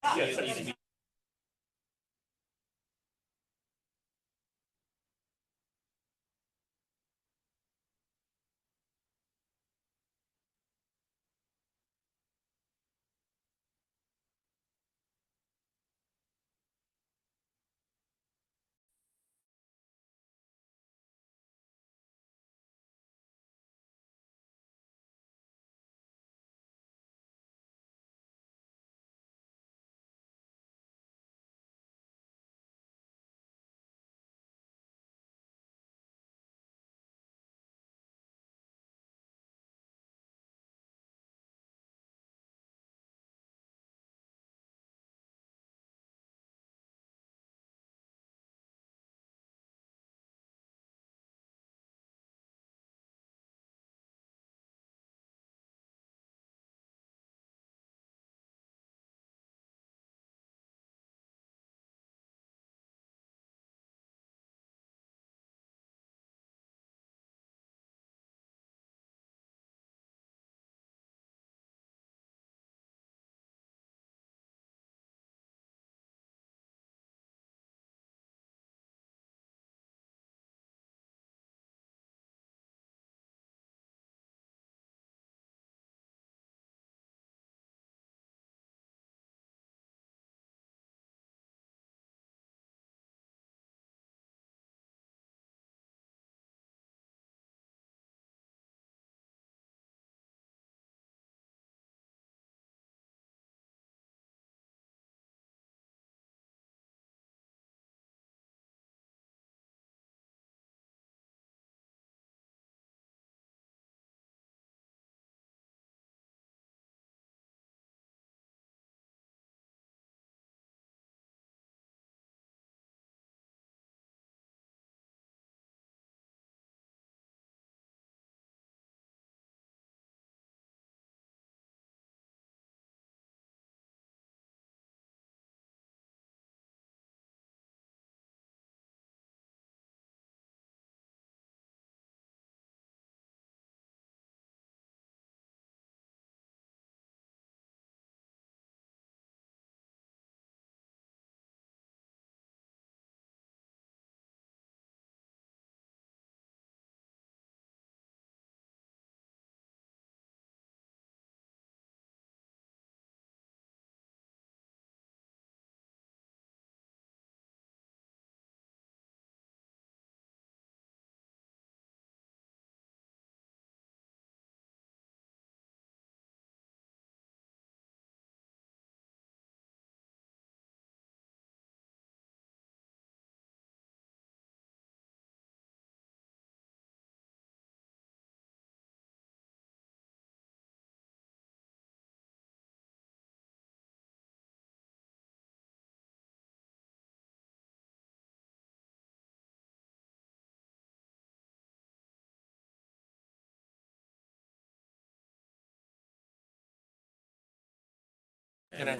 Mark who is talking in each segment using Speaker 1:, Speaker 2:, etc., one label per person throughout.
Speaker 1: Yes.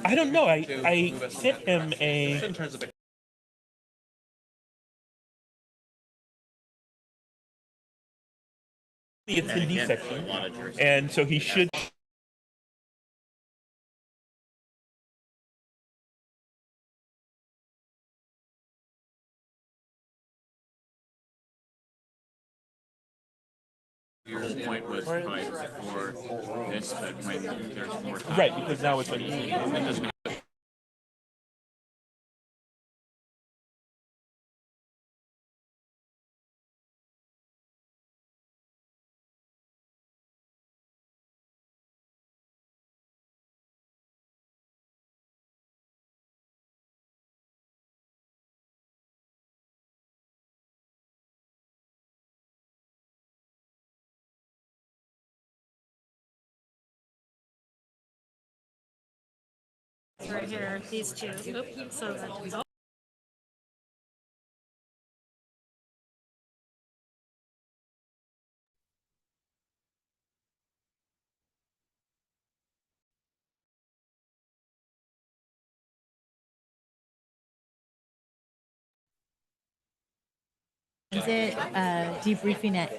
Speaker 1: I don't know. I sent him a. It's in D section, and so he should.
Speaker 2: Your point was right before this, but when there's more time.
Speaker 1: Right, because now it's like.
Speaker 2: It doesn't
Speaker 3: right here, these two. Oop, so that,
Speaker 4: Is it debriefing at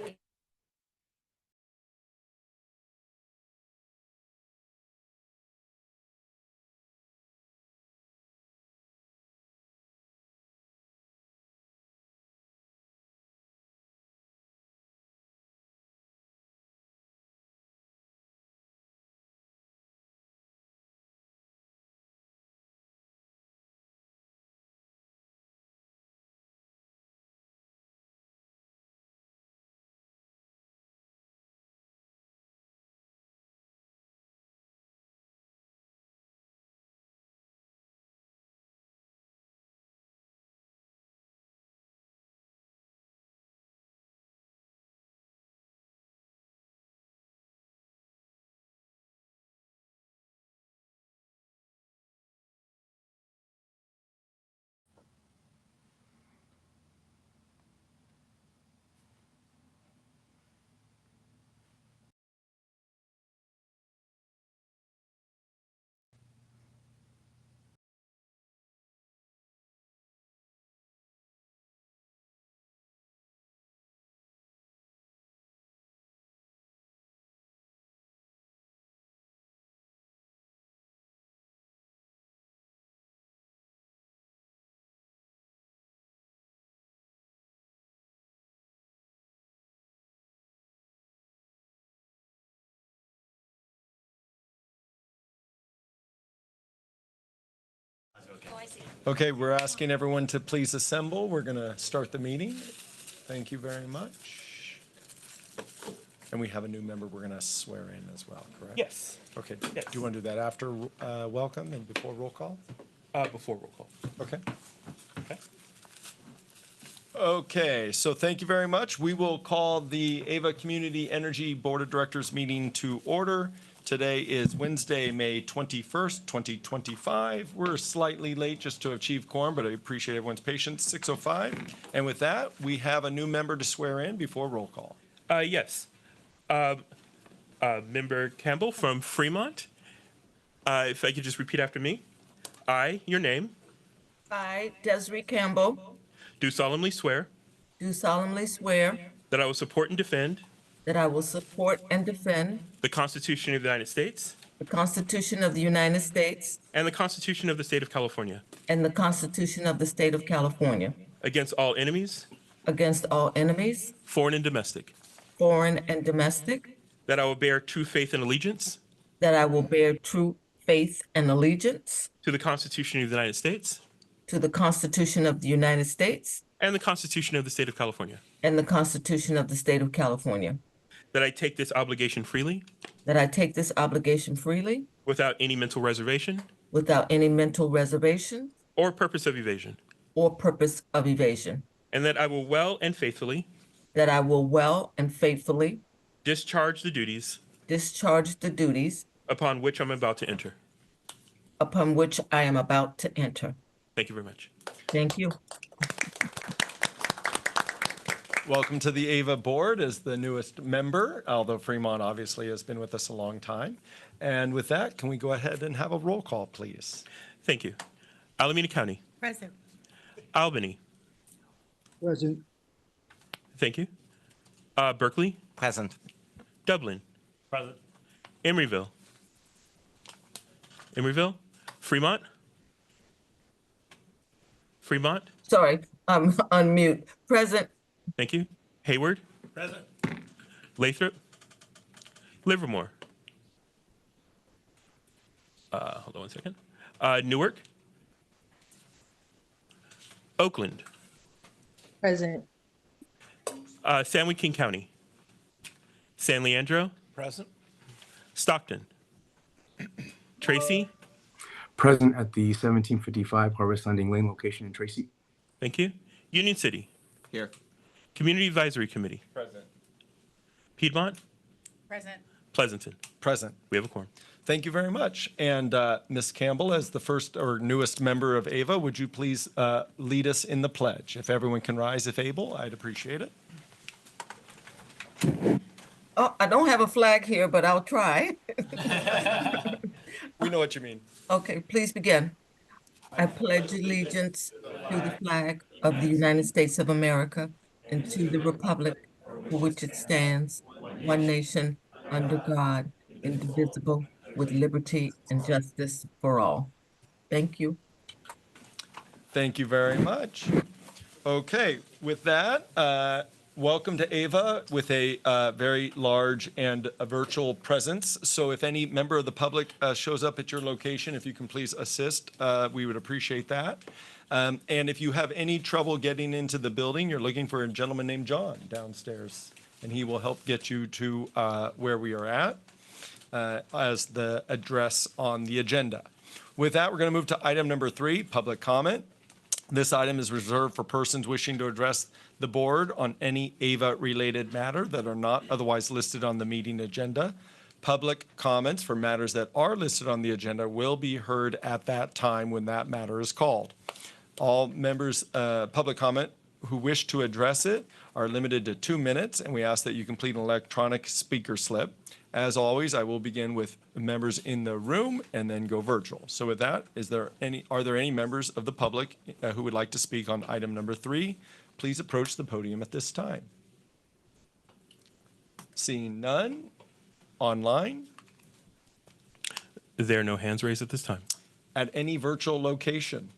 Speaker 5: Okay, we're asking everyone to please assemble. We're going to start the meeting. Thank you very much. And we have a new member we're going to swear in as well, correct?
Speaker 1: Yes.
Speaker 5: Okay.
Speaker 1: Yes.
Speaker 5: Do you want to do that after welcome and before roll call?
Speaker 1: Before roll call.
Speaker 5: Okay.
Speaker 1: Okay.
Speaker 5: Okay, so thank you very much. We will call the Ava Community Energy Board of Directors meeting to order. Today is Wednesday, May 21st, 2025. We're slightly late just to achieve quorum, but I appreciate everyone's patience, 6:05. And with that, we have a new member to swear in before roll call.
Speaker 1: Yes. Member Campbell from Fremont. If I could just repeat after me. I, your name,
Speaker 6: I, Desiree Campbell,
Speaker 1: do solemnly swear
Speaker 6: do solemnly swear
Speaker 1: that I will support and defend
Speaker 6: that I will support and defend
Speaker 1: the Constitution of the United States
Speaker 6: the Constitution of the United States
Speaker 1: and the Constitution of the State of California
Speaker 6: and the Constitution of the State of California
Speaker 1: against all enemies,
Speaker 6: against all enemies,
Speaker 1: foreign and domestic,
Speaker 6: foreign and domestic,
Speaker 1: that I will bear true faith and allegiance
Speaker 6: that I will bear true faith and allegiance
Speaker 1: to the Constitution of the United States
Speaker 6: to the Constitution of the United States
Speaker 1: and the Constitution of the State of California,
Speaker 6: and the Constitution of the State of California,
Speaker 1: that I take this obligation freely
Speaker 6: that I take this obligation freely
Speaker 1: without any mental reservation
Speaker 6: without any mental reservation
Speaker 1: or purpose of evasion,
Speaker 6: or purpose of evasion,
Speaker 1: and that I will well and faithfully
Speaker 6: that I will well and faithfully
Speaker 1: discharge the duties
Speaker 6: discharge the duties
Speaker 1: upon which I'm about to enter.
Speaker 6: upon which I am about to enter.
Speaker 1: Thank you very much.
Speaker 6: Thank you.
Speaker 5: Welcome to the Ava Board as the newest member, although Fremont obviously has been with us a long time. And with that, can we go ahead and have a roll call, please?
Speaker 1: Thank you. Alameda County,
Speaker 3: Present.
Speaker 1: Albany,
Speaker 7: Present.
Speaker 1: thank you. Berkeley,
Speaker 8: Present.
Speaker 1: Dublin,
Speaker 8: Present.
Speaker 1: Emeryville, Fremont,
Speaker 6: Sorry, I'm on mute. Present,
Speaker 1: thank you. Hayward,
Speaker 8: Present.
Speaker 1: Lathrop, Livermore. Hold on one second. Newark, Oakland,
Speaker 7: Present.
Speaker 1: San Joaquin County, San Leandro,
Speaker 8: Present.
Speaker 1: Stockton, Tracy,
Speaker 7: Present at the 1755 Harvest Landing Lane location in Tracy.
Speaker 1: thank you. Union City,
Speaker 8: Here.
Speaker 1: Community Advisory Committee,
Speaker 8: Present.
Speaker 1: Piedmont,
Speaker 3: Present.
Speaker 1: Pleasanton.
Speaker 5: Present.
Speaker 1: We have a quorum.
Speaker 5: Thank you very much. And Ms. Campbell, as the first or newest member of AVA, would you please lead us in the pledge? If everyone can rise if able, I'd appreciate it.
Speaker 6: oh, I don't have a flag here, but I'll try.
Speaker 5: We know what you mean.
Speaker 6: Okay, please begin. I pledge allegiance to the flag of the United States of America and to the republic for which it stands, one nation, under God, indivisible, with liberty and justice for all. Thank you.
Speaker 5: Thank you very much. Okay, with that, welcome to AVA with a very large and a virtual presence. So if any member of the public shows up at your location, if you can please assist, we would appreciate that. And if you have any trouble getting into the building, you're looking for a gentleman named John downstairs, and he will help get you to where we are at as the address on the agenda. With that, we're going to move to item number 3, public comment. This item is reserved for persons wishing to address the board on any AVA-related matter that are not otherwise listed on the meeting agenda. Public comments for matters that are listed on the agenda will be heard at that time when that matter is called. All members, public comment who wish to address it are limited to 2 minutes, and we ask that you complete an electronic speaker slip. As always, I will begin with members in the room and then go virtual. So with that, are there any members of the public who would like to speak on item number 3? Please approach the podium at this time. Seeing none, online,
Speaker 1: There are no hands raised at this time.
Speaker 5: at any virtual location.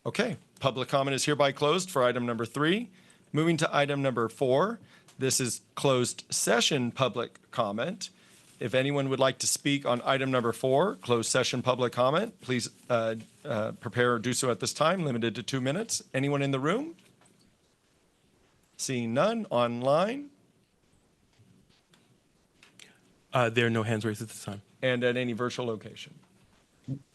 Speaker 5: Okay, public comment is hereby closed for item number 3. Moving to item number 4, this is closed session public comment. If anyone would like to speak on item number 4, closed session public comment, please prepare or do so at this time, limited to 2 minutes. Anyone in the room? Seeing none. Online
Speaker 1: There are no hands raised at this time.
Speaker 5: and at any virtual location.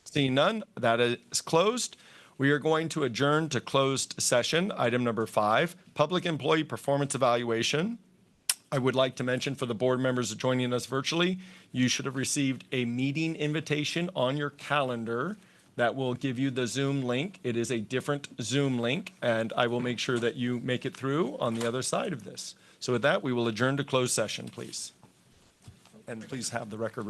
Speaker 5: Seeing none, that is closed. We are going to adjourn to closed session. Item number 5, public employee performance evaluation. I would like to mention for the board members joining us virtually, you should have received a meeting invitation on your calendar that will give you the Zoom link. It is a different Zoom link, and I will make sure that you make it through on the other side of this. So with that, we will adjourn to closed session, please. And please have the record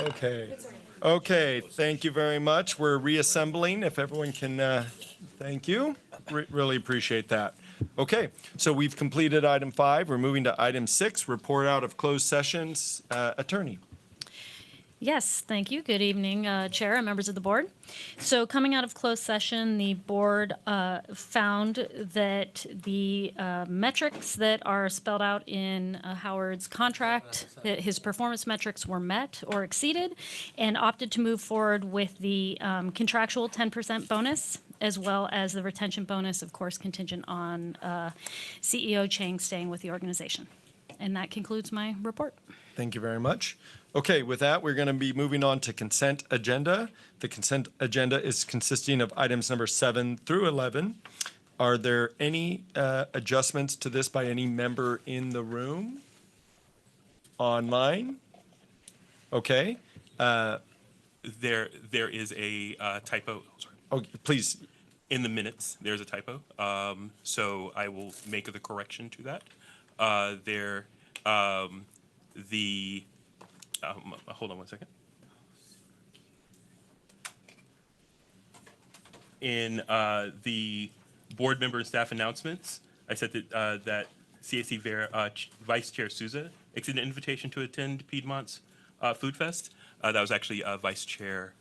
Speaker 5: Okay. Okay, thank you very much. We're reassembling. If everyone can, thank you. Really appreciate that. Okay, so we've completed item 5. We're moving to item 6, report out of closed sessions. Attorney.
Speaker 3: Yes, thank you. Good evening, Chair and members of the board. So coming out of closed session, the board found that the metrics that are spelled out in Howard's contract, that his performance metrics were met or exceeded, and opted to move forward with the contractual 10% bonus, as well as the retention bonus, of course, contingent on CEO Chang staying with the organization. And that concludes my report.
Speaker 5: Thank you very much. Okay, with that, we're going to be moving on to consent agenda. The consent agenda is consisting of items number 7 through 11. Are there any adjustments to this by any member in the room? Online? Okay.
Speaker 1: There is a typo. Sorry.
Speaker 5: Oh, please.
Speaker 1: In the minutes, there's a typo. So I will make the correction to that. Hold on one second. In the board member and staff announcements, I said that CAC Vice Chair Souza extended an invitation to attend Piedmont's Food Fest. That was actually Vice Chair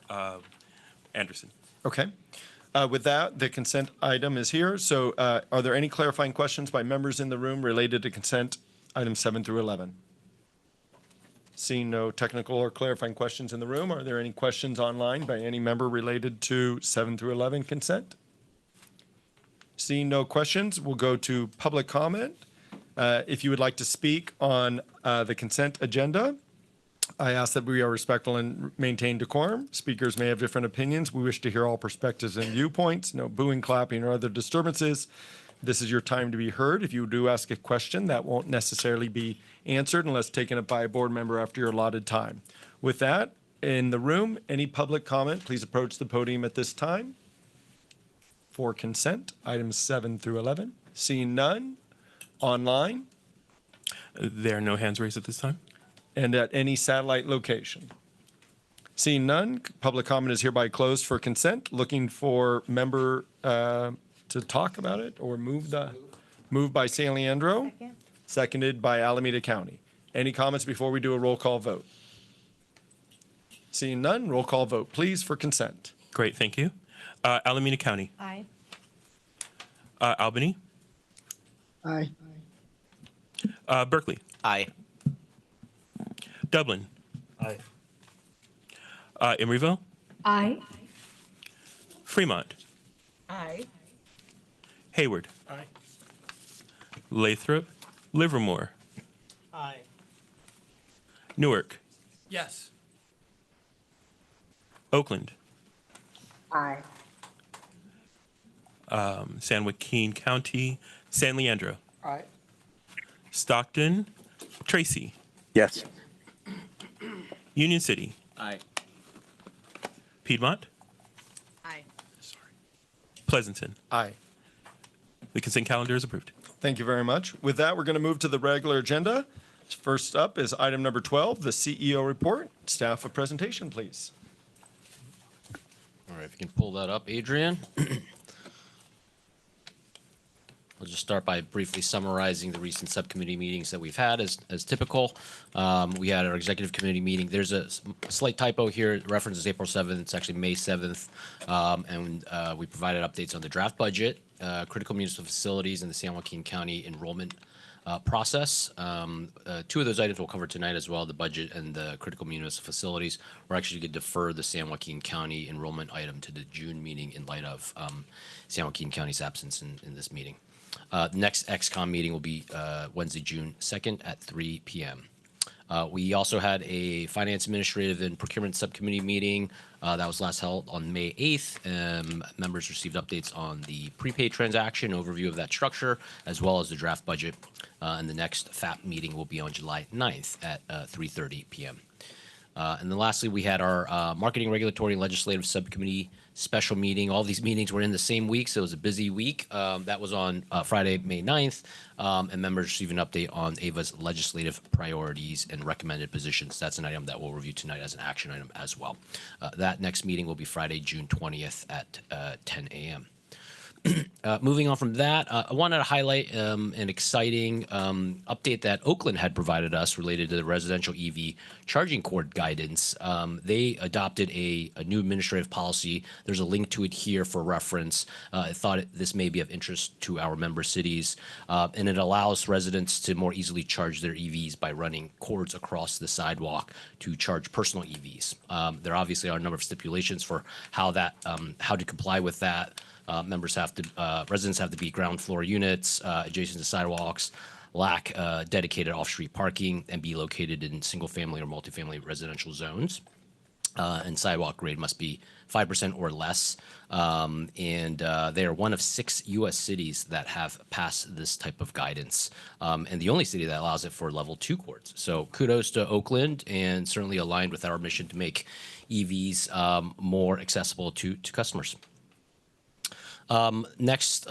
Speaker 1: Anderson.
Speaker 5: Okay. With that, the consent item is here. So are there any clarifying questions by members in the room related to consent items 7 through 11? Seeing no technical or clarifying questions in the room, are there any questions online by any member related to 7 through 11 consent? Seeing no questions, we'll go to public comment. If you would like to speak on the consent agenda, I ask that we are respectful and maintain decorum. Speakers may have different opinions. We wish to hear all perspectives and viewpoints. No booing, clapping, or other disturbances. This is your time to be heard. If you do ask a question, that won't necessarily be answered unless taken up by a board member after your allotted time. With that, in the room, any public comment, please approach the podium at this time. For consent, items 7 through 11. Seeing none. Online.
Speaker 1: There are no hands raised at this time.
Speaker 5: And at any satellite location. Seeing none, public comment is hereby closed for consent. Looking for member to talk about it or moved by San Leandro, seconded by Alameda County. Any comments before we do a roll call vote? Seeing none, roll call vote, please, for consent.
Speaker 1: Great, thank you. Alameda County.
Speaker 4: Aye.
Speaker 1: Albany.
Speaker 8: Aye.
Speaker 1: Berkeley.
Speaker 2: Aye.
Speaker 1: Dublin. Aye. Emeryville.
Speaker 4: Aye.
Speaker 1: Fremont.
Speaker 6: Aye.
Speaker 1: Hayward.
Speaker 8: Aye.
Speaker 1: Lathrop. Livermore.
Speaker 8: Aye.
Speaker 1: Newark.
Speaker 8: Yes.
Speaker 1: Oakland.
Speaker 6: Aye.
Speaker 1: San Joaquin County. San Leandro.
Speaker 8: Aye.
Speaker 1: Stockton. Tracy.
Speaker 9: Yes.
Speaker 1: Union City.
Speaker 2: Aye.
Speaker 1: Piedmont.
Speaker 6: Aye.
Speaker 1: Pleasanton.
Speaker 5: Aye.
Speaker 1: The consent calendar is approved.
Speaker 5: Thank you very much. With that, we're going to move to the regular agenda. First up is item number 12, the CEO report. Staff, a presentation, please.
Speaker 10: All right, if you can pull that up, Adrian. I'll just start by briefly summarizing the recent subcommittee meetings that we've had as typical. We had our executive committee meeting. There's a slight typo here. It references April 7th. It's actually May 7th. And we provided updates on the draft budget, critical municipal facilities, and the San Joaquin County enrollment process. 2 of those items we'll cover tonight as well, the budget and the critical municipal facilities. We're actually going to defer the San Joaquin County enrollment item to the June meeting in light of San Joaquin County's absence in this meeting. The next XCOM meeting will be Wednesday, June 2nd at 3 p.m. We also had a Finance Administrative and Procurement Subcommittee meeting that was last held on May 8th. Members received updates on the prepaid transaction, overview of that structure, as well as the draft budget. And the next FAP meeting will be on July 9th at 3:30 p.m. And then lastly, we had our Marketing, Regulatory, and Legislative Subcommittee special meeting. All these meetings were in the same week, so it was a busy week. That was on Friday, May 9th, and members received an update on AVA's legislative priorities and recommended positions. That's an item that we'll review tonight as an action item as well. That next meeting will be Friday, June 20th at 10 a.m. Moving on from that, I wanted to highlight an exciting update that Oakland had provided us related to the residential EV charging cord guidance. They adopted a new administrative policy. There's a link to it here for reference. I thought this may be of interest to our member cities, and it allows residents to more easily charge their EVs by running cords across the sidewalk to charge personal EVs. There obviously are a number of stipulations for how to comply with that. Residents have to be ground floor units adjacent to sidewalks, lack dedicated off-street parking, and be located in single-family or multifamily residential zones. And sidewalk grade must be 5% or less. And they are one of 6 U.S. cities that have passed this type of guidance, and the only city that allows it for level 2 cords. So kudos to Oakland, and certainly aligned with our mission to make EVs more accessible to customers. Next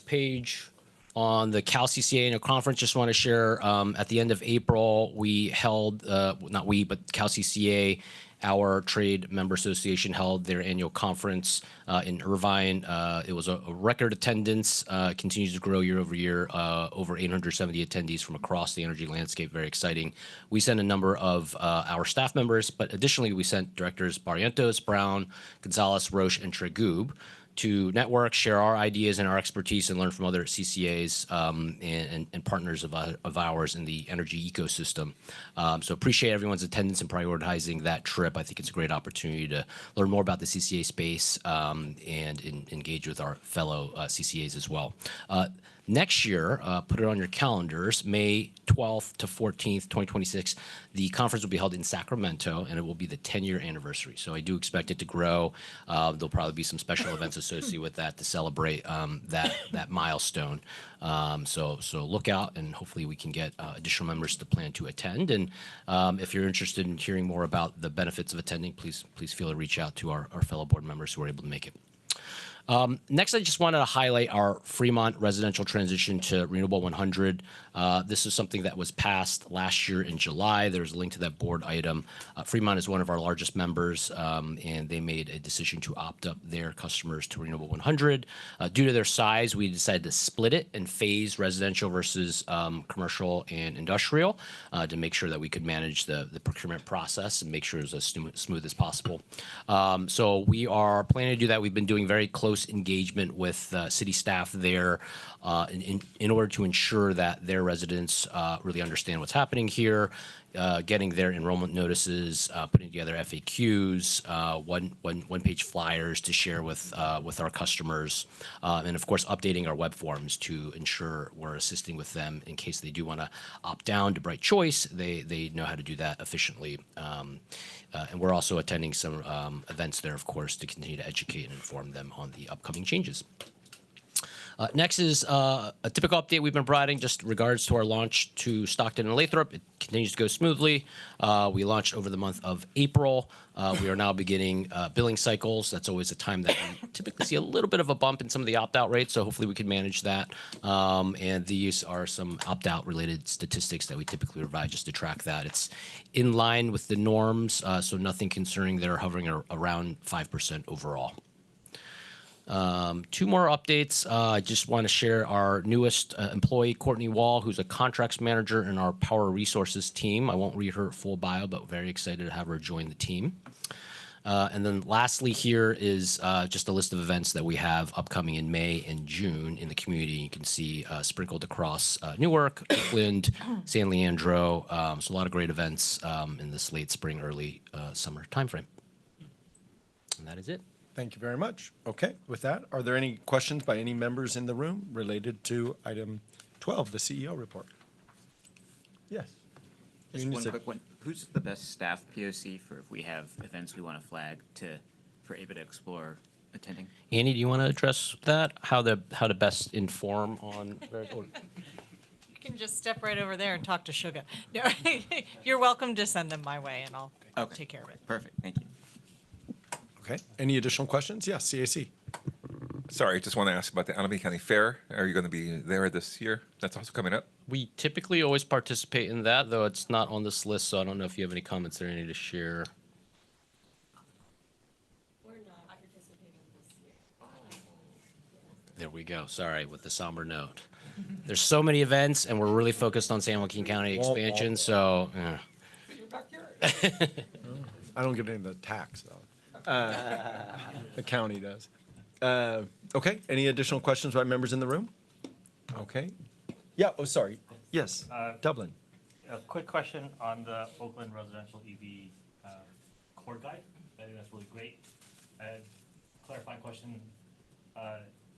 Speaker 10: page on the Cal CCA annual conference. Just want to share at the end of April, we held, not we, but Cal CCA, our trade member association, held their annual conference in Irvine. It was a record attendance, continues to grow year over year, over 870 attendees from across the energy landscape. Very exciting. We sent a number of our staff members, but additionally, we sent directors Barrientos, Brown, Gonzalez, Roche, and Tregub to network, share our ideas and our expertise, and learn from other CCAs and partners of ours in the energy ecosystem. So appreciate everyone's attendance and prioritizing that trip. I think it's a great opportunity to learn more about the CCA space and engage with our fellow CCAs as well. Next year, put it on your calendars, May 12th to 14th, 2026, the conference will be held in Sacramento, and it will be the 10-year anniversary. So I do expect it to grow. There'll probably be some special events associated with that to celebrate that milestone. So look out, and hopefully we can get additional members to plan to attend. And if you're interested in hearing more about the benefits of attending, please feel free to reach out to our fellow board members who are able to make it. Next, I just wanted to highlight our Fremont residential transition to Renewable 100. This is something that was passed last year in July. There's a link to that board item. Fremont is one of our largest members, and they made a decision to opt up their customers to Renewable 100. Due to their size, we decided to split it and phase residential versus commercial and industrial to make sure that we could manage the procurement process and make sure it's as smooth as possible. So we are planning to do that. We've been doing very close engagement with city staff there in order to ensure that their residents really understand what's happening here, getting their enrollment notices, putting together FAQs, one-page flyers to share with our customers, and of course updating our web forms to ensure we're assisting with them in case they do want to opt down to Bright Choice. They know how to do that efficiently. And we're also attending some events there, of course, to continue to educate and inform them on the upcoming changes. Next is a typical update we've been providing just regards to our launch to Stockton and Lathrop. It continues to go smoothly. We launched over the month of April. We are now beginning billing cycles. That's always a time that we typically see a little bit of a bump in some of the opt-out rates, so hopefully we can manage that. And these are some opt-out related statistics that we typically provide just to track that. It's in line with the norms, so nothing concerning. They're hovering around 5% overall. 2 more updates. I just want to share our newest employee, Courtney Wall, who's a contracts manager in our Power Resources team. I won't read her full bio, but very excited to have her join the team. And then lastly here is just a list of events that we have upcoming in May and June in the community. You can see sprinkled across Newark, Oakland, San Leandro. So a lot of great events in this late spring, early summer timeframe. And that is it.
Speaker 5: Thank you very much. Okay, with that, are there any questions by any members in the room related to item 12, the CEO report? Yes.
Speaker 2: Just one quick one. Who's the best staff POC for if we have events we want to flag for AVA to explore attending?
Speaker 10: Annie, do you want to address that? How to best inform on?
Speaker 9: You can just step right over there and talk to Suga. No, you're welcome to send them my way, and I'll take care of it.
Speaker 2: Perfect. Thank you.
Speaker 5: Okay. Any additional questions? Yes, CAC.
Speaker 11: Sorry, just want to ask about the Alameda County Fair. Are you going to be there this year? That's also coming up.
Speaker 10: We typically always participate in that, though it's not on this list, so I don't know if you have any comments there you need to share. There we go. Sorry, with the somber note. There's so many events, and we're really focused on San Joaquin County expansion, so.
Speaker 5: I don't get any of the tax, though. The county does. Okay, any additional questions by members in the room? Okay. Yeah, oh, sorry. Yes, Dublin.
Speaker 12: A quick question on the Oakland residential EV core guide. I think that's really great. Clarifying question,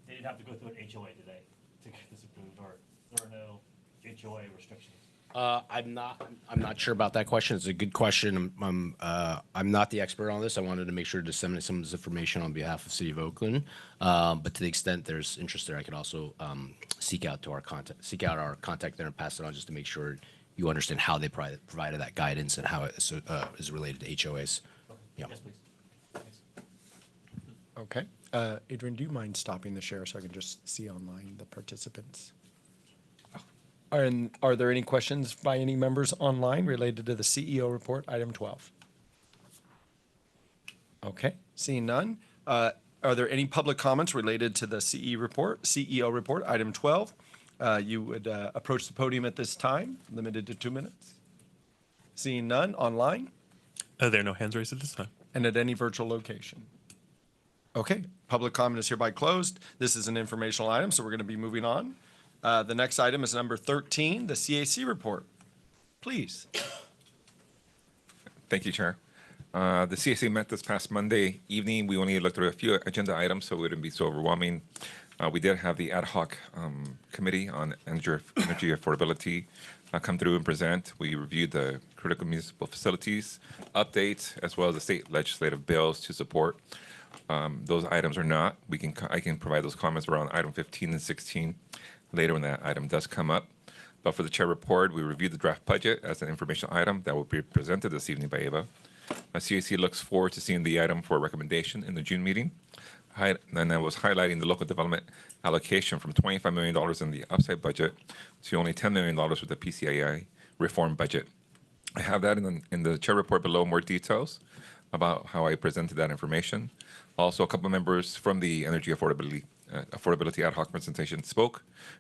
Speaker 12: they didn't have to go through an HOA today to get this approved, or there are no HOA restrictions?
Speaker 10: I'm not sure about that question. It's a good question. I'm not the expert on this. I wanted to make sure to disseminate some of this information on behalf of City of Oakland. But to the extent there's interest there, I could also seek out our contact there and pass it on just to make sure you understand how they provided that guidance and how it is related to HOAs. Yeah.
Speaker 12: Yes, please. Thanks.
Speaker 5: Okay. Adrian, do you mind stopping the share so I can just see online the participants? And are there any questions by any members online related to the CEO report, item 12? Okay, seeing none. Are there any public comments related to the CEO report, item 12? You would approach the podium at this time, limited to 2 minutes. Seeing none, online?
Speaker 1: There are no hands raised at this time.
Speaker 5: And at any virtual location. Okay, public comment is hereby closed. This is an informational item, so we're going to be moving on. The next item is number 13, the CAC report. Please.
Speaker 11: Thank you, Chair. The CAC met this past Monday evening. We only looked through a few agenda items, so it wouldn't be so overwhelming. We did have the ad hoc committee on energy affordability come through and present. We reviewed the critical municipal facilities updates, as well as the state legislative bills to support those items or not. I can provide those comments around item 15 and 16 later when that item does come up. But for the chair report, we reviewed the draft budget as an informational item that will be presented this evening by Ava. CAC looks forward to seeing the item for recommendation in the June meeting. And I was highlighting the local development allocation from $25 million in the upside budget to only $10 million with the PCAI reform budget. I have that in the chair report below, more details about how I presented that information. Also, a couple of members from the energy affordability ad hoc presentation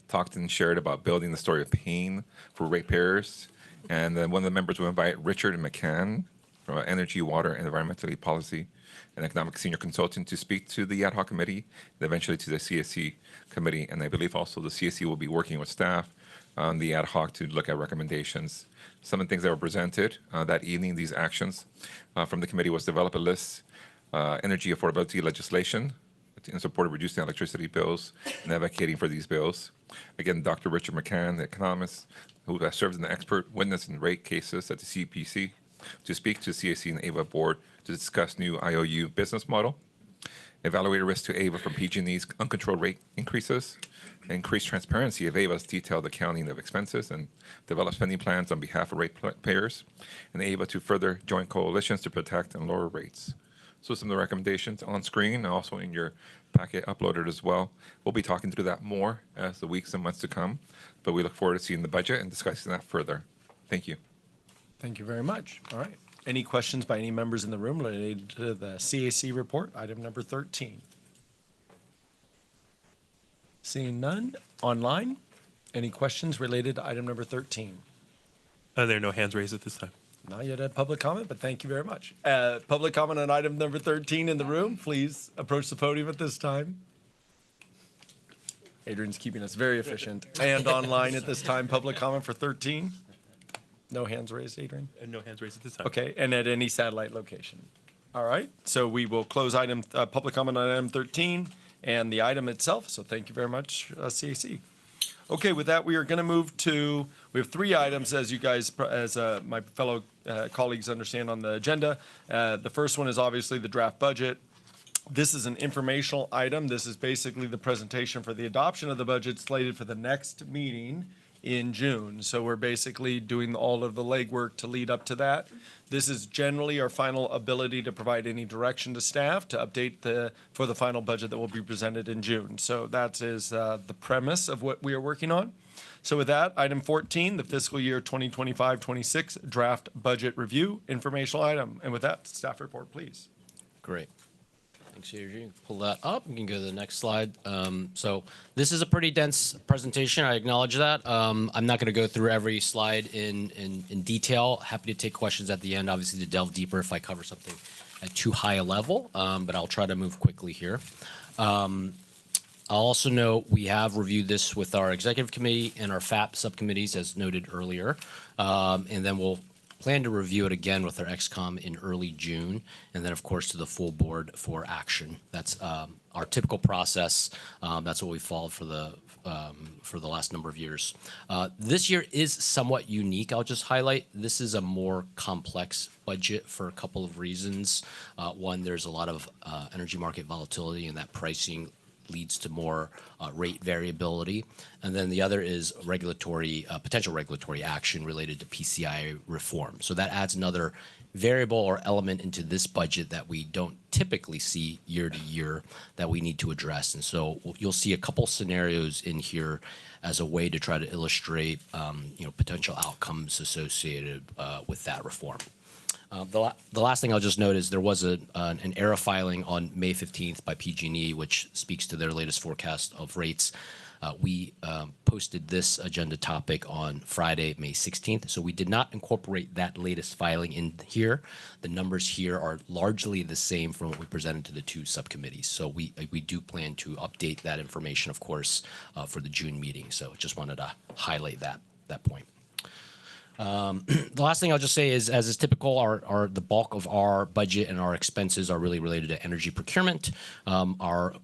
Speaker 11: talked and shared about building the story of pain for ratepayers. And then one of the members will invite Richard McCann from Energy, Water, and Environmental Policy, an economic senior consultant, to speak to the ad hoc committee and eventually to the CSC committee. And I believe also the CSC will be working with staff on the ad hoc to look at recommendations. Some of the things that were presented that evening, these actions from the committee, was develop a list, energy affordability legislation in support of reducing electricity bills and advocating for these bills. Again, Dr. Richard McCann, the economist, who has served as an expert witness in rate cases at the CPC, to speak to CAC and AVA board to discuss new IOU business model, evaluate risk to AVA from PG&E's uncontrolled rate increases, increase transparency of AVA's detailed accounting of expenses, and develop spending plans on behalf of ratepayers, and AVA to further joint coalitions to protect and lower rates. So some of the recommendations on screen and also in your packet uploaded as well. We'll be talking through that more as the weeks and months to come, but we look forward to seeing the budget and discussing that further. Thank you.
Speaker 5: Thank you very much. All right. Any questions by any members in the room related to the CAC report, item number 13? Seeing none. Online? Any questions related to item number 13?
Speaker 1: There are no hands raised at this time.
Speaker 5: Not yet at public comment, but thank you very much. Public comment on item number 13 in the room, please approach the podium at this time. Adrian's keeping us very efficient. And online at this time, public comment for 13? No hands raised, Adrian?
Speaker 1: No hands raised at this time.
Speaker 5: Okay, and at any satellite location. All right, so we will close item, public comment on item 13 and the item itself. So thank you very much, CAC. Okay, with that, we are going to move to, we have 3 items, as you guys, as my fellow colleagues understand on the agenda. The first one is obviously the draft budget. This is an informational item. This is basically the presentation for the adoption of the budget slated for the next meeting in June. So we're basically doing all of the legwork to lead up to that. This is generally our final ability to provide any direction to staff to update for the final budget that will be presented in June. So that is the premise of what we are working on. So with that, item 14, the fiscal year 2025-26 draft budget review, informational item. And with that, staff report, please.
Speaker 10: Great. Thanks, Adrian. Pull that up. We can go to the next slide. So this is a pretty dense presentation. I acknowledge that. I'm not going to go through every slide in detail. Happy to take questions at the end, obviously, to delve deeper if I cover something at too high a level, but I'll try to move quickly here. I'll also note we have reviewed this with our executive committee and our FAP subcommittees, as noted earlier, and then we'll plan to review it again with our XCOM in early June, and then, of course, to the full board for action. That's our typical process. That's what we followed for the last number of years. This year is somewhat unique. I'll just highlight this is a more complex budget for a couple of reasons. One, there's a lot of energy market volatility, and that pricing leads to more rate variability. And then the other is potential regulatory action related to PCI reform. So that adds another variable or element into this budget that we don't typically see year to year that we need to address. And so you'll see a couple scenarios in here as a way to try to illustrate potential outcomes associated with that reform. The last thing I'll just note is there was an ERA filing on May 15th by PG&E, which speaks to their latest forecast of rates. We posted this agenda topic on Friday, May 16th, so we did not incorporate that latest filing in here. The numbers here are largely the same from what we presented to the two subcommittees. So we do plan to update that information, of course, for the June meeting. So just wanted to highlight that point. The last thing I'll just say is, as is typical, the bulk of our budget and our expenses are really related to energy procurement. Our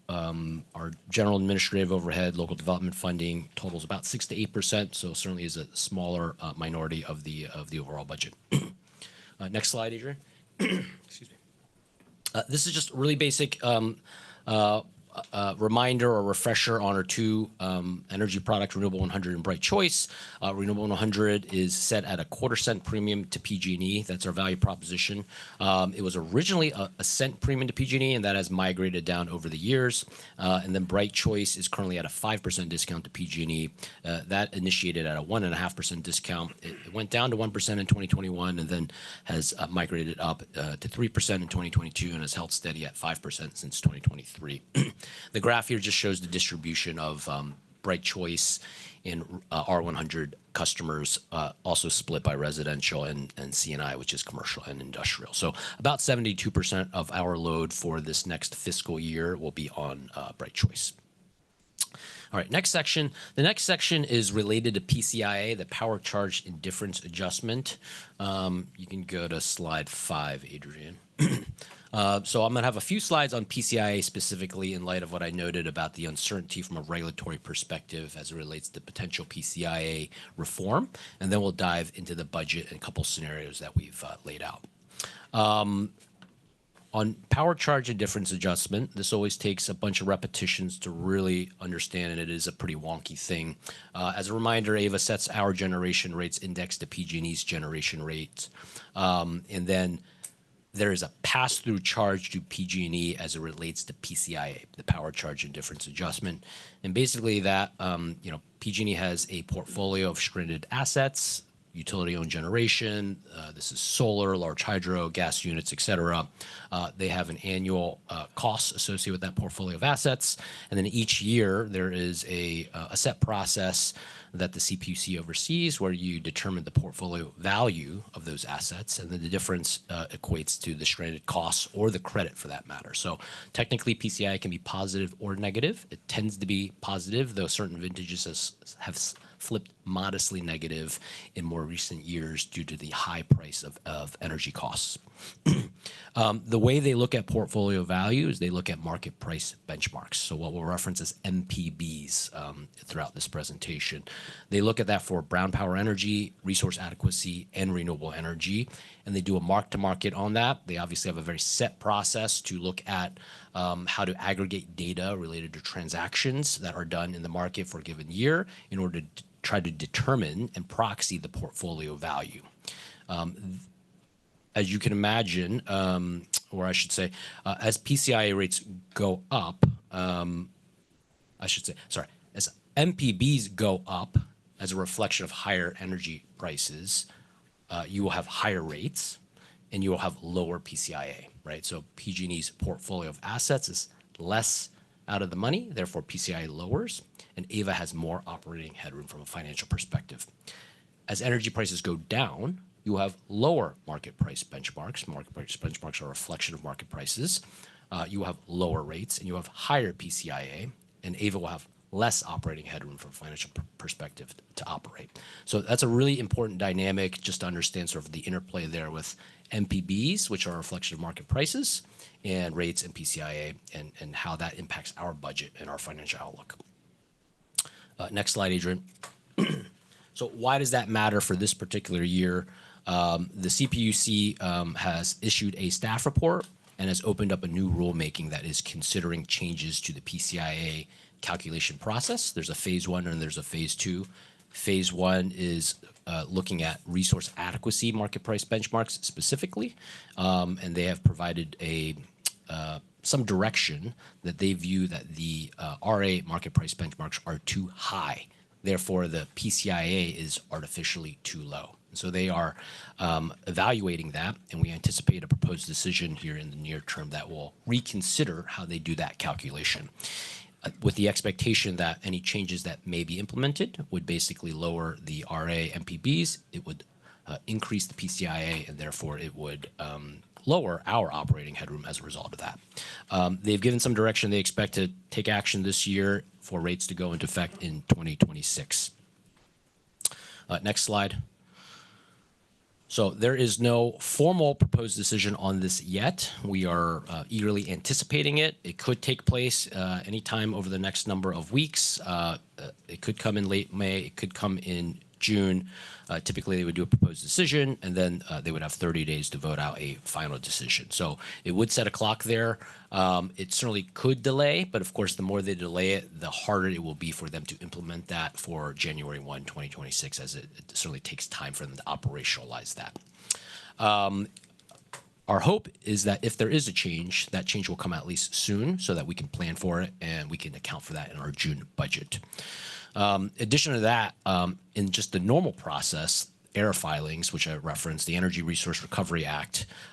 Speaker 10: general administrative overhead, local development funding totals about 6 to 8%, so certainly is a smaller minority of the overall budget. Next slide, Adrian. Excuse me. This is just really basic reminder or refresher on our two energy products, Renewable 100 and Bright Choice. Renewable 100 is set at a 1/4 cent premium to PG&E. That's our value proposition. It was originally a cent premium to PG&E, and that has migrated down over the years. And then Bright Choice is currently at a 5% discount to PG&E. That initiated at a 1.5% discount. It went down to 1% in 2021 and then has migrated up to 3% in 2022 and has held steady at 5% since 2023. The graph here just shows the distribution of Bright Choice in R100 customers, also split by residential and C&I, which is commercial and industrial. So about 72% of our load for this next fiscal year will be on Bright Choice. All right, next section. The next section is related to PCIA, the Power Charge Indifference Adjustment. You can go to slide 5, Adrian. So I'm going to have a few slides on PCIA specifically in light of what I noted about the uncertainty from a regulatory perspective as it relates to potential PCIA reform, and then we'll dive into the budget and a couple scenarios that we've laid out. On power charge indifference adjustment, this always takes a bunch of repetitions to really understand, and it is a pretty wonky thing. As a reminder, AVA sets our generation rates indexed to PG&E's generation rates, and then there is a pass-through charge to PG&E as it relates to PCIA, the Power Charge Indifference Adjustment. And basically that, PG&E has a portfolio of stranded assets, utility-owned generation. This is solar, large hydro, gas units, et cetera. They have an annual cost associated with that portfolio of assets. And then each year there is a set process that the CPUC oversees where you determine the portfolio value of those assets, and then the difference equates to the stranded costs or the credit for that matter. So technically PCI can be positive or negative. It tends to be positive, though certain vintages have flipped modestly negative in more recent years due to the high price of energy costs. The way they look at portfolio value is they look at market price benchmarks. So what we'll reference as MPBs throughout this presentation. They look at that for brown power energy, resource adequacy, and renewable energy, and they do a mark to market on that. They obviously have a very set process to look at how to aggregate data related to transactions that are done in the market for a given year in order to try to determine and proxy the portfolio value. As you can imagine, or I should say, as PCIA rates go up, as MPBs go up as a reflection of higher energy prices, you will have higher rates and you will have lower PCIA, right? So PG&E's portfolio of assets is less out of the money, therefore PCIA lowers, and AVA has more operating headroom from a financial perspective. As energy prices go down, you will have lower market price benchmarks. Market price benchmarks are a reflection of market prices. You will have lower rates and you have higher PCIA, and AVA will have less operating headroom from a financial perspective to operate. So that's a really important dynamic just to understand sort of the interplay there with MPBs, which are a reflection of market prices, and rates and PCIA, and how that impacts our budget and our financial outlook. Next slide, Adrian. So why does that matter for this particular year? The CPUC has issued a staff report and has opened up a new rulemaking that is considering changes to the PCIA calculation process. There's a phase 1 and there's a phase 2. Phase 1 is looking at resource adequacy market price benchmarks specifically, and they have provided some direction that they view that the RA market price benchmarks are too high. Therefore, the PCIA is artificially too low. So they are evaluating that, and we anticipate a proposed decision here in the near term that will reconsider how they do that calculation, with the expectation that any changes that may be implemented would basically lower the RA MPBs, it would increase the PCIA, and therefore it would lower our operating headroom as a result of that. They've given some direction. They expect to take action this year for rates to go into effect in 2026. Next slide. So there is no formal proposed decision on this yet. We are eagerly anticipating it. It could take place anytime over the next number of weeks. It could come in late May. It could come in June. Typically, they would do a proposed decision, and then they would have 30 days to vote out a final decision. So it would set a clock there. It certainly could delay, but of course, the more they delay it, the harder it will be for them to implement that for January 1, 2026, as it certainly takes time for them to operationalize that. Our hope is that if there is a change, that change will come at least soon so that we can plan for it and we can account for that in our June budget. Addition to that, in just the normal process, ERA filings, which I referenced, the Energy Resource Recovery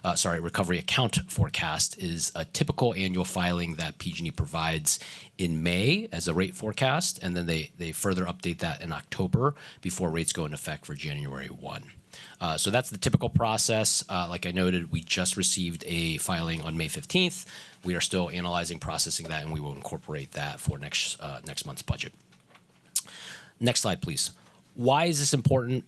Speaker 10: Recovery Account Forecast is a typical annual filing that PG&E provides in May as a rate forecast, and then they further update that in October before rates go into effect for January 1. So that's the typical process. Like I noted, we just received a filing on May 15th. We are still analyzing, processing that, and we will incorporate that for next month's budget. Next slide, please. Why is this important?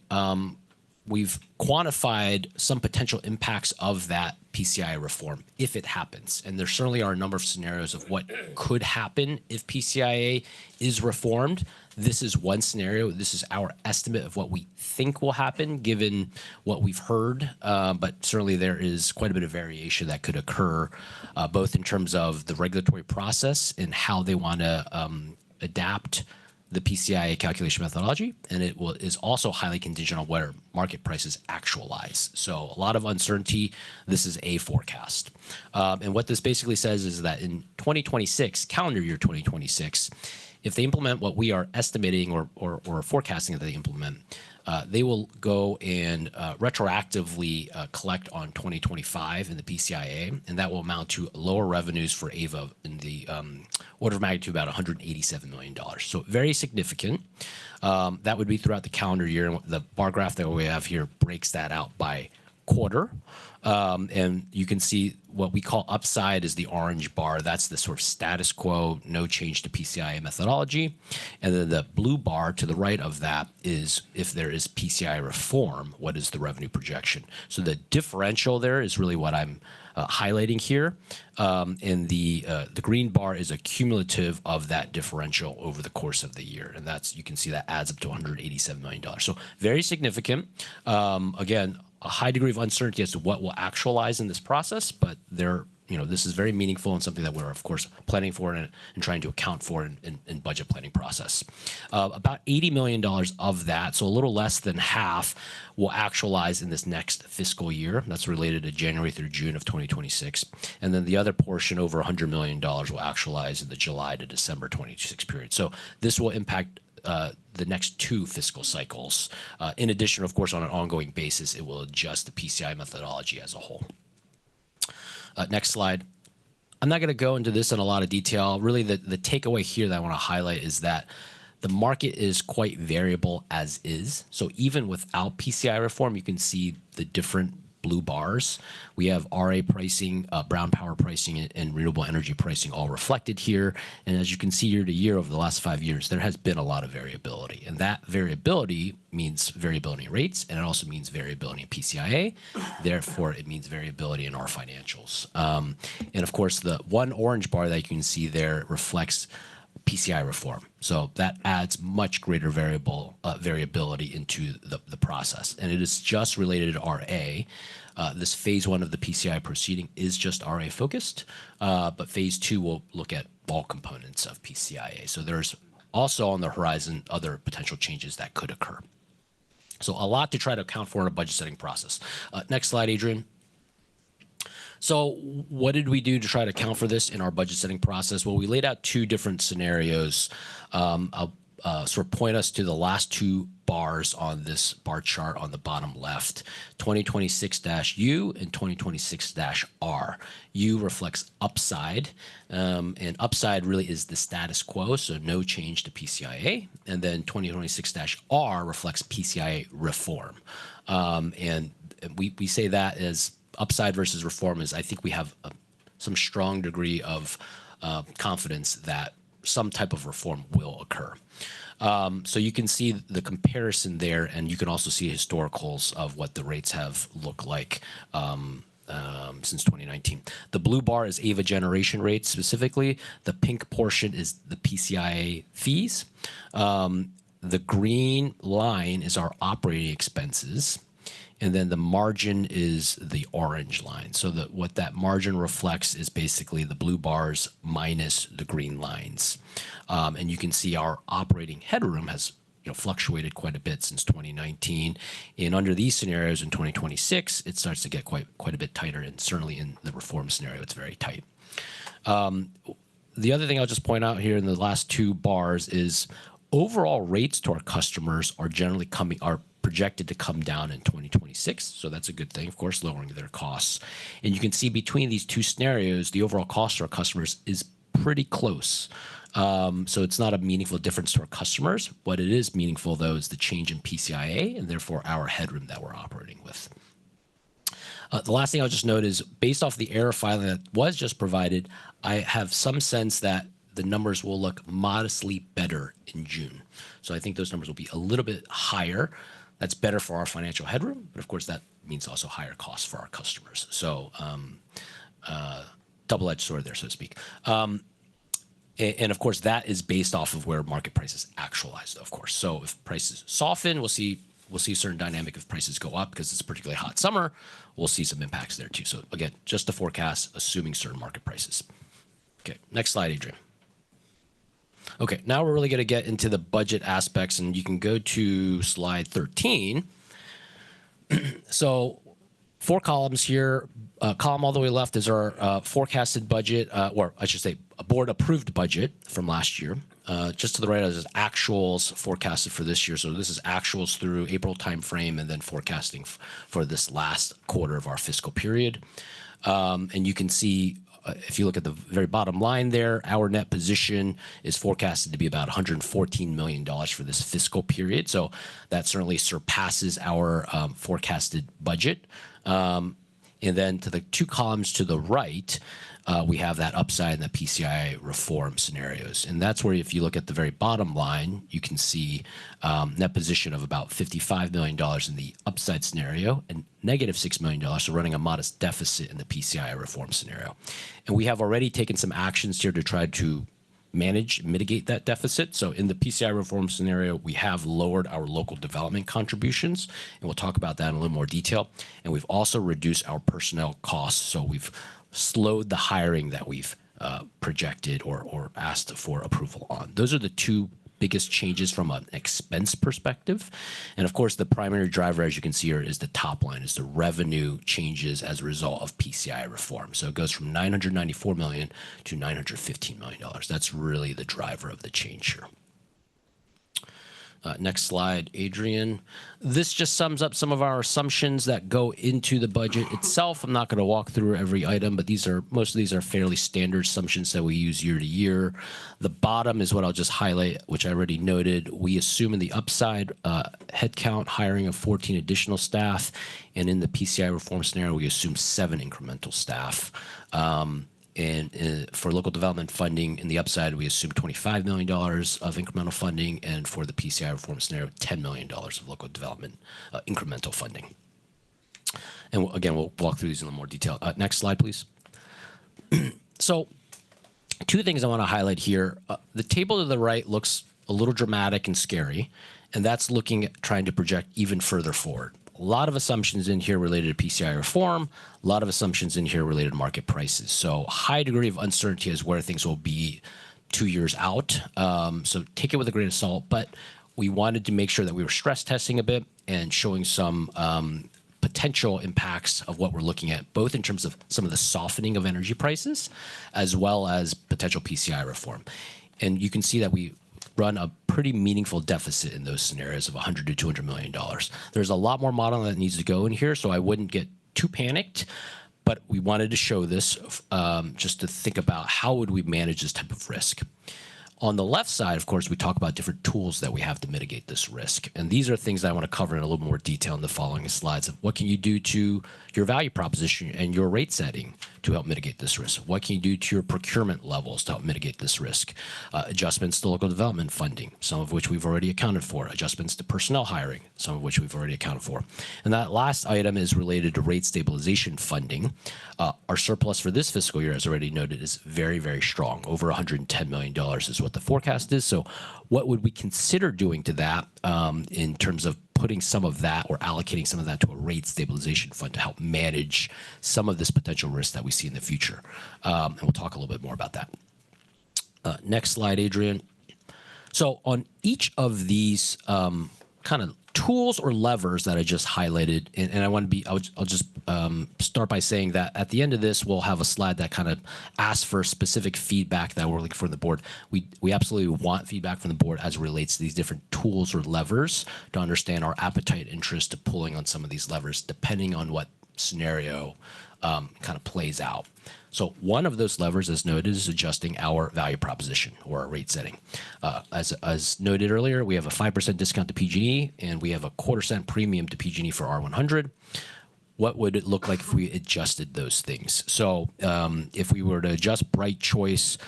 Speaker 10: We've quantified some potential impacts of that PCI reform if it happens. And there certainly are a number of scenarios of what could happen if PCIA is reformed. This is one scenario. This is our estimate of what we think will happen given what we've heard. But certainly there is quite a bit of variation that could occur, both in terms of the regulatory process and how they want to adapt the PCIA calculation methodology, and it is also highly contingent on where market prices actualize. So a lot of uncertainty. This is a forecast. And what this basically says is that in 2026, calendar year 2026, if they implement what we are estimating or forecasting that they implement, they will go and retroactively collect on 2025 in the PCIA, and that will amount to lower revenues for AVA in the order of magnitude about $187 million. So very significant. That would be throughout the calendar year, and the bar graph that we have here breaks that out by quarter. And you can see what we call upside is the orange bar. That's the sort of status quo, no change to PCIA methodology. And then the blue bar to the right of that is if there is PCIA reform, what is the revenue projection? So the differential there is really what I'm highlighting here. And the green bar is a cumulative of that differential over the course of the year. And that's, you can see that adds up to $187 million. So very significant. Again, a high degree of uncertainty as to what will actualize in this process, but there this is very meaningful and something that we're, of course, planning for and trying to account for in budget planning process. About $80 million of that, so a little less than half, will actualize in this next fiscal year. That's related to January through June of 2026. And then the other portion, over $100 million, will actualize in the July to December 2026 period. So this will impact the next 2 fiscal cycles. In addition, of course, on an ongoing basis, it will adjust the PCI methodology as a whole. Next slide. I'm not going to go into this in a lot of detail. Really, the takeaway here that I want to highlight is that the market is quite variable as is. So even without PCI reform, you can see the different blue bars. We have RA pricing, brown power pricing, and renewable energy pricing all reflected here. And as you can see year to year over the last 5 years, there has been a lot of variability. And that variability means variability in rates, and it also means variability in PCIA. Therefore, it means variability in our financials. And of course, the one orange bar that you can see there reflects PCI reform. So that adds much greater variability into the process. And it is just related to RA. This phase 1 of the PCI proceeding is just RA focused, but phase 2 will look at all components of PCIA. So there's also on the horizon other potential changes that could occur. So a lot to try to account for in a budget setting process. Next slide, Adrian. So what did we do to try to account for this in our budget setting process? Well, we laid out 2 different scenarios. I'll sort of point us to the last 2 bars on this bar chart on the bottom left, 2026-U and 2026-R. U reflects upside, and upside really is the status quo, so no change to PCIA. And then 2026-R reflects PCIA reform. And we say that as upside versus reform is I think we have some strong degree of confidence that some type of reform will occur. So you can see the comparison there, and you can also see historicals of what the rates have looked like since 2019. The blue bar is AVA generation rates specifically. The pink portion is the PCIA fees. The green line is our operating expenses. And then the margin is the orange line. So what that margin reflects is basically the blue bars minus the green lines. And you can see our operating headroom has fluctuated quite a bit since 2019. And under these scenarios in 2026, it starts to get quite a bit tighter. And certainly in the reform scenario, it's very tight. The other thing I'll just point out here in the last 2 bars is overall rates to our customers are generally projected to come down in 2026. So that's a good thing, of course, lowering their costs. And you can see between these 2 scenarios, the overall cost to our customers is pretty close. So it's not a meaningful difference to our customers. What it is meaningful, though, is the change in PCIA and therefore our headroom that we're operating with. The last thing I'll just note is based off the error filing that was just provided, I have some sense that the numbers will look modestly better in June. So I think those numbers will be a little bit higher. That's better for our financial headroom, but of course that means also higher costs for our customers. So double-edged sword there, so to speak. And of course that is based off of where market prices actualized, of course. So if prices soften, we'll see a certain dynamic. If prices go up because it's a particularly hot summer, we'll see some impacts there too. So again, just a forecast, assuming certain market prices. Okay, next slide, Adrian. Okay, now we're really going to get into the budget aspects, and you can go to slide 13. So 4 columns here. Column all the way left is our forecasted budget, or I should say a board-approved budget from last year. Just to the right is actuals forecasted for this year. So this is actuals through April timeframe and then forecasting for this last quarter of our fiscal period. And you can see if you look at the very bottom line there, our net position is forecasted to be about $114 million for this fiscal period. So that certainly surpasses our forecasted budget. And then to the 2 columns to the right, we have that upside in the PCI reform scenarios. And that's where if you look at the very bottom line, you can see net position of about $55 million in the upside scenario and negative $6 million, so running a modest deficit in the PCI reform scenario. And we have already taken some actions here to try to mitigate that deficit. So in the PCI reform scenario, we have lowered our local development contributions, and we'll talk about that in a little more detail. And we've also reduced our personnel costs. So we've slowed the hiring that we've projected or asked for approval on. Those are the two biggest changes from an expense perspective. And of course, the primary driver, as you can see here, is the top line, is the revenue changes as a result of PCI reform. So it goes from $994 million to $915 million. That's really the driver of the change here. Next slide, Adrian. This just sums up some of our assumptions that go into the budget itself. I'm not going to walk through every item, but most of these are fairly standard assumptions that we use year to year. The bottom is what I'll just highlight, which I already noted. We assume in the upside headcount hiring of 14 additional staff, and in the PCI reform scenario, we assume 7 incremental staff. And for local development funding in the upside, we assume $25 million of incremental funding, and for the PCI reform scenario, $10 million of local development incremental funding. And again, we'll walk through these in a little more detail. Next slide, please. So 2 things I want to highlight here. The table to the right looks a little dramatic and scary, and that's looking at trying to project even further forward. A lot of assumptions in here related to PCI reform, a lot of assumptions in here related to market prices. So high degree of uncertainty is where things will be 2 years out. So take it with a grain of salt, but we wanted to make sure that we were stress testing a bit and showing some potential impacts of what we're looking at, both in terms of some of the softening of energy prices, as well as potential PCI reform. And you can see that we run a pretty meaningful deficit in those scenarios of $100 to $200 million. There's a lot more modeling that needs to go in here, so I wouldn't get too panicked, but we wanted to show this just to think about how would we manage this type of risk. On the left side, of course, we talk about different tools that we have to mitigate this risk. And these are things that I want to cover in a little more detail in the following slides of what can you do to your value proposition and your rate setting to help mitigate this risk? What can you do to your procurement levels to help mitigate this risk? Adjustments to local development funding, some of which we've already accounted for. Adjustments to personnel hiring, some of which we've already accounted for. And that last item is related to rate stabilization funding. Our surplus for this fiscal year, as already noted, is very, very strong. Over $110 million is what the forecast is. So what would we consider doing to that in terms of putting some of that or allocating some of that to a rate stabilization fund to help manage some of this potential risk that we see in the future? And we'll talk a little bit more about that. Next slide, Adrian. So on each of these kind of tools or levers that I just highlighted, and I want to be, I'll just start by saying that at the end of this, we'll have a slide that kind of asks for specific feedback that we're looking for the board. We absolutely want feedback from the board as it relates to these different tools or levers to understand our appetite, interest to pulling on some of these levers, depending on what scenario kind of plays out. So one of those levers, as noted, is adjusting our value proposition or our rate setting. As noted earlier, we have a 5% discount to PG&E, and we have a 1/4 cent premium to PG&E for R100. What would it look like if we adjusted those things? So if we were to adjust Bright Choice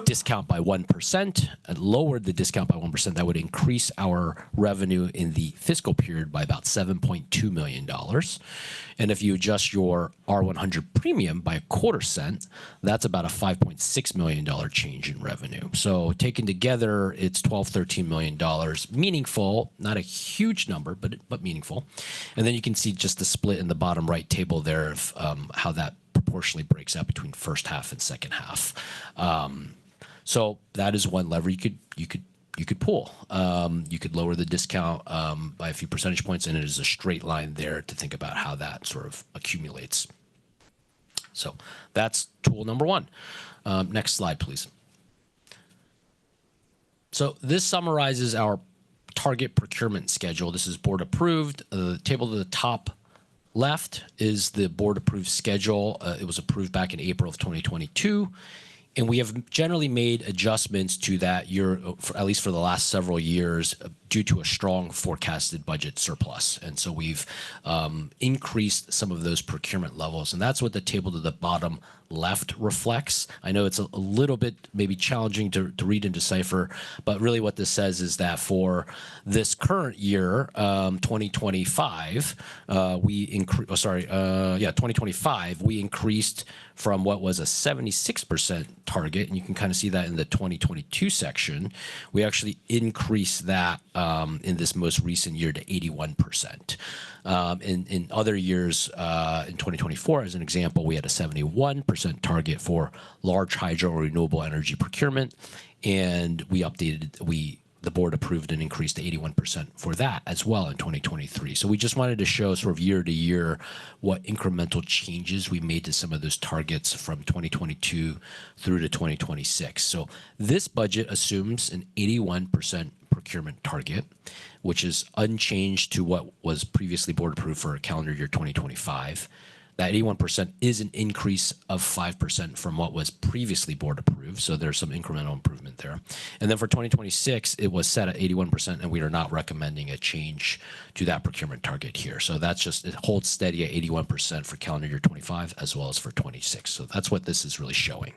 Speaker 10: discount by 1% and lowered the discount by 1%, that would increase our revenue in the fiscal period by about $7.2 million. And if you adjust your R100 premium by 1/4 cent, that's about a $5.6 million change in revenue. So taken together, it's $12-13 million. Meaningful, not a huge number, but meaningful. And then you can see just the split in the bottom right table there of how that proportionally breaks out between first half and second half. So that is one lever you could pull. You could lower the discount by a few percentage points, and it is a straight line there to think about how that sort of accumulates. So that's tool number one. Next slide, please. So this summarizes our target procurement schedule. This is board approved. The table to the top left is the board approved schedule. It was approved back in April of 2022. And we have generally made adjustments to that year, at least for the last several years, due to a strong forecasted budget surplus. And so we've increased some of those procurement levels. And that's what the table to the bottom left reflects. I know it's a little bit maybe challenging to read and decipher, but really what this says is that for this current year, 2025, we increased from what was a 76% target, and you can kind of see that in the 2022 section. We actually increased that in this most recent year to 81%. In other years, in 2024, as an example, we had a 71% target for large hydro or renewable energy procurement, and the board approved an increase to 81% for that as well in 2023. So we just wanted to show sort of year to year what incremental changes we made to some of those targets from 2022 through to 2026. So this budget assumes an 81% procurement target, which is unchanged to what was previously board approved for calendar year 2025. That 81% is an increase of 5% from what was previously board approved. So there's some incremental improvement there. And then for 2026, it was set at 81%, and we are not recommending a change to that procurement target here. So that's just, it holds steady at 81% for calendar year 25 as well as for 26. So that's what this is really showing.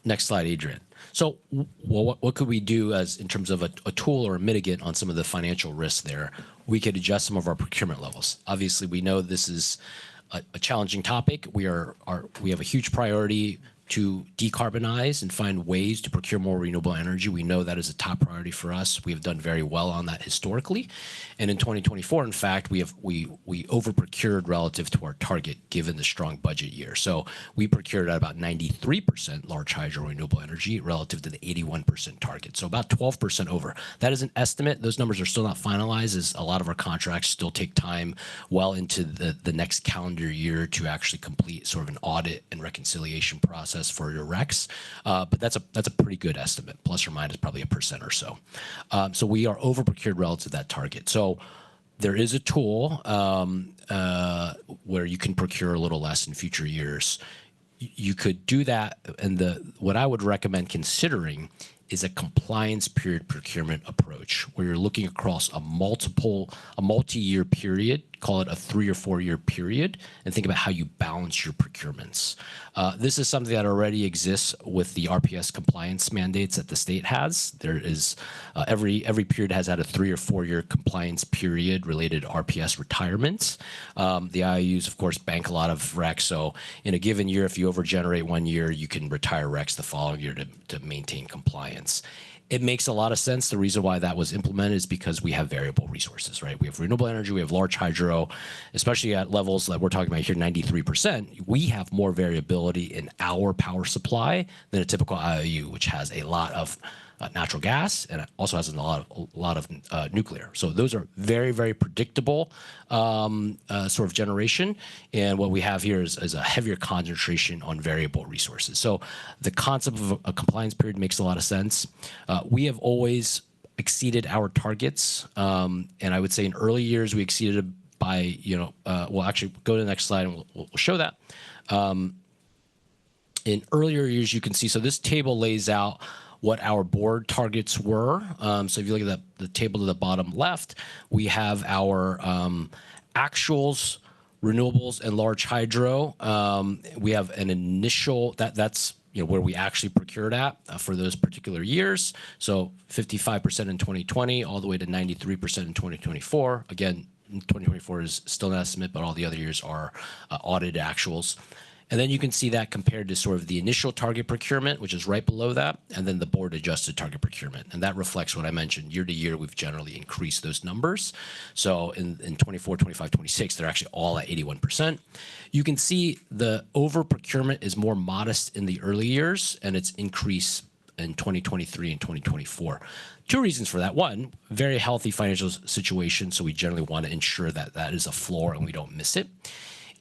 Speaker 10: Next slide, Adrian. So what could we do as in terms of a tool or a mitigant on some of the financial risks there? We could adjust some of our procurement levels. Obviously, we know this is a challenging topic. We have a huge priority to decarbonize and find ways to procure more renewable energy. We know that is a top priority for us. We have done very well on that historically. And in 2024, in fact, we over procured relative to our target given the strong budget year. So we procured at about 93% large hydro renewable energy relative to the 81% target. So about 12% over. That is an estimate. Those numbers are still not finalized as a lot of our contracts still take time well into the next calendar year to actually complete sort of an audit and reconciliation process for your RECs, but that's a pretty good estimate, plus or minus probably 1% or so. So we are over procured relative to that target. So there is a tool where you can procure a little less in future years. You could do that, and what I would recommend considering is a compliance period procurement approach where you're looking across a multi-year period, call it a 3 or 4 year period, and think about how you balance your procurements. This is something that already exists with the RPS compliance mandates that the state has. There is every period has had a 3 or 4 year compliance period related to RPS retirements. The IOUs, of course, bank a lot of RECs. So in a given year, if you overgenerate 1 year, you can retire RECs the following year to maintain compliance. It makes a lot of sense. The reason why that was implemented is because we have variable resources, right? We have renewable energy, we have large hydro, especially at levels that we're talking about here, 93%. We have more variability in our power supply than a typical IOU, which has a lot of natural gas and it also has a lot of nuclear. So those are very, very predictable sort of generation. And what we have here is a heavier concentration on variable resources. So the concept of a compliance period makes a lot of sense. We have always exceeded our targets. And I would say in early years, we exceeded by, we'll actually go to the next slide and we'll show that. In earlier years, you can see, so this table lays out what our board targets were. So if you look at the table to the bottom left, we have our actuals, renewables, and large hydro. We have an initial, that's where we actually procured at for those particular years. So 55% in 2020, all the way to 93% in 2024. Again, 2024 is still an estimate, but all the other years are audited actuals. And then you can see that compared to sort of the initial target procurement, which is right below that, and then the board adjusted target procurement. And that reflects what I mentioned. Year to year, we've generally increased those numbers. So in 24, 25, 26, they're actually all at 81%. You can see the over procurement is more modest in the early years, and it's increased in 2023 and 2024. Two reasons for that. One, very healthy financial situation, so we generally want to ensure that that is a floor and we don't miss it.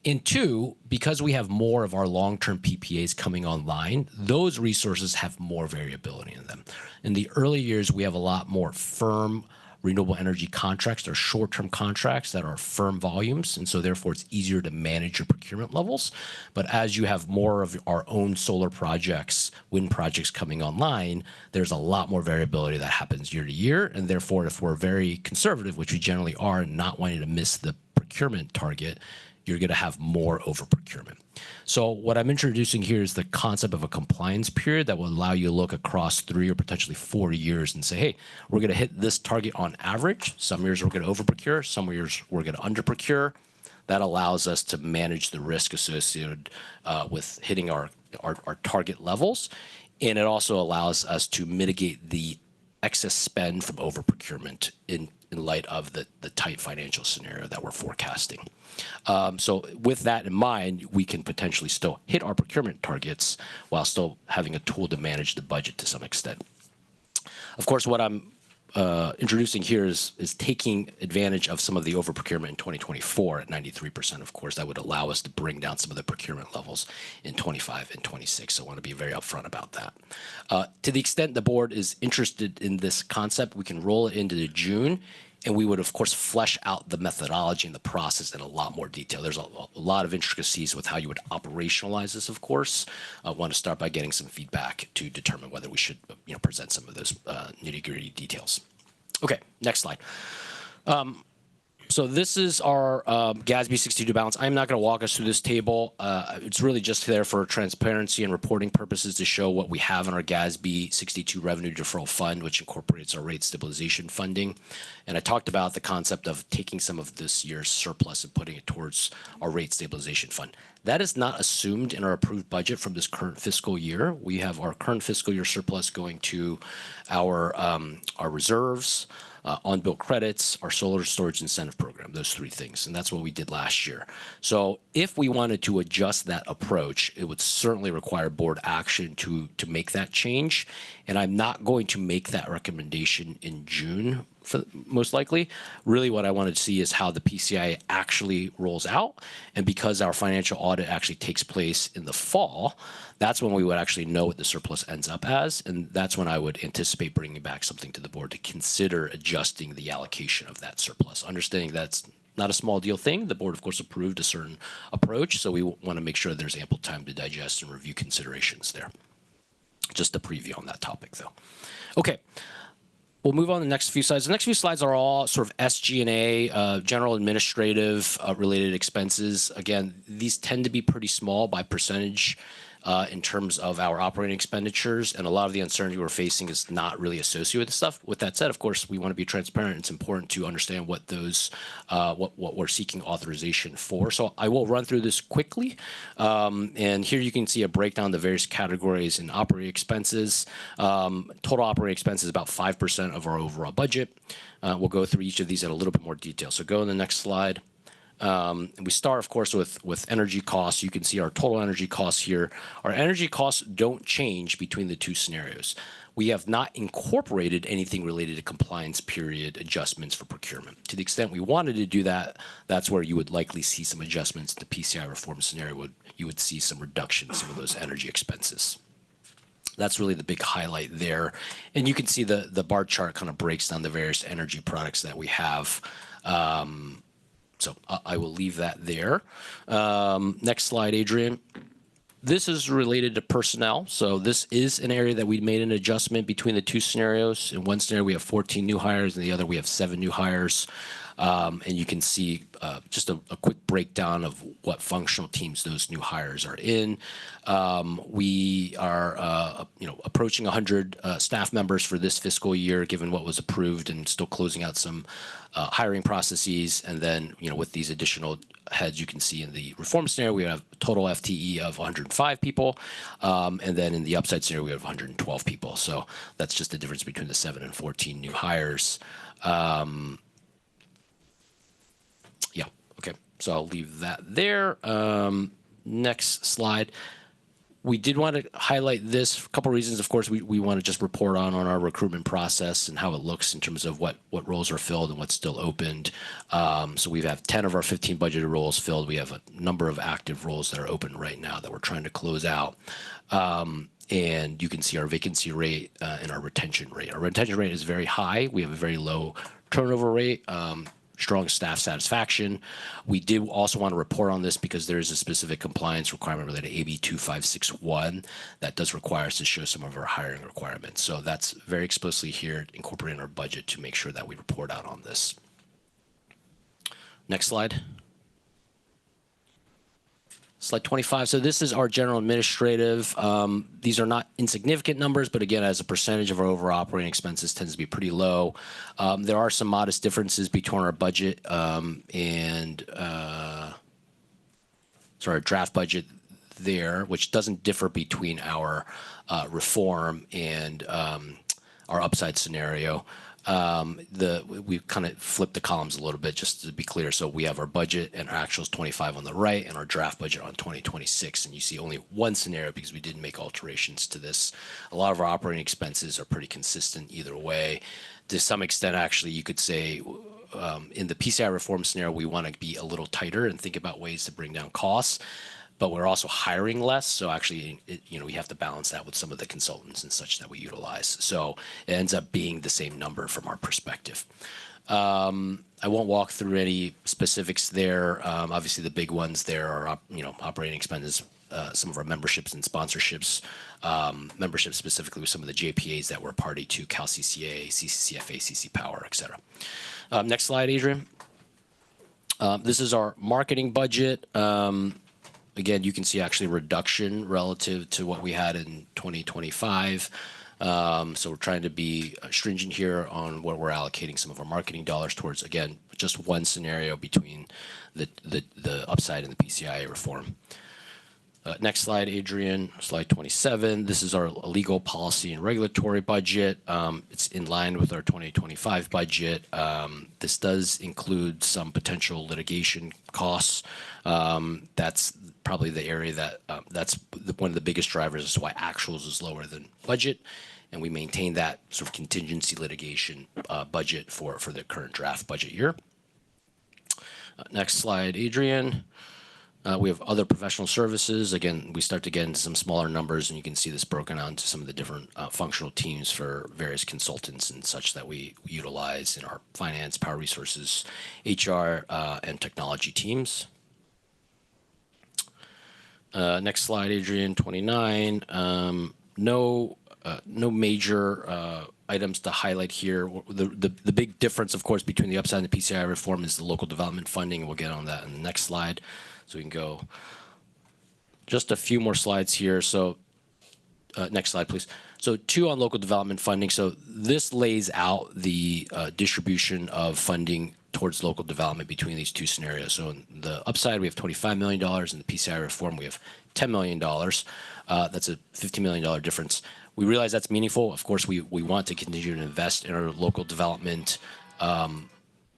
Speaker 10: And two, because we have more of our long-term PPAs coming online, those resources have more variability in them. In the early years, we have a lot more firm renewable energy contracts. They're short-term contracts that are firm volumes, and so therefore it's easier to manage your procurement levels. But as you have more of our own solar projects, wind projects coming online, there's a lot more variability that happens year to year, and therefore if we're very conservative, which we generally are, and not wanting to miss the procurement target, you're going to have more over procurement. So what I'm introducing here is the concept of a compliance period that will allow you to look across 3 or potentially 4 years and say, hey, we're going to hit this target on average. Some years we're going to over procure, some years we're going to under procure. That allows us to manage the risk associated with hitting our target levels. And it also allows us to mitigate the excess spend from over procurement in light of the tight financial scenario that we're forecasting. So with that in mind, we can potentially still hit our procurement targets while still having a tool to manage the budget to some extent. Of course, what I'm introducing here is taking advantage of some of the overprocurement in 2024 at 93%. Of course, that would allow us to bring down some of the procurement levels in 25 and 26. So I want to be very upfront about that. To the extent the board is interested in this concept, we can roll it into June. And we would, of course, flesh out the methodology and the process in a lot more detail. There's a lot of intricacies with how you would operationalize this, of course. I want to start by getting some feedback to determine whether we should present some of those nitty-gritty details. Okay, next slide. So this is our GASB 62 balance. I'm not going to walk us through this table. It's really just there for transparency and reporting purposes to show what we have in our GASB 62 revenue deferral fund, which incorporates our rate stabilization funding. And I talked about the concept of taking some of this year's surplus and putting it towards our rate stabilization fund. That is not assumed in our approved budget from this current fiscal year. We have our current fiscal year surplus going to our reserves, on-bill credits, our solar storage incentive program, those three things. And that's what we did last year. So if we wanted to adjust that approach, it would certainly require board action to make that change. And I'm not going to make that recommendation in June, most likely. Really what I wanted to see is how the PCI actually rolls out. And because our financial audit actually takes place in the fall, that's when we would actually know what the surplus ends up as. And that's when I would anticipate bringing back something to the board to consider adjusting the allocation of that surplus. Understanding that's not a small deal thing. The board, of course, approved a certain approach. So we want to make sure there's ample time to digest and review considerations there. Just a preview on that topic, though. Okay. We'll move on to the next few slides. The next few slides are all sort of SG&A, general administrative related expenses. Again, these tend to be pretty small by percentage in terms of our operating expenditures, and a lot of the uncertainty we're facing is not really associated with this stuff. With that said, of course, we want to be transparent. It's important to understand what those, what we're seeking authorization for. So I will run through this quickly, and here you can see a breakdown of the various categories in operating expenses. Total operating expenses is about 5% of our overall budget. We'll go through each of these in a little bit more detail. So go to the next slide. We start, of course, with energy costs. You can see our total energy costs here. Our energy costs don't change between the two scenarios. We have not incorporated anything related to compliance period adjustments for procurement. To the extent we wanted to do that, that's where you would likely see some adjustments. The PCI reform scenario you would see some reduction in some of those energy expenses. That's really the big highlight there. And you can see the bar chart kind of breaks down the various energy products that we have. So I will leave that there. Next slide, Adrian. This is related to personnel. So this is an area that we made an adjustment between the two scenarios. In one scenario, we have 14 new hires. In the other, we have 7 new hires. And you can see just a quick breakdown of what functional teams those new hires are in. We are approaching 100 staff members for this fiscal year, given what was approved, and still closing out some hiring processes. And then, with these additional heads, you can see in the reform scenario, we have a total FTE of 105 people. And then in the upside scenario, we have 112 people. So that's just the difference between the 7 and 14 new hires. Yeah, okay. So I'll leave that there. Next slide. We did want to highlight this for a couple of reasons. Of course, we want to just report on our recruitment process and how it looks in terms of what roles are filled and what's still opened. So we have 10 of our 15 budgeted roles filled. We have a number of active roles that are open right now that we're trying to close out. And you can see our vacancy rate and our retention rate. Our retention rate is very high. We have a very low turnover rate. Strong staff satisfaction. We do also want to report on this because there is a specific compliance requirement related to AB 2561 that does require us to show some of our hiring requirements. So that's very explicitly here incorporated in our budget to make sure that we report out on this. Next slide. Slide 25. So this is our general administrative. These are not insignificant numbers, but again, as a percentage of our overall operating expenses tends to be pretty low. There are some modest differences between our budget and our draft budget there, which doesn't differ between our reform and our upside scenario. We've kind of flipped the columns a little bit just to be clear. So we have our budget and our actuals 25 on the right and our draft budget on 2026. And you see only one scenario because we didn't make alterations to this. A lot of our operating expenses are pretty consistent either way. To some extent, actually, you could say in the PCI reform scenario, we want to be a little tighter and think about ways to bring down costs. But we're also hiring less, so actually, we have to balance that with some of the consultants and such that we utilize. So it ends up being the same number from our perspective. I won't walk through any specifics there. Obviously, the big ones there are, operating expenses, some of our memberships and sponsorships, memberships specifically with some of the JPAs that we're party to, CalCCA, CCCFA, CC Power, et cetera. Next slide, Adrian. This is our marketing budget. Again, you can see actually a reduction relative to what we had in 2025. So we're trying to be stringent here on where we're allocating some of our marketing dollars towards, again, just one scenario between the upside and the PCIA reform. Next slide, Adrian, slide 27. This is our legal policy and regulatory budget. It's in line with our 2025 budget. This does include some potential litigation costs. That's probably the area that's one of the biggest drivers as to why actuals is lower than budget. And we maintain that sort of contingency litigation budget for the current draft budget year. Next slide, Adrian. We have other professional services. Again, we start to get into some smaller numbers, and you can see this broken out into some of the different functional teams for various consultants and such that we utilize in our finance, power resources, HR, and technology teams. Next slide, Adrian, 29. No major items to highlight here. The big difference, of course, between the upside and the PCI reform is the local development funding, and we'll get on that in the next slide. So we can go just a few more slides here. So next slide, please. So 2 on local development funding. So this lays out the distribution of funding towards local development between these 2 scenarios. So in the upside, we have $25 million. In the PCI reform, we have $10 million. That's a $50 million difference. We realize that's meaningful. Of course, we want to continue to invest in our local development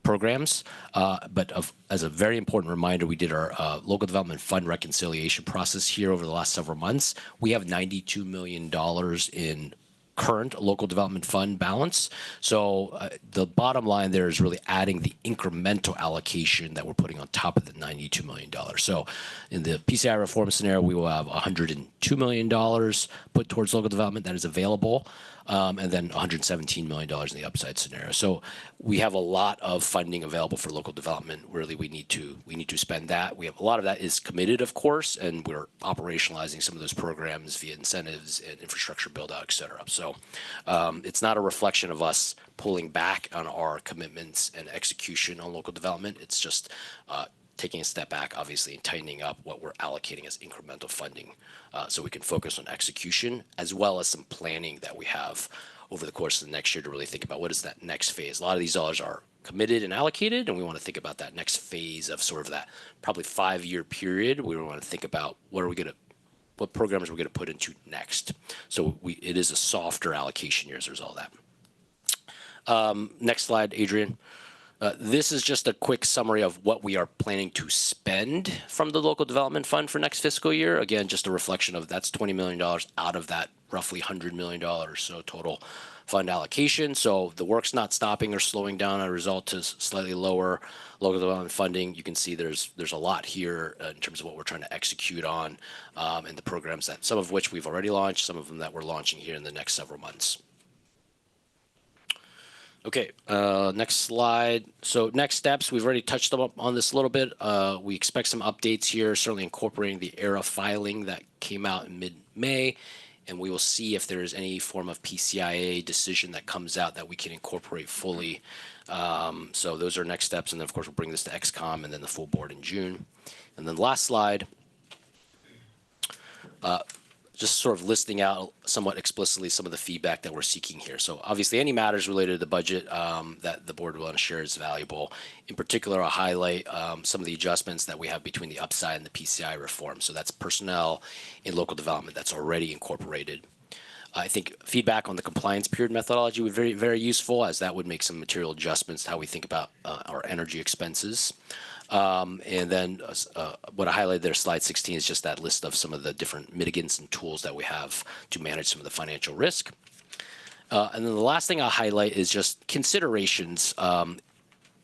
Speaker 10: programs. But as a very important reminder, we did our local development fund reconciliation process here over the last several months. We have $92 million in current local development fund balance. So the bottom line there is really adding the incremental allocation that we're putting on top of the $92 million. So in the PCI reform scenario, we will have $102 million put towards local development that is available. And then $117 million in the upside scenario. So we have a lot of funding available for local development. Really, we need to spend that. We have a lot of that is committed, of course, and we're operationalizing some of those programs via incentives and infrastructure build out, et cetera. So it's not a reflection of us pulling back on our commitments and execution on local development. It's just taking a step back, obviously, and tightening up what we're allocating as incremental funding so we can focus on execution as well as some planning that we have over the course of the next year to really think about what is that next phase. A lot of these dollars are committed and allocated, and we want to think about that next phase of sort of that probably 5-year period. We want to think about what programs we're going to put into next. So it is a softer allocation year as a result of that. Next slide, Adrian. This is just a quick summary of what we are planning to spend from the local development fund for next fiscal year. Again, just a reflection of that's $20 million out of that roughly $100 million or so total fund allocation. So the work's not stopping or slowing down as a result to slightly lower local development funding. You can see there's a lot here in terms of what we're trying to execute on and the programs that some of which we've already launched, some of them that we're launching here in the next several months. Okay, next slide. So next steps, we've already touched on this a little bit. We expect some updates here, certainly incorporating the ERA filing that came out in mid-May, and we will see if there is any form of PCIA decision that comes out that we can incorporate fully. So those are next steps, and then of course we'll bring this to XCOM and then the full board in June. And then last slide. Just sort of listing out somewhat explicitly some of the feedback that we're seeking here. So obviously any matters related to the budget that the board will want to share is valuable. In particular, I'll highlight some of the adjustments that we have between the upside and the PCI reform. So that's personnel in local development that's already incorporated. I think feedback on the compliance period methodology would be very, very useful, as that would make some material adjustments to how we think about our energy expenses. And then what I highlighted there, slide 16, is just that list of some of the different mitigants and tools that we have to manage some of the financial risk. And then the last thing I'll highlight is just considerations.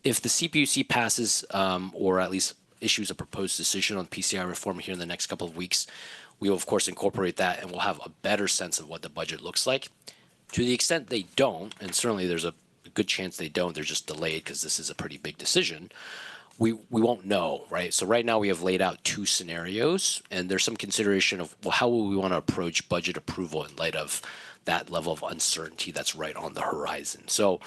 Speaker 10: If the CPUC passes or at least issues a proposed decision on PCI reform here in the next couple of weeks, we will, of course, incorporate that and we'll have a better sense of what the budget looks like. To the extent they don't, and certainly there's a good chance they don't, they're just delayed because this is a pretty big decision, we won't know, right? So right now we have laid out 2 scenarios, and there's some consideration of, well, how will we want to approach budget approval in light of that level of uncertainty that's right on the horizon. So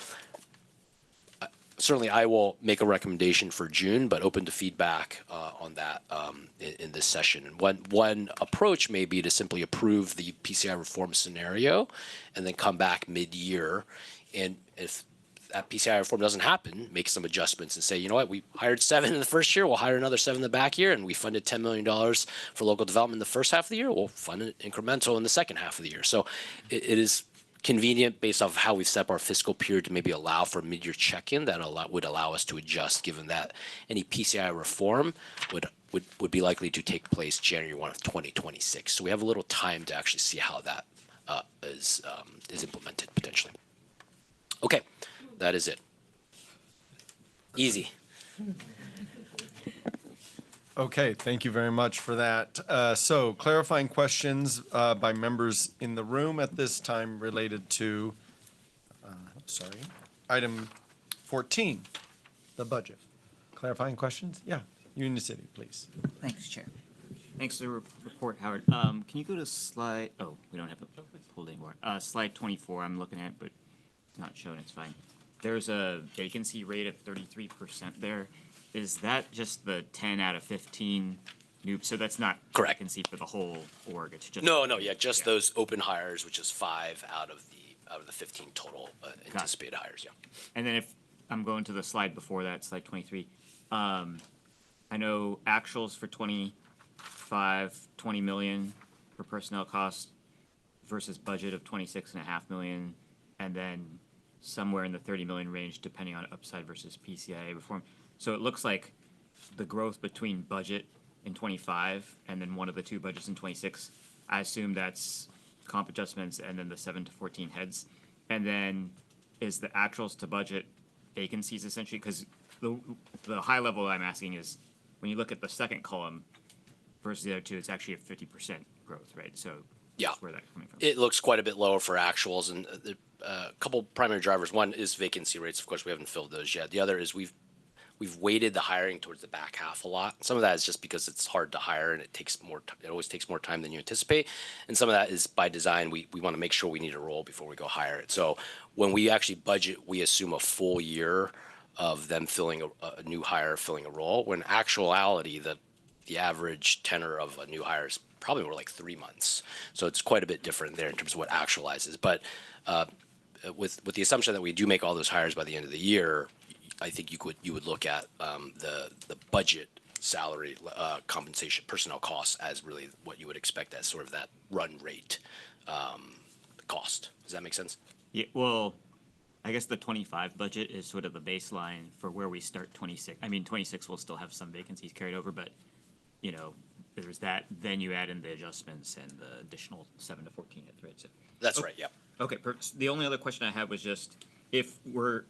Speaker 10: certainly I will make a recommendation for June, but open to feedback on that in this session. And one approach may be to simply approve the PCI reform scenario and then come back mid-year. And if that PCI reform doesn't happen, make some adjustments and say, you know what, we hired 7 in the first year, we'll hire another 7 in the back year, and we funded $10 million for local development in the first half of the year, we'll fund it incremental in the second half of the year. So it is convenient based off of how we've set up our fiscal period to maybe allow for a mid-year check-in that would allow us to adjust, given that any PCI reform would be likely to take place January 1 of 2026. So we have a little time to actually see how that is implemented potentially. Okay, that is it. Easy.
Speaker 5: Okay, thank you very much for that. So clarifying questions by members in the room at this time related to, item 14, the budget. Clarifying questions? Yeah, Union City, please.
Speaker 2: Thanks, Chair. Thanks for the report, Howard. Can you go to slide, oh, we don't have it pulled anymore. Slide 24, I'm looking at, but it's not shown, it's fine. There's a vacancy rate of 33% there. Is that just the 10 out of 15 new, so that's not
Speaker 10: Correct.
Speaker 2: vacancy for the whole org, it's just.
Speaker 10: No, yeah, just those open hires, which is 5 out of the 15 total anticipated hires, yeah.
Speaker 2: And then if I'm going to the slide before that, slide 23, I know actuals for 25, 20 million for personnel costs versus budget of 26.5 million, and then somewhere in the 30 million range depending on upside versus PCIA reform. So it looks like the growth between budget in 25 and then one of the 2 budgets in 26, I assume that's comp adjustments and then the 7 to 14 heads. And then is the actuals to budget vacancies essentially? Because the high level I'm asking is when you look at the second column versus the other 2, it's actually a 50% growth, right? So
Speaker 10: yeah,
Speaker 2: where that's coming from.
Speaker 10: It looks quite a bit lower for actuals, and a couple primary drivers. One is vacancy rates. Of course, we haven't filled those yet. The other is we've weighted the hiring towards the back half a lot. Some of that is just because it's hard to hire and it always takes more time than you anticipate. And some of that is by design. We want to make sure we need a role before we go hire it. So when we actually budget, we assume a full year of them filling a new hire, filling a role. When in actuality, the average tenor of a new hire is probably more like 3 months. So it's quite a bit different there in terms of what actualizes. But with the assumption that we do make all those hires by the end of the year, I think you would look at the budget salary compensation personnel costs as really what you would expect as sort of that run rate cost. Does that make sense?
Speaker 2: Yeah, well, I guess the 25 budget is sort of the baseline for where we start 26. I mean, 26 will still have some vacancies carried over, but you know, there's that. Then you add in the adjustments and the additional 7 to 14 heads, right? So,
Speaker 10: that's right. Yeah.
Speaker 2: Okay. The only other question I had was just if we're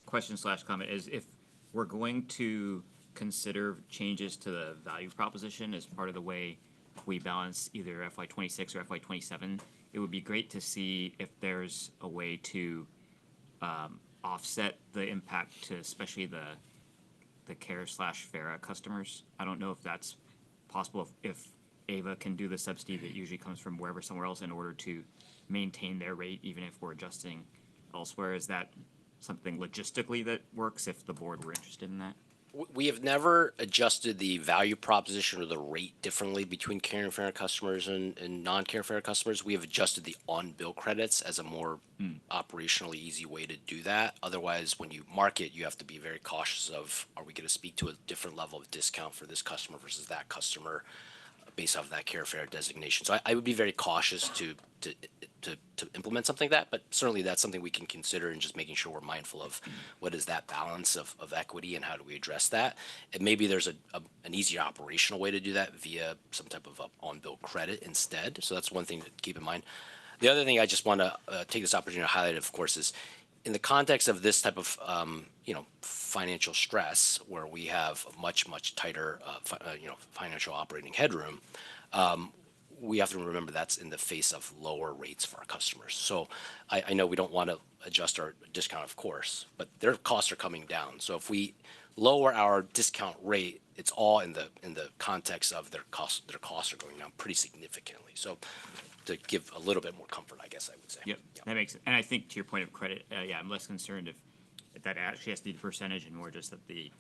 Speaker 2: question/comment is if we're going to consider changes to the value proposition as part of the way we balance either FY26 or FY27, it would be great to see if there's a way to offset the impact to especially the CARE/FARA customers. I don't know if that's possible, if AVA can do the subsidy that usually comes from wherever somewhere else in order to maintain their rate, even if we're adjusting elsewhere. Is that something logistically that works if the board were interested in that?
Speaker 10: We have never adjusted the value proposition or the rate differently between Care and Fair customers and non-Care Fair customers. We have adjusted the on-bill credits as a more operationally easy way to do that. Otherwise, when you market, you have to be very cautious of, are we going to speak to a different level of discount for this customer versus that customer? based off that care fair designation. So I would be very cautious to implement something like that, but certainly that's something we can consider and just making sure we're mindful of what is that balance of equity and how do we address that. And maybe there's an easier operational way to do that via some type of on-bill credit instead. So that's one thing to keep in mind. The other thing I just want to take this opportunity to highlight, of course, is in the context of this type of financial stress, where we have a much tighter financial operating headroom, we have to remember that's in the face of lower rates for our customers. So I know we don't want to adjust our discount, of course, but their costs are coming down. So if we lower our discount rate, it's all in the context of their costs. Their costs are going down pretty significantly. So to give a little bit more comfort, I guess I would say.
Speaker 2: Yep, that makes it. And I think to your point of credit, yeah, I'm less concerned if that actually has to be the percentage and more just that the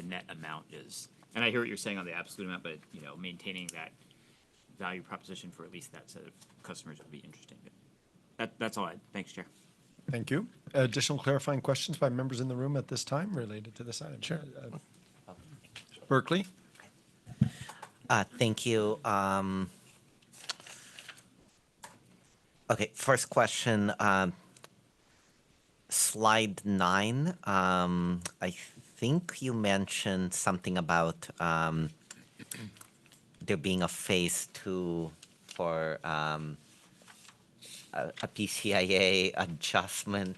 Speaker 2: net amount is. And I hear what you're saying on the absolute amount, but maintaining that value proposition for at least that set of customers would be interesting. That's all. Thanks, Chair.
Speaker 5: Thank you. Additional clarifying questions by members in the room at this time related to this item? Sure. Berkeley?
Speaker 13: Thank you. Okay, first question. Slide 9. I think you mentioned something about there being a phase 2 for a PCIA adjustment,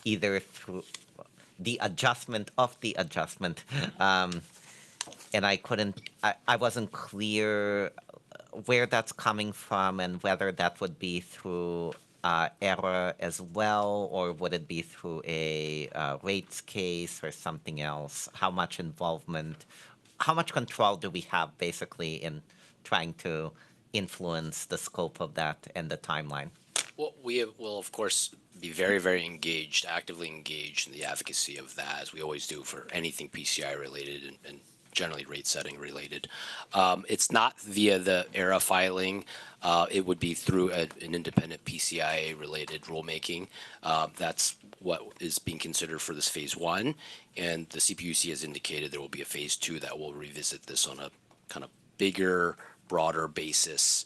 Speaker 13: either through the adjustment of the adjustment. And I wasn't clear where that's coming from and whether that would be through error as well, or would it be through a rates case or something else? How much involvement, how much control do we have basically in trying to influence the scope of that and the timeline?
Speaker 10: Well, we will, of course, be very engaged, actively engaged in the advocacy of that, as we always do for anything PCI related and generally rate setting related. It's not via the ERA filing. It would be through an independent PCIA related rulemaking. That's what is being considered for this phase 1. And the CPUC has indicated there will be a phase 2 that will revisit this on a kind of bigger, broader basis.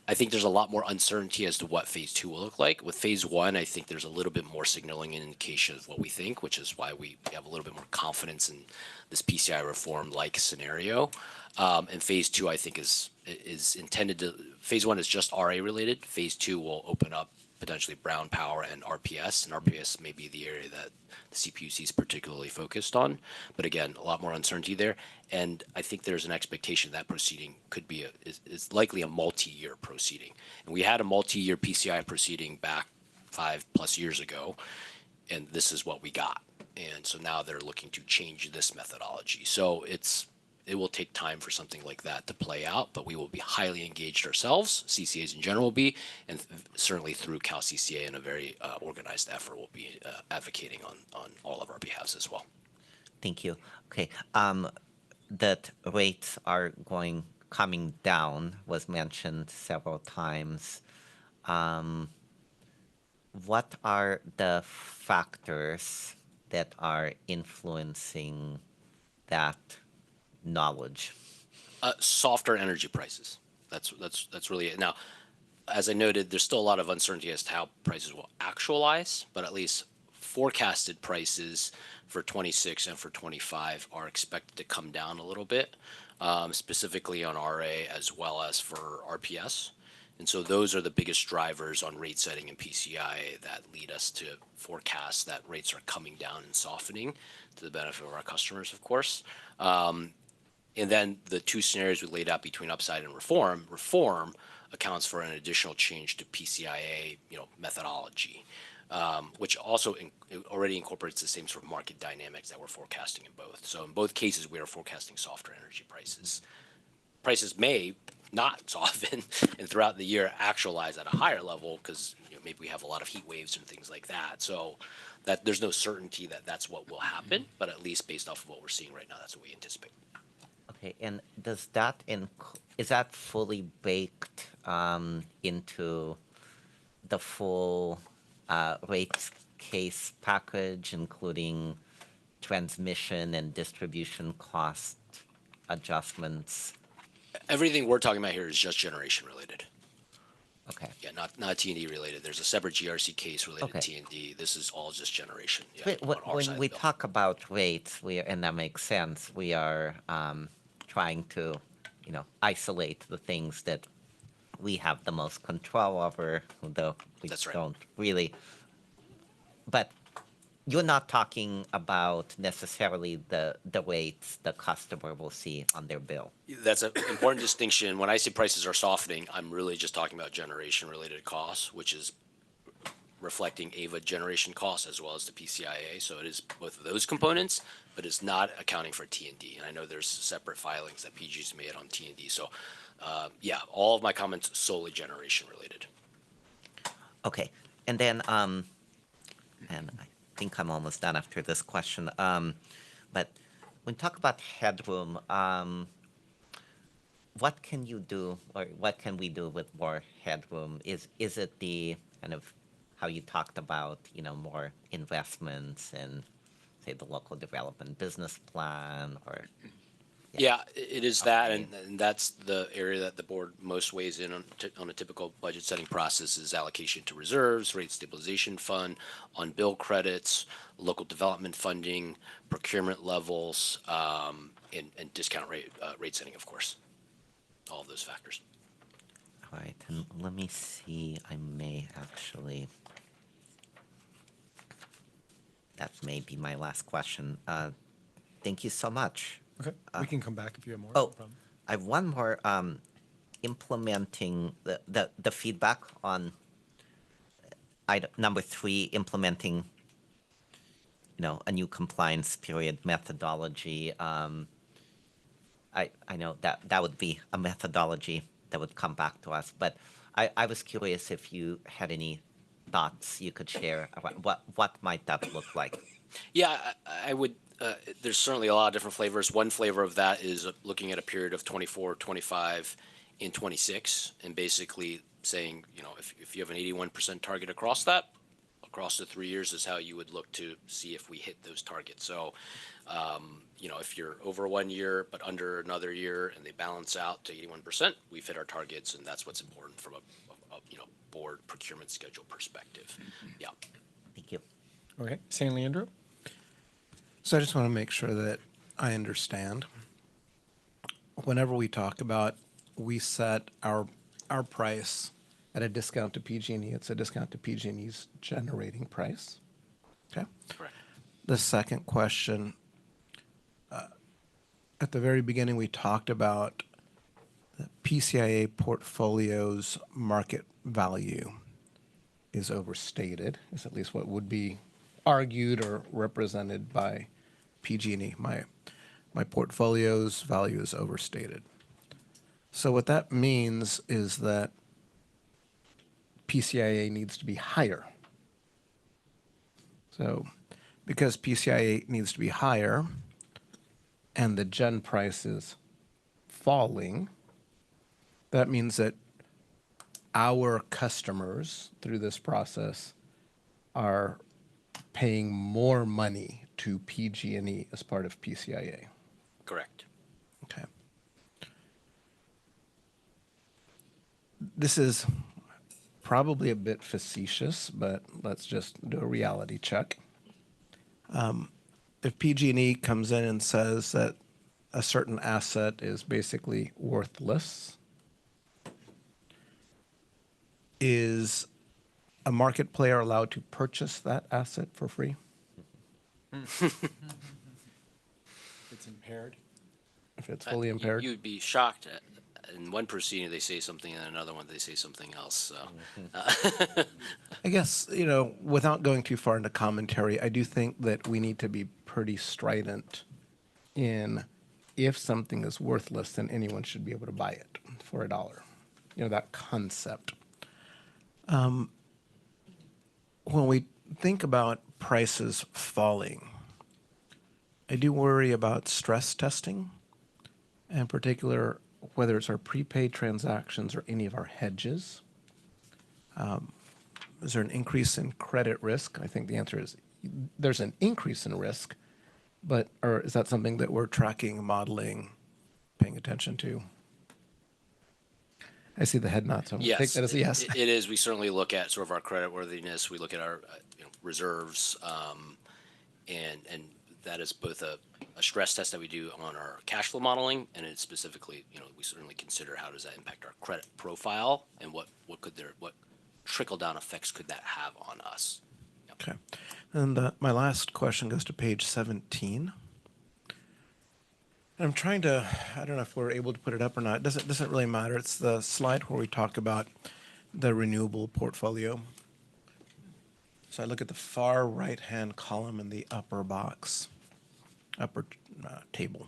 Speaker 10: I think there's a lot more uncertainty as to what phase 2 will look like. With phase 1, I think there's a little bit more signaling and indication of what we think, which is why we have a little bit more confidence in this PCI reform-like scenario. And phase 2, I think, is intended to. Phase 1 is just RA related. Phase 2 will open up potentially Brown Power and RPS, and RPS may be the area that the CPUC is particularly focused on. But again, a lot more uncertainty there, and I think there's an expectation that proceeding could be is likely a multi-year proceeding. And we had a multi-year PCI proceeding back 5+ years ago, and this is what we got. And so now they're looking to change this methodology. So it will take time for something like that to play out, but we will be highly engaged ourselves, CCAs in general will be, and certainly through CalCCA in a very organized effort, we'll be advocating on all of our behalves as well.
Speaker 13: Thank you. Okay, that rates are coming down was mentioned several times. What are the factors that are influencing that knowledge?
Speaker 10: Softer energy prices. That's really it. Now, as I noted, there's still a lot of uncertainty as to how prices will actualize, but at least forecasted prices for 26 and for 25 are expected to come down a little bit, specifically on RA as well as for RPS. And so those are the biggest drivers on rate setting and PCI that lead us to forecast that rates are coming down and softening to the benefit of our customers, of course. And then the two scenarios we laid out between upside and reform accounts for an additional change to PCIA, methodology, which also already incorporates the same sort of market dynamics that we're forecasting in both. So in both cases, we are forecasting softer energy prices. Prices may not soften and throughout the year actualize at a higher level because maybe we have a lot of heat waves and things like that. So that there's no certainty that that's what will happen, but at least based off of what we're seeing right now, that's what we anticipate.
Speaker 13: Okay, and does that is that fully baked into the full rates case package, including transmission and distribution cost adjustments
Speaker 10: Everything we're talking about here is just generation related.
Speaker 13: Okay.
Speaker 10: Yeah, not T&D related. There's a separate GRC case related
Speaker 13: Okay.
Speaker 10: to T&D. This is all just generation. Yeah,
Speaker 13: Wait,
Speaker 10: on our side
Speaker 13: when
Speaker 10: of
Speaker 13: we
Speaker 10: the bill.
Speaker 13: talk about rates, and that makes sense, we are trying to, isolate the things that we have the most control over, though we
Speaker 10: That's right.
Speaker 13: don't really. But you're not talking about necessarily the rates the customer will see on their bill.
Speaker 10: That's an important distinction. When I say prices are softening, I'm really just talking about generation related costs, which is reflecting AVA generation costs as well as the PCIA. So it is both of those components, but it's not accounting for T&D. And I know there's separate filings that PG's made on T&D. So yeah, all of my comments solely generation related.
Speaker 13: Okay, and then, and I think I'm almost done after this question. But when you talk about headroom, what can you do, or what can we do with more headroom? Is it the kind of how you talked about, more investments in, say, the local development business plan, or?
Speaker 10: Yeah, it is that, and that's the area that the board most weighs in on a typical budget setting process is allocation to reserves, rate stabilization fund, on bill credits, local development funding, procurement levels, and discount rate setting, of course. All of those factors.
Speaker 13: All right, and let me see, I may actually, that may be my last question. Thank you so much.
Speaker 5: Okay, we can come back if you have more.
Speaker 13: Oh,
Speaker 5: no problem.
Speaker 13: I have one more, implementing the feedback on item number 3, implementing, a new compliance period methodology. I know that would be a methodology that would come back to us, but I was curious if you had any thoughts you could share about what might that look like?
Speaker 10: Yeah, I would. There's certainly a lot of different flavors. One flavor of that is looking at a period of 24, 25, and 26, and basically saying, if you have an 81% target across the 3 years is how you would look to see if we hit those targets. So, if you're over 1 year but under another year and they balance out to 81%, we've hit our targets, and that's what's important from a board procurement schedule perspective. Yeah.
Speaker 13: Thank you.
Speaker 5: Okay, San Leandro?
Speaker 14: So I just want to make sure that I understand. Whenever we talk about, we set our price at a discount to PG&E, it's a discount to PG&E's generating price. Okay.
Speaker 10: Correct.
Speaker 14: The second question, at the very beginning, we talked about the PCIA portfolio's market value is overstated, is at least what would be argued or represented by PG&E. My portfolio's value is overstated. So what that means is that PCIA needs to be higher. So because PCIA needs to be higher and the gen price is falling, that means that our customers through this process are paying more money to PG&E as part of PCIA.
Speaker 10: Correct.
Speaker 14: Okay. This is probably a bit facetious, but let's just do a reality check. If PG&E comes in and says that a certain asset is basically worthless, is a market player allowed to purchase that asset for free?
Speaker 5: It's impaired.
Speaker 14: If it's fully impaired?
Speaker 10: You'd be shocked. In one proceeding, they say something, and another one, they say something else. So.
Speaker 14: I guess, without going too far into commentary, I do think that we need to be pretty strident in if something is worthless, then anyone should be able to buy it for $1. That concept. When we think about prices falling, I do worry about stress testing, in particular, whether it's our prepaid transactions or any of our hedges. Is there an increase in credit risk? I think the answer is there's an increase in risk, or is that something that we're tracking, modeling, paying attention to? I see the head nod, so I'm gonna take
Speaker 10: Yes,
Speaker 14: that as a yes.
Speaker 10: it is. We certainly look at sort of our credit worthiness. We look at our reserves, and that is both a stress test that we do on our cash flow modeling, and it's specifically, we certainly consider how does that impact our credit profile and what trickle down effects could that have on us.
Speaker 14: Okay. And my last question goes to page 17. I'm trying to, I don't know if we're able to put it up or not. It doesn't really matter. It's the slide where we talk about the renewable portfolio. So I look at the far right-hand column in the upper box, upper table.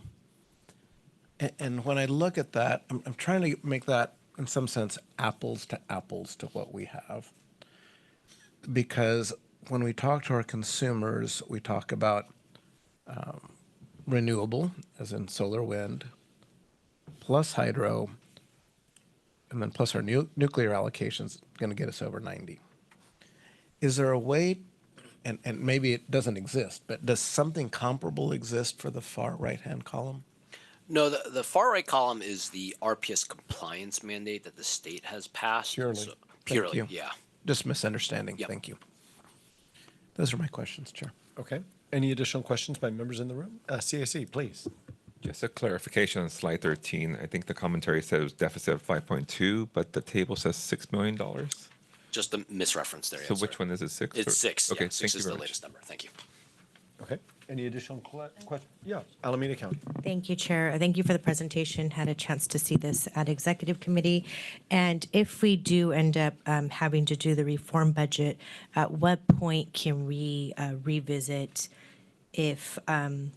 Speaker 14: And when I look at that, I'm trying to make that, in some sense, apples to what we have. Because when we talk to our consumers, we talk about renewable, as in solar, wind, plus hydro, and then plus our nuclear allocations, going to get us over 90. Is there a way, and maybe it doesn't exist, but does something comparable exist for the far right-hand column?
Speaker 10: No, the far right column is the RPS compliance mandate that the state has passed.
Speaker 14: Purely.
Speaker 10: So,
Speaker 14: Thank
Speaker 10: purely,
Speaker 14: you.
Speaker 10: yeah.
Speaker 14: Just misunderstanding.
Speaker 10: Yep.
Speaker 14: Thank you. Those are my questions, Chair.
Speaker 5: Okay. Any additional questions by members in the room? CAC, please.
Speaker 11: Just a clarification on slide 13. I think the commentary says deficit of 5.2, but the table says $6 million.
Speaker 10: Just a misreference there.
Speaker 11: So which one is it? 6?
Speaker 10: It's 6.
Speaker 11: Okay,
Speaker 10: Yeah, 6
Speaker 11: thank you
Speaker 10: is
Speaker 11: very
Speaker 10: the
Speaker 11: much.
Speaker 10: latest number. Thank you.
Speaker 5: Okay. Any additional questions? Yeah, Alameda County.
Speaker 4: Thank you, Chair. Thank you for the presentation. Had a chance to see this at Executive Committee. And if we do end up having to do the reform budget, at what point can we revisit if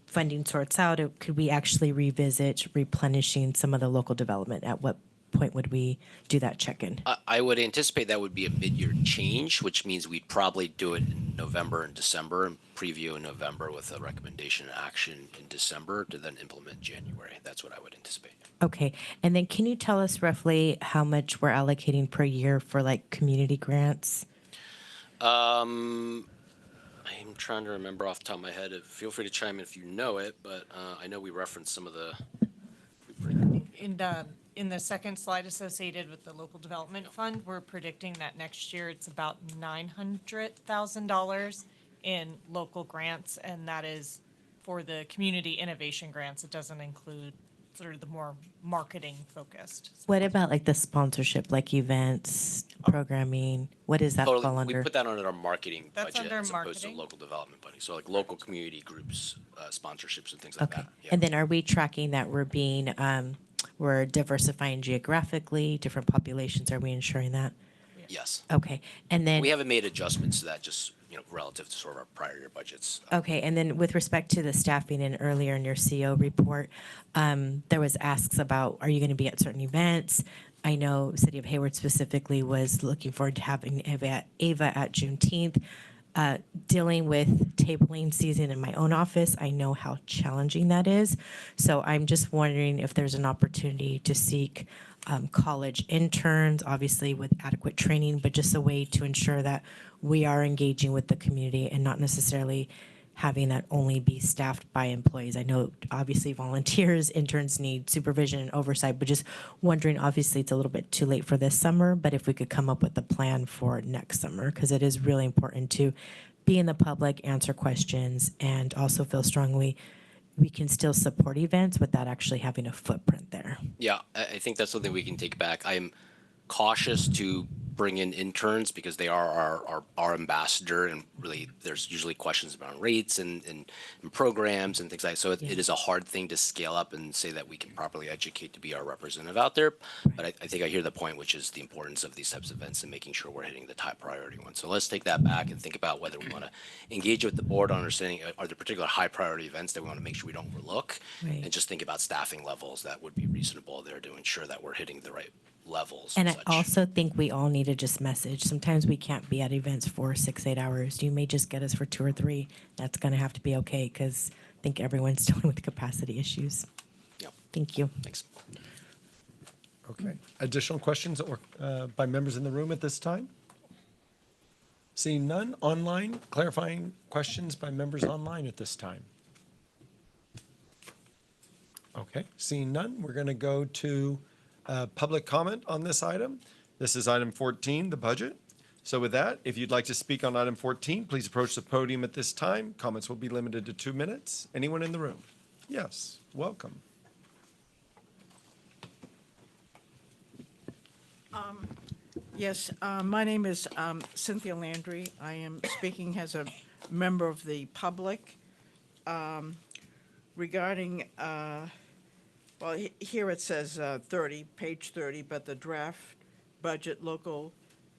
Speaker 4: funding sorts out? Or could we actually revisit replenishing some of the local development? At what point would we do that check-in?
Speaker 10: I would anticipate that would be a mid-year change, which means we'd probably do it in November and December, and preview in November with a recommendation and action in December to then implement January. That's what I would anticipate.
Speaker 4: Okay. And then can you tell us roughly how much we're allocating per year for like community grants?
Speaker 10: I'm trying to remember off the top of my head. Feel free to chime in if you know it, but I know we referenced some of the.
Speaker 9: In the second slide associated with the local development fund, we're predicting that next year it's about $900,000 in local grants, and that is for the community innovation grants. It doesn't include sort of the more marketing focused.
Speaker 4: What about like the sponsorship, like events, programming? What does that fall
Speaker 10: Totally, we
Speaker 4: under?
Speaker 10: put that under our marketing
Speaker 9: That's
Speaker 10: budget
Speaker 9: under
Speaker 10: as opposed to
Speaker 9: marketing.
Speaker 10: local development budget. So like local community groups, sponsorships and things like
Speaker 4: Okay.
Speaker 10: that. Yeah.
Speaker 4: And then are we tracking that we're being, we're diversifying geographically, different populations? Are we ensuring that?
Speaker 10: Yes.
Speaker 4: Okay. And then.
Speaker 10: We haven't made adjustments to that, just relative to sort of our prior year budgets.
Speaker 4: Okay, and then with respect to the staffing, and earlier in your CO report, there was asks about, are you going to be at certain events? I know City of Hayward specifically was looking forward to having Ava at Juneteenth. Dealing with tabling season in my own office, I know how challenging that is. So I'm just wondering if there's an opportunity to seek college interns, obviously with adequate training, but just a way to ensure that we are engaging with the community and not necessarily having that only be staffed by employees. I know obviously volunteers, interns need supervision and oversight, but just wondering, obviously it's a little bit too late for this summer, but if we could come up with a plan for next summer, because it is really important to be in the public, answer questions, and also feel strongly we can still support events without actually having a footprint there.
Speaker 10: Yeah, I think that's something we can take back. I'm cautious to bring in interns because they are our ambassador, and really there's usually questions about rates and programs and things like that. So it is a hard thing to scale up and say that we can properly educate to be our representative out there. But I think I hear the point, which is the importance of these types of events and making sure we're hitting the top priority ones. So let's take that back and think about whether we want to engage with the board on understanding are there particular high priority events that we want to make sure we don't overlook,
Speaker 4: Right.
Speaker 10: and just think about staffing levels that would be reasonable there to ensure that we're hitting the right levels.
Speaker 4: And I
Speaker 10: such.
Speaker 4: also think we all need to just message. Sometimes we can't be at events for 6, 8 hours. You may just get us for 2 or 3. That's going to have to be okay because I think everyone's dealing with capacity issues.
Speaker 10: Yep.
Speaker 4: Thank you.
Speaker 10: Thanks.
Speaker 5: Okay. Additional questions or by members in the room at this time? Seeing none, online, clarifying questions by members online at this time? Okay, seeing none, we're going to go to public comment on this item. This is item 14, the budget. So with that, if you'd like to speak on item 14, please approach the podium at this time. Comments will be limited to 2 minutes. Anyone in the room? Yes, welcome.
Speaker 8: Yes, my name is Cynthia Landry. I am speaking as a member of the public regarding, here it says 30, page 30, but the draft budget local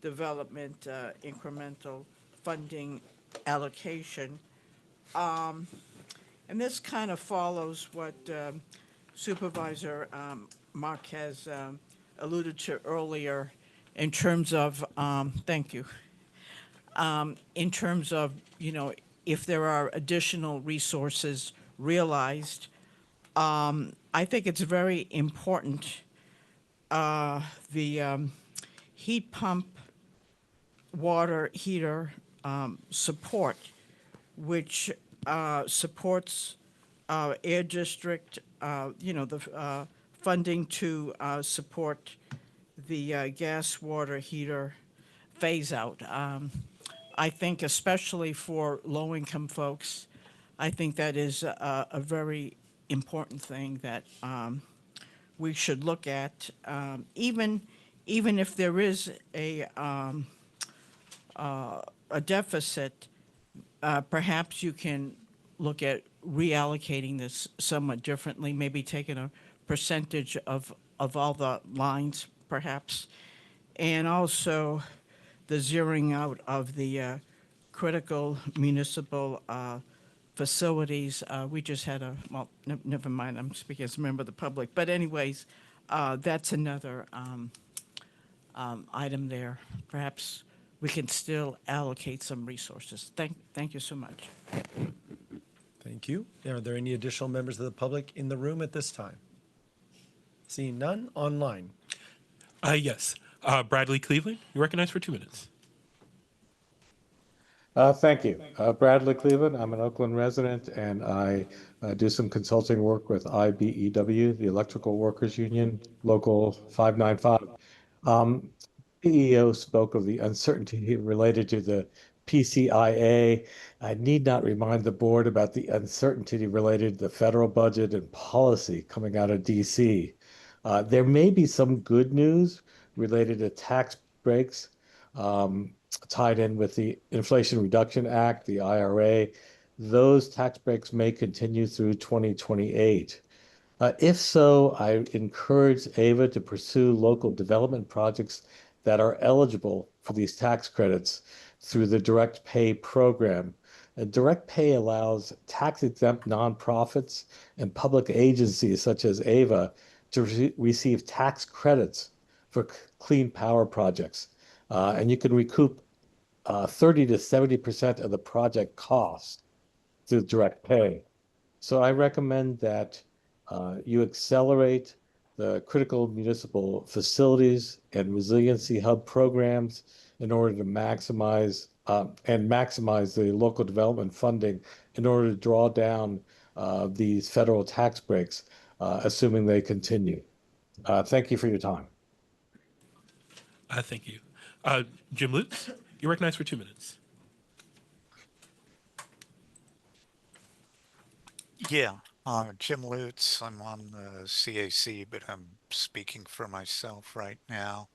Speaker 8: development incremental funding allocation. And this kind of follows what Supervisor Mark has alluded to earlier in terms of, thank you, in terms of, if there are additional resources realized, I think it's very important, the heat pump water heater support, which supports Air District, the funding to support the gas water heater phase out. I think especially for low-income folks, I think that is a very important thing that we should look at, even if there is a deficit. Perhaps you can look at reallocating this somewhat differently, maybe taking a percentage of all the lines, perhaps, and also the zeroing out of the critical municipal facilities. We just had never mind, I'm speaking as a member of the public. But anyways, that's another item there. Perhaps we can still allocate some resources. Thank you so much.
Speaker 5: Thank you. Are there any additional members of the public in the room at this time? Seeing none, online.
Speaker 1: Yes. Bradley Cleveland, you're recognized for 2 minutes.
Speaker 15: Thank you. Bradley Cleveland, I'm an Oakland resident, and I do some consulting work with IBEW, the Electrical Workers Union, Local 595. CEO spoke of the uncertainty related to the PCIA. I need not remind the board about the uncertainty related to the federal budget and policy coming out of DC. There may be some good news related to tax breaks tied in with the Inflation Reduction Act, the IRA. Those tax breaks may continue through 2028. If so, I encourage AVA to pursue local development projects that are eligible for these tax credits through the direct pay program. Direct pay allows tax-exempt nonprofits and public agencies such as AVA to receive tax credits for clean power projects. And you can recoup 30 to 70% of the project cost through direct pay. So I recommend that you accelerate the critical municipal facilities and resiliency hub programs in order to maximize the local development funding in order to draw down these federal tax breaks, assuming they continue. Thank you for your time.
Speaker 1: Thank you. Jim Lutz, you're recognized for 2 minutes.
Speaker 16: Yeah, Jim Lutz. I'm on the CAC, but I'm speaking for myself right now.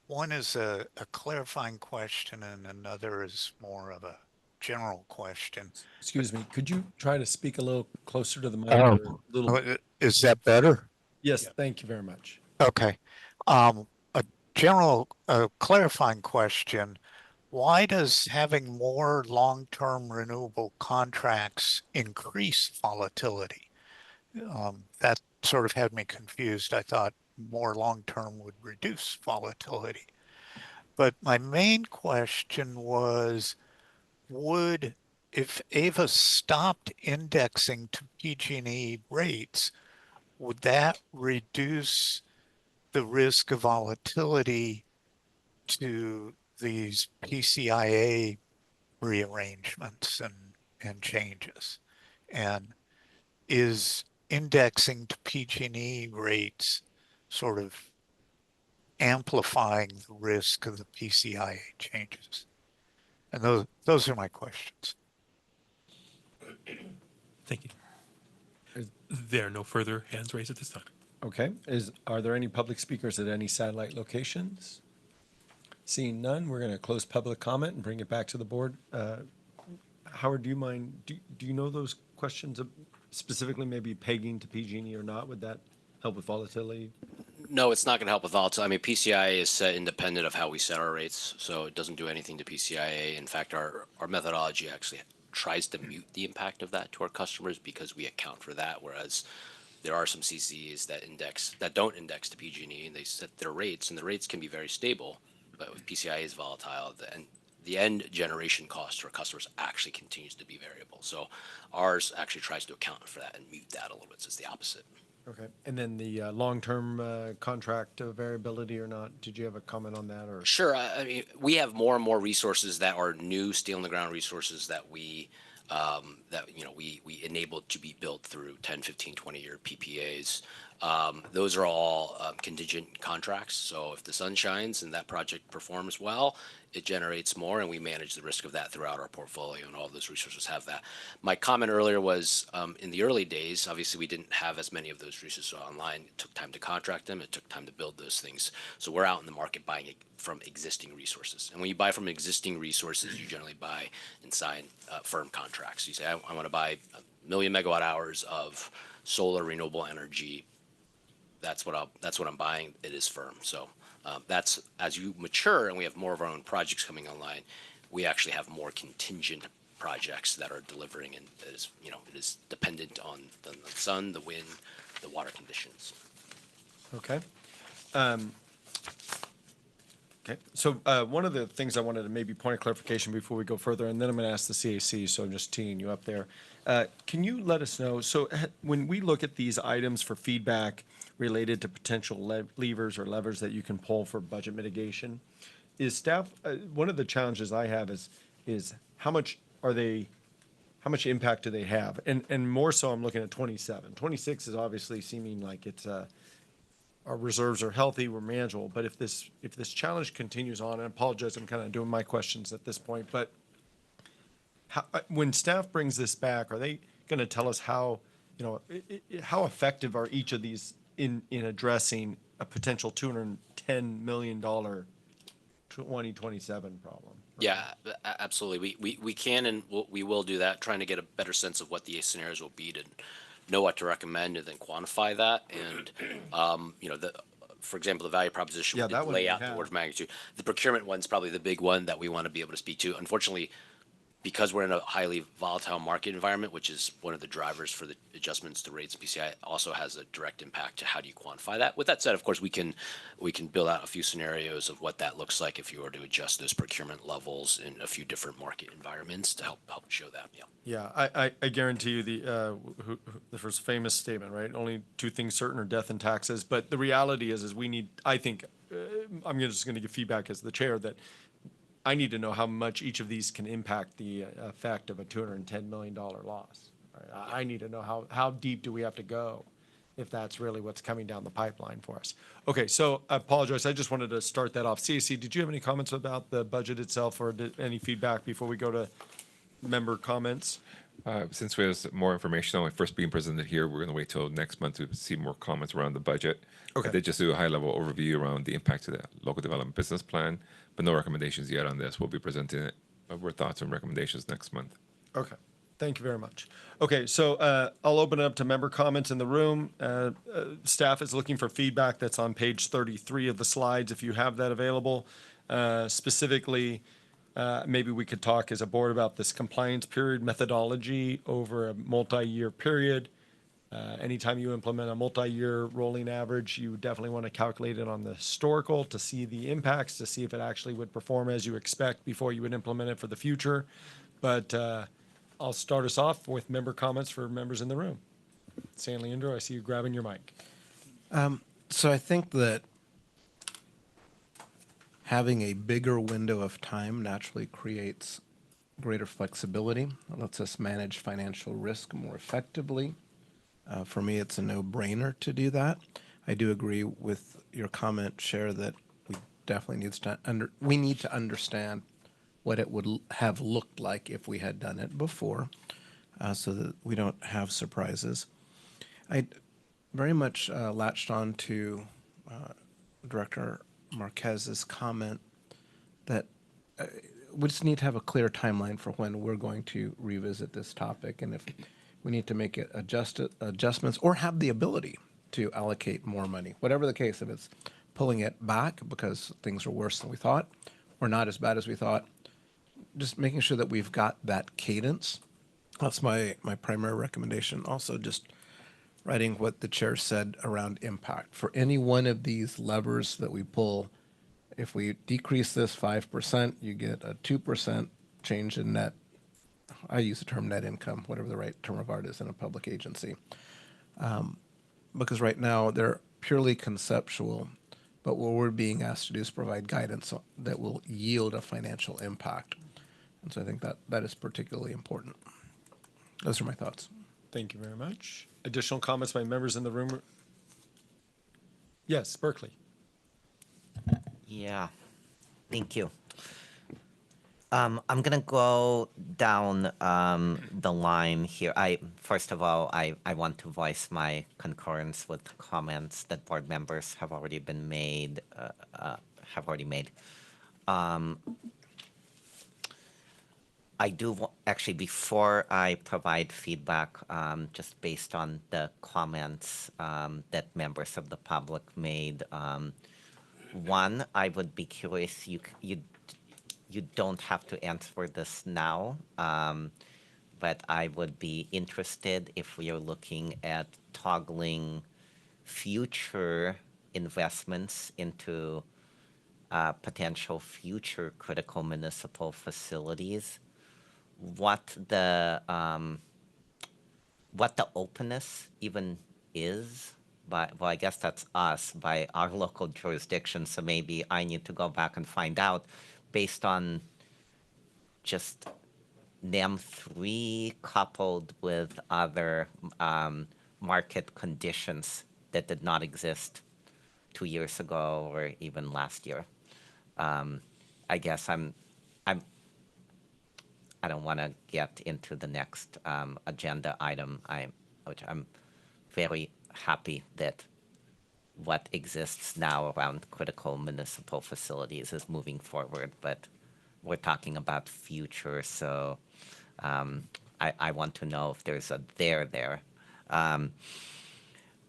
Speaker 16: One is a clarifying question, and another is more of a general question.
Speaker 5: Excuse me, could you try to speak a little closer to the mic? Or a little...
Speaker 16: Is that better?
Speaker 5: Yes, thank you very much.
Speaker 16: Okay. A general clarifying question. Why does having more long-term renewable contracts increase volatility? That sort of had me confused. I thought more long-term would reduce volatility. But my main question was, if AVA stopped indexing to PG&E rates, would that reduce the risk of volatility to these PCIA rearrangements and changes? And is indexing to PG&E rates sort of amplifying the risk of the PCIA changes? And those are my questions.
Speaker 1: Thank you. There are no further hands raised at this time.
Speaker 5: Okay, are there any public speakers at any satellite locations? Seeing none, we're going to close public comment and bring it back to the board. Howard, do you mind, do you know those questions specifically, maybe pegging to PG&E or not? Would that help with volatility?
Speaker 10: No, it's not going to help with volatility. I mean, PCIA is set independent of how we set our rates, so it doesn't do anything to PCIA. In fact, our methodology actually tries to mute the impact of that to our customers because we account for that, whereas there are some CCs that don't index to PG&E, and they set their rates, and the rates can be very stable, but with PCIA is volatile, the end generation cost for customers actually continues to be variable. So ours actually tries to account for that and mute that a little bit, so it's the opposite.
Speaker 5: Okay, and then the long-term contract variability or not, did you have a comment on that, or?
Speaker 10: Sure. I mean, we have more and more resources that are new steel in the ground resources that we enabled to be built through 10, 15, 20-year PPAs. Those are all contingent contracts. So if the sun shines and that project performs well, it generates more, and we manage the risk of that throughout our portfolio, and all those resources have that. My comment earlier was in the early days, obviously we didn't have as many of those resources online. It took time to contract them. It took time to build those things. So we're out in the market buying it from existing resources. And when you buy from existing resources, you generally buy and sign firm contracts. You say, I want to buy 1 million megawatt hours of solar renewable energy. That's what I'm buying. It is firm. So that's as you mature and we have more of our own projects coming online, we actually have more contingent projects that are delivering, and it is dependent on the sun, the wind, the water conditions.
Speaker 5: Okay. Okay. So one of the things I wanted to maybe point of clarification before we go further, and then I'm going to ask the CAC, so I'm just teeing you up there. Can you let us know, so when we look at these items for feedback related to potential levers or levers that you can pull for budget mitigation, is staff, one of the challenges I have is how much impact do they have? And more so I'm looking at 27. 26 is obviously seeming like it's our reserves are healthy, we're manageable. But if this challenge continues on, and I apologize, I'm kind of doing my questions at this point, but when staff brings this back, are they going to tell us how effective are each of these in addressing a potential $210 million 2027 problem?
Speaker 10: Yeah, absolutely. We can and we will do that, trying to get a better sense of what the scenarios will be to know what to recommend and then quantify that. And for example, the value proposition, we did lay out the order of magnitude. The procurement one's probably the big one that we want to be able to speak to. Unfortunately, because we're in a highly volatile market environment, which is one of the drivers for the adjustments to rates, PCI also has a direct impact to how do you quantify that. With that said, of course, we can build out a few scenarios of what that looks like if you were to adjust those procurement levels in a few different market environments to help show that.
Speaker 5: Yeah, I guarantee you the first famous statement, right? Only two things certain are death and taxes. But the reality is we need, I think, I'm just going to give feedback as the chair that I need to know how much each of these can impact the effect of a $210 million loss. Right? I need to know how deep do we have to go if that's really what's coming down the pipeline for us. Okay, so I apologize. I just wanted to start that off. CAC, did you have any comments about the budget itself or any feedback before we go to member comments?
Speaker 11: Since there's more information on it first being presented here, we're going to wait till next month to see more comments around the budget.
Speaker 5: Okay.
Speaker 11: I did just do a high-level overview around the impact of the local development business plan, but no recommendations yet on this. We'll be presenting our thoughts and recommendations next month.
Speaker 5: Okay. Thank you very much. Okay, so I'll open it up to member comments in the room. Staff is looking for feedback that's on page 33 of the slides, if you have that available. Specifically, maybe we could talk as a board about this compliance period methodology over a multi-year period. Anytime you implement a multi-year rolling average, you definitely want to calculate it on the historical to see the impacts, to see if it actually would perform as you expect before you would implement it for the future. But I'll start us off with member comments for members in the room. San Leandro, I see you grabbing your mic.
Speaker 14: So I think that having a bigger window of time naturally creates greater flexibility. It lets us manage financial risk more effectively. For me, it's a no-brainer to do that. I do agree with your comment, Cher, that definitely needs to we need to understand what it would have looked like if we had done it before, so that we don't have surprises. I very much latched on to Director Marquez's comment that we just need to have a clear timeline for when we're going to revisit this topic, and if we need to make it adjustments or have the ability to allocate more money, whatever the case, if it's pulling it back because things are worse than we thought or not as bad as we thought, just making sure that we've got that cadence. That's my primary recommendation. Also, just writing what the chair said around impact. For any one of these levers that we pull, if we decrease this 5%, you get a 2% change in net. I use the term net income, whatever the right term of art is in a public agency. Because right now they're purely conceptual, but what we're being asked to do is provide guidance that will yield a financial impact. And so I think that is particularly important. Those are my thoughts.
Speaker 5: Thank you very much. Additional comments by members in the room? Yes, Berkeley.
Speaker 13: Yeah, thank you. I'm gonna go down the line here. First of all, I want to voice my concurrence with comments that board members have already made. I do actually, before I provide feedback, just based on the comments that members of the public made. One, I would be curious. You don't have to answer this now, but I would be interested if we are looking at toggling future investments into potential future critical municipal facilities. What the openness even is. But, well, I guess that's us by our local jurisdiction. So maybe I need to go back and find out based on just NEM 3 coupled with other market conditions that did not exist 2 years ago or even last year. I guess I don't want to get into the next agenda item. Which I'm very happy that what exists now around critical municipal facilities is moving forward, but we're talking about future, so I want to know if there's a there.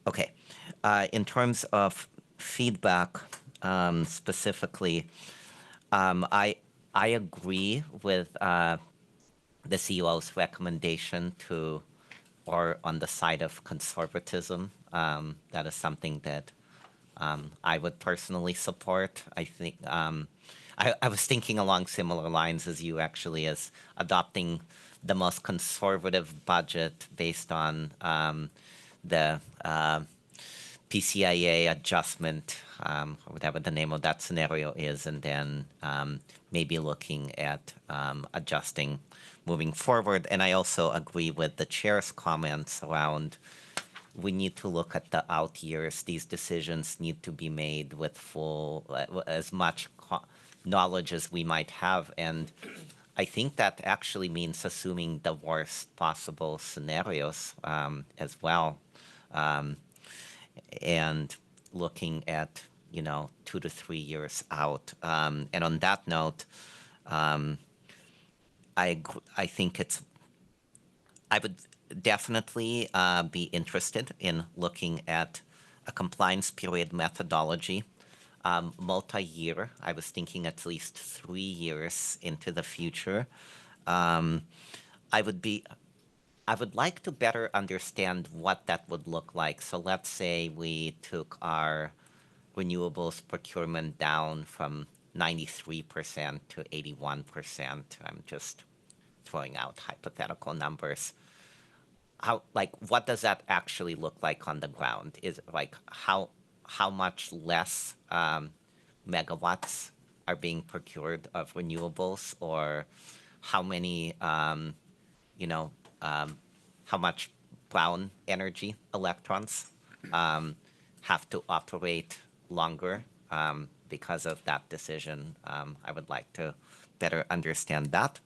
Speaker 13: Okay, in terms of feedback specifically, I agree with the CEO's recommendation to or on the side of conservatism. That is something that I would personally support. I think I was thinking along similar lines as you actually, as adopting the most conservative budget based on the PCIA adjustment, or whatever the name of that scenario is, and then maybe looking at adjusting moving forward. And I also agree with the chair's comments around we need to look at the out years. These decisions need to be made with full, as much knowledge as we might have. And I think that actually means assuming the worst possible scenarios as well. And looking at, 2 to 3 years out. And on that note, I think I would definitely be interested in looking at a compliance period methodology, multi-year. I was thinking at least 3 years into the future. I would like to better understand what that would look like. So let's say we took our renewables procurement down from 93% to 81%. I'm just throwing out hypothetical numbers. What does that actually look like on the ground? Is it how much less megawatts are being procured of renewables, or how many, how much brown energy electrons have to operate longer because of that decision. I would like to better understand that.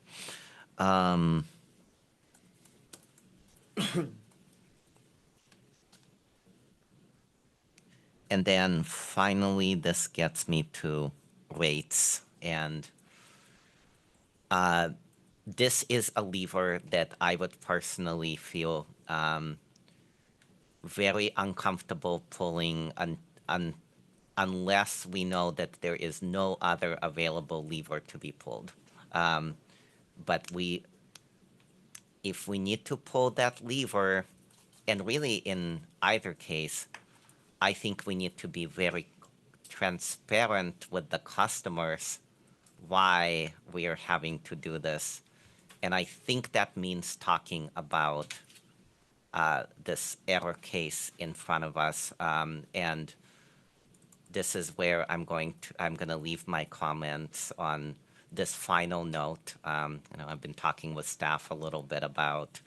Speaker 13: And then finally, this gets me to rates. And this is a lever that I would personally feel very uncomfortable pulling unless we know that there is no other available lever to be pulled. But if we need to pull that lever, and really in either case, I think we need to be very transparent with the customers why we are having to do this. And I think that means talking about this error case in front of us. And this is where I'm going to leave my comments on this final note. I've been talking with staff a little bit about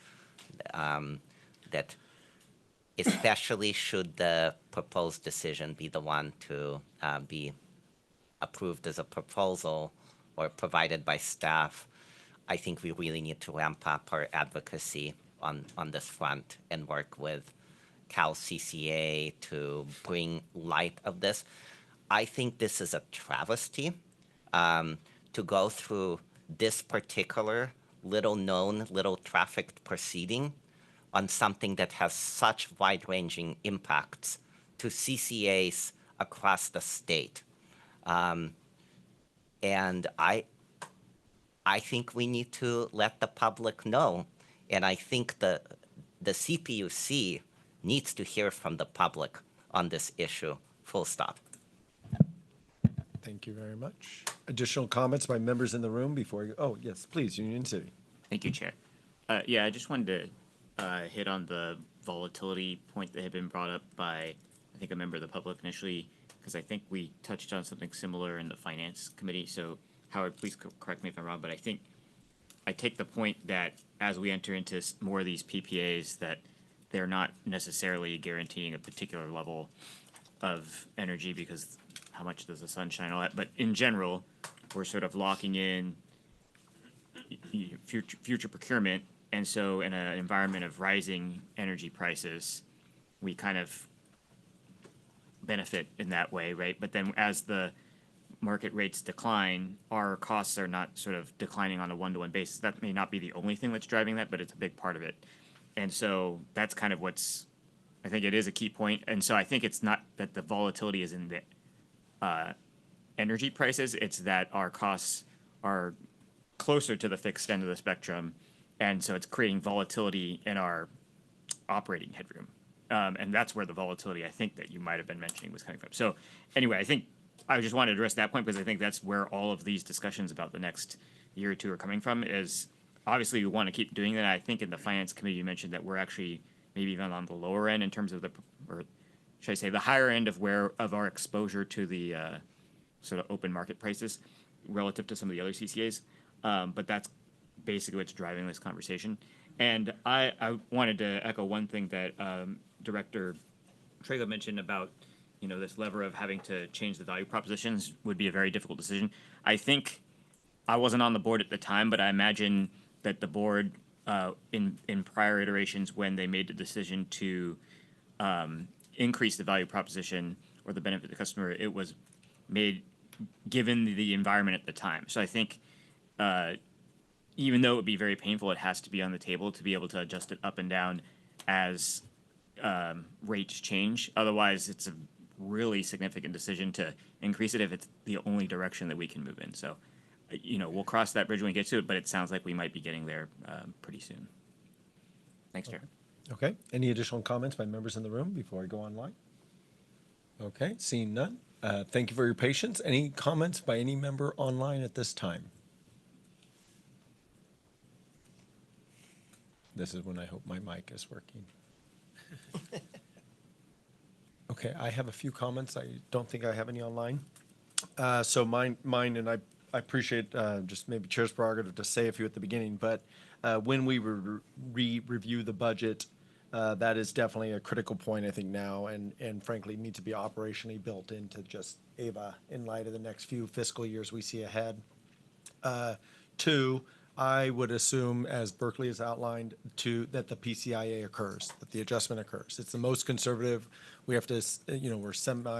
Speaker 13: that, especially should the proposed decision be the one to be approved as a proposal or provided by staff. I think we really need to ramp up our advocacy on this front and work with Cal CCA to bring light of this. I think this is a travesty to go through this particular little known, little trafficked proceeding on something that has such wide-ranging impacts to CCAs across the state. And I think we need to let the public know. And I think the CPUC needs to hear from the public on this issue, full stop.
Speaker 5: Thank you very much. Additional comments by members in the room before you, oh, yes, please, Union City.
Speaker 2: Thank you, Chair. Yeah, I just wanted to hit on the volatility point that had been brought up by, I think, a member of the public initially, because I think we touched on something similar in the Finance Committee. So, Howard, please correct me if I'm wrong, but I think I take the point that as we enter into more of these PPAs, that they're not necessarily guaranteeing a particular level of energy because how much does the sun shine, all that. But in general, we're sort of locking in future procurement. And so in an environment of rising energy prices, we kind of benefit in that way, right? But then as the market rates decline, our costs are not sort of declining on a one-to-one basis. That may not be the only thing that's driving that, but it's a big part of it. And so that's kind of what's, I think it is a key point. And so I think it's not that the volatility is in the energy prices, it's that our costs are closer to the fixed end of the spectrum. And so it's creating volatility in our operating headroom. And that's where the volatility, I think, that you might have been mentioning was coming from. So anyway, I think I just wanted to address that point because I think that's where all of these discussions about the next year or two are coming from is obviously we want to keep doing that. I think in the Finance Committee, you mentioned that we're actually maybe even on the lower end in terms of the, or should I say the higher end of our exposure to the sort of open market prices relative to some of the other CCAs. But that's basically what's driving this conversation. And I wanted to echo one thing that Director Trego mentioned about, this lever of having to change the value propositions would be a very difficult decision. I think I wasn't on the board at the time, but I imagine that the board in prior iterations when they made the decision to increase the value proposition or the benefit to the customer, it was made given the environment at the time. So I think even though it would be very painful, it has to be on the table to be able to adjust it up and down as rates change. Otherwise, it's a really significant decision to increase it if it's the only direction that we can move in. So, we'll cross that bridge when we get to it, but it sounds like we might be getting there pretty soon. Thanks, Chair.
Speaker 5: Okay. Any additional comments by members in the room before I go online? Okay, seeing none. Thank you for your patience. Any comments by any member online at this time? This is when I hope my mic is working. Okay, I have a few comments. I don't think I have any online. So mine, and I appreciate just maybe Chair's prerogative to say a few at the beginning, but when we review the budget That is definitely a critical point, I think, now, and frankly, needs to be operationally built into just AVA in light of the next few fiscal years we see ahead. Two, I would assume, as Berkeley has outlined, that the PCIA occurs, that the adjustment occurs. It's the most conservative. We have to, we're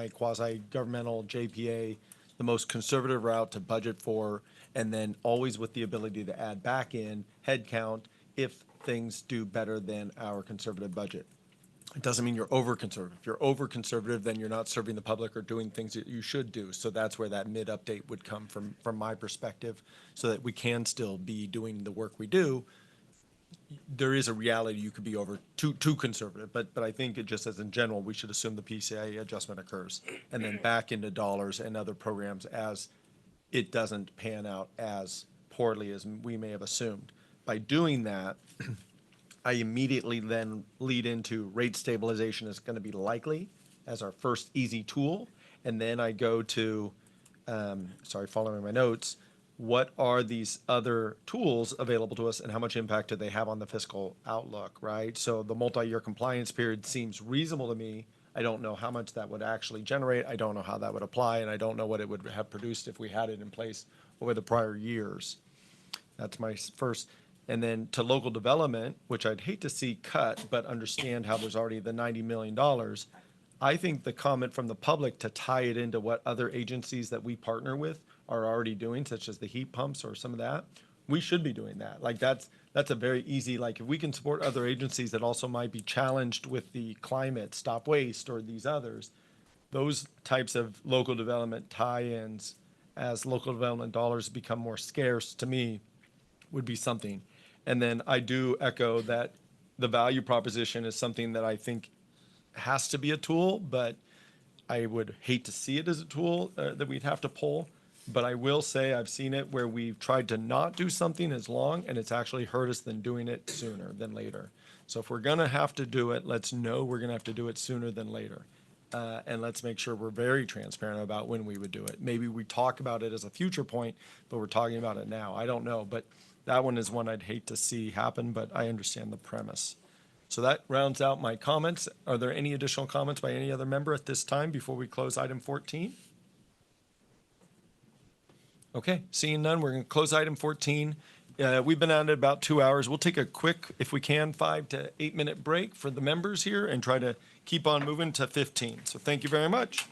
Speaker 5: quasi-governmental JPA, the most conservative route to budget for, and then always with the ability to add back in headcount if things do better than our conservative budget. It doesn't mean you're over-conservative. If you're over-conservative, then you're not serving the public or doing things that you should do. So that's where that mid-update would come from my perspective, so that we can still be doing the work we do. There is a reality you could be too conservative, but I think it just as in general, we should assume the PCIA adjustment occurs, and then back into dollars and other programs as it doesn't pan out as poorly as we may have assumed. By doing that, I immediately then lead into rate stabilization is going to be likely as our first easy tool. And then I go to, following my notes, what are these other tools available to us and how much impact do they have on the fiscal outlook, right? So the multi-year compliance period seems reasonable to me. I don't know how much that would actually generate. I don't know how that would apply, and I don't know what it would have produced if we had it in place over the prior years. That's my first. And then to local development, which I'd hate to see cut, but understand how there's already the $90 million. I think the comment from the public to tie it into what other agencies that we partner with are already doing, such as the heat pumps or some of that, we should be doing that. Like that's a very easy, like if we can support other agencies that also might be challenged with the climate, Stop Waste or these others, those types of local development tie-ins as local development dollars become more scarce, to me, would be something. And then I do echo that the value proposition is something that I think has to be a tool, but I would hate to see it as a tool that we'd have to pull. But I will say I've seen it where we've tried to not do something as long, and it's actually hurt us than doing it sooner than later. So if we're going to have to do it, let's know we're going to have to do it sooner than later. And let's make sure we're very transparent about when we would do it. Maybe we talk about it as a future point, but we're talking about it now. I don't know, but that one is one I'd hate to see happen, but I understand the premise. So that rounds out my comments. Are there any additional comments by any other member at this time before we close item 14? Okay, seeing none, we're going to close item 14. We've been at it about 2 hours. We'll take a quick, if we can, 5 to 8 minute break for the members here and try to keep on moving to 15. So thank you very much.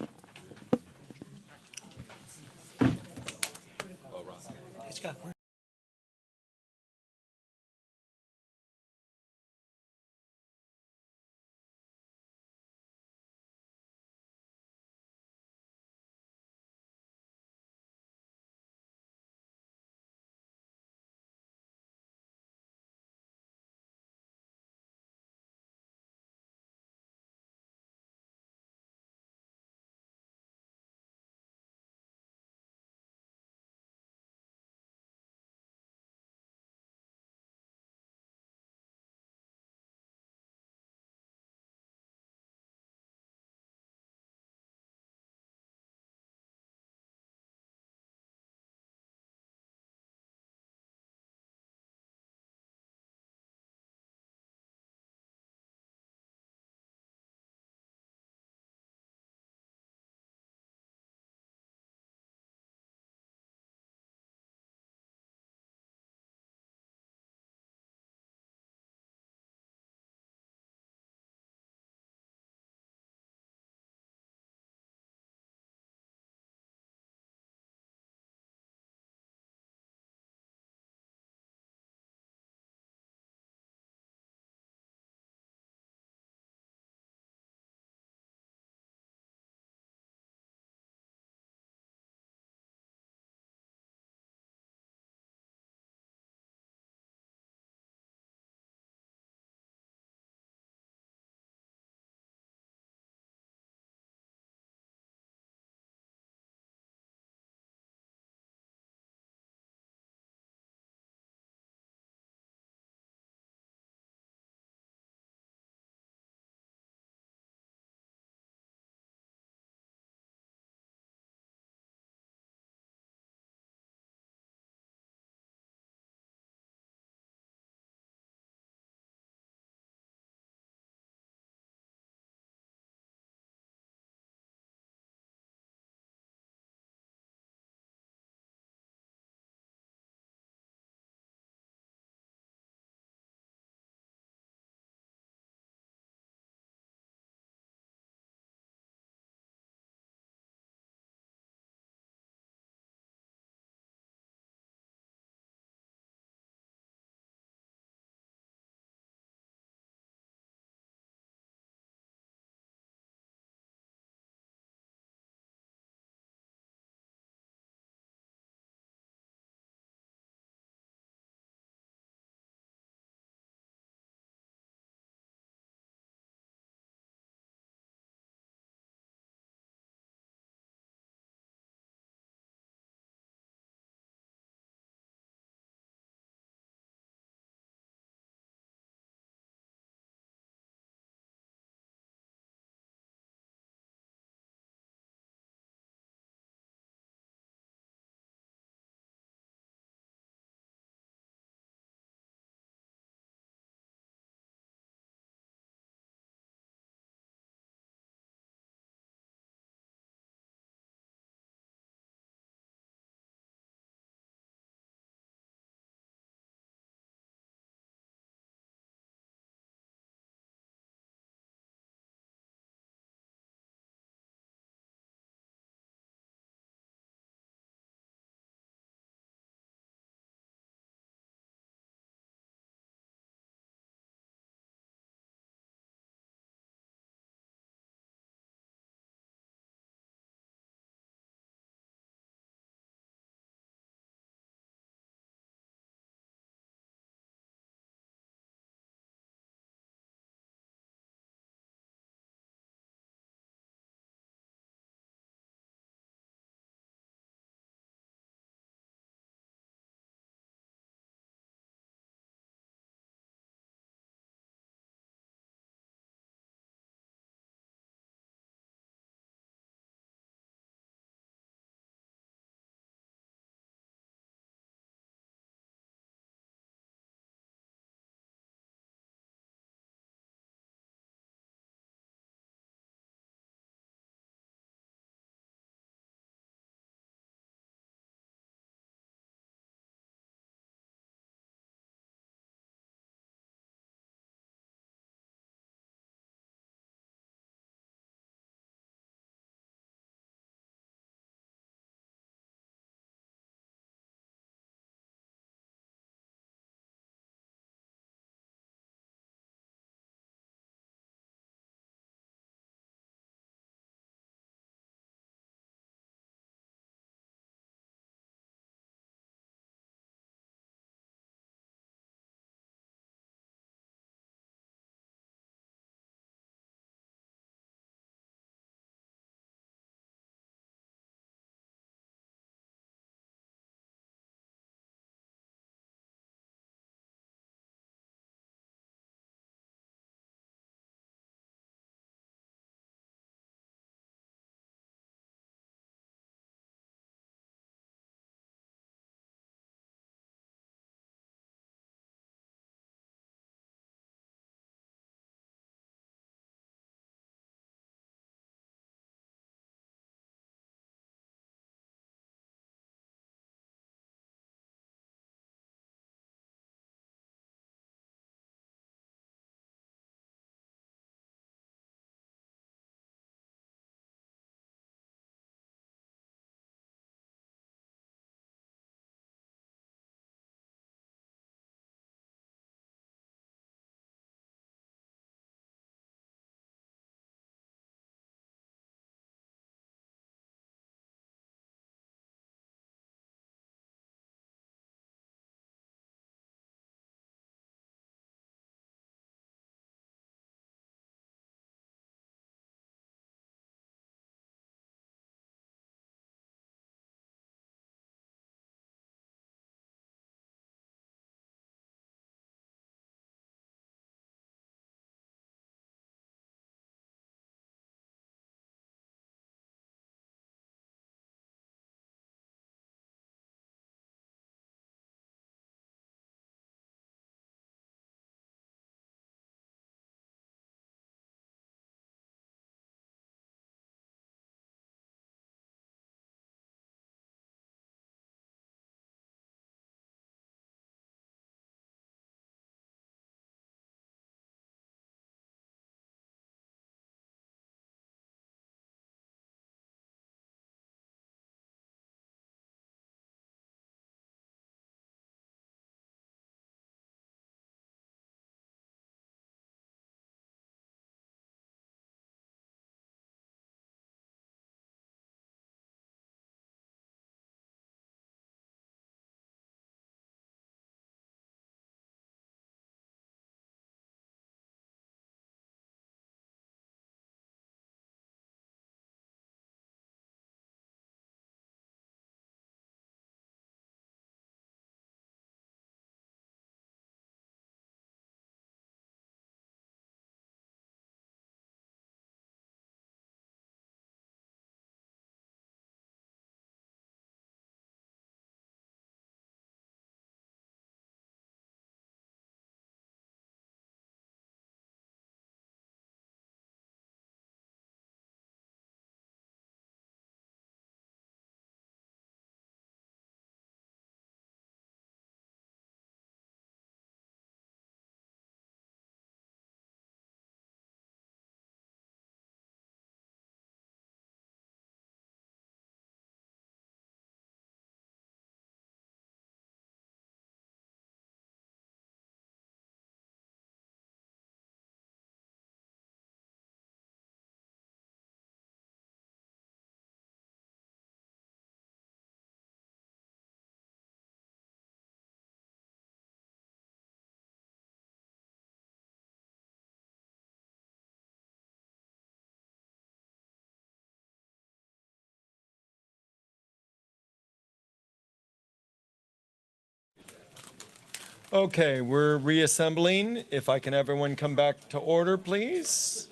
Speaker 5: Okay, we're reassembling. If I can, everyone come back to order, please.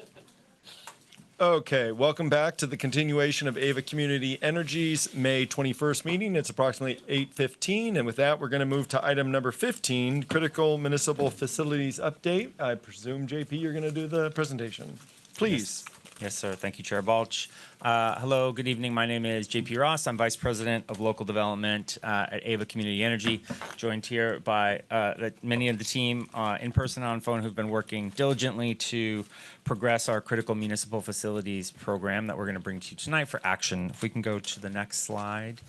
Speaker 5: Okay, welcome back to the continuation of Ava Community Energy's May 21st meeting. It's approximately 8:15, and with that, we're going to move to item number 15, Critical Municipal Facilities Update. I presume, JP, you're going to do the presentation. Please.
Speaker 17: Yes, sir. Thank you, Chair Balch. Hello, good evening. My name is JP Ross. I'm Vice President of Local Development at Ava Community Energy, joined here by many of the team in person and on phone who've been working diligently to progress our critical municipal facilities program that we're going to bring to you tonight for action. If we can go to the next slide,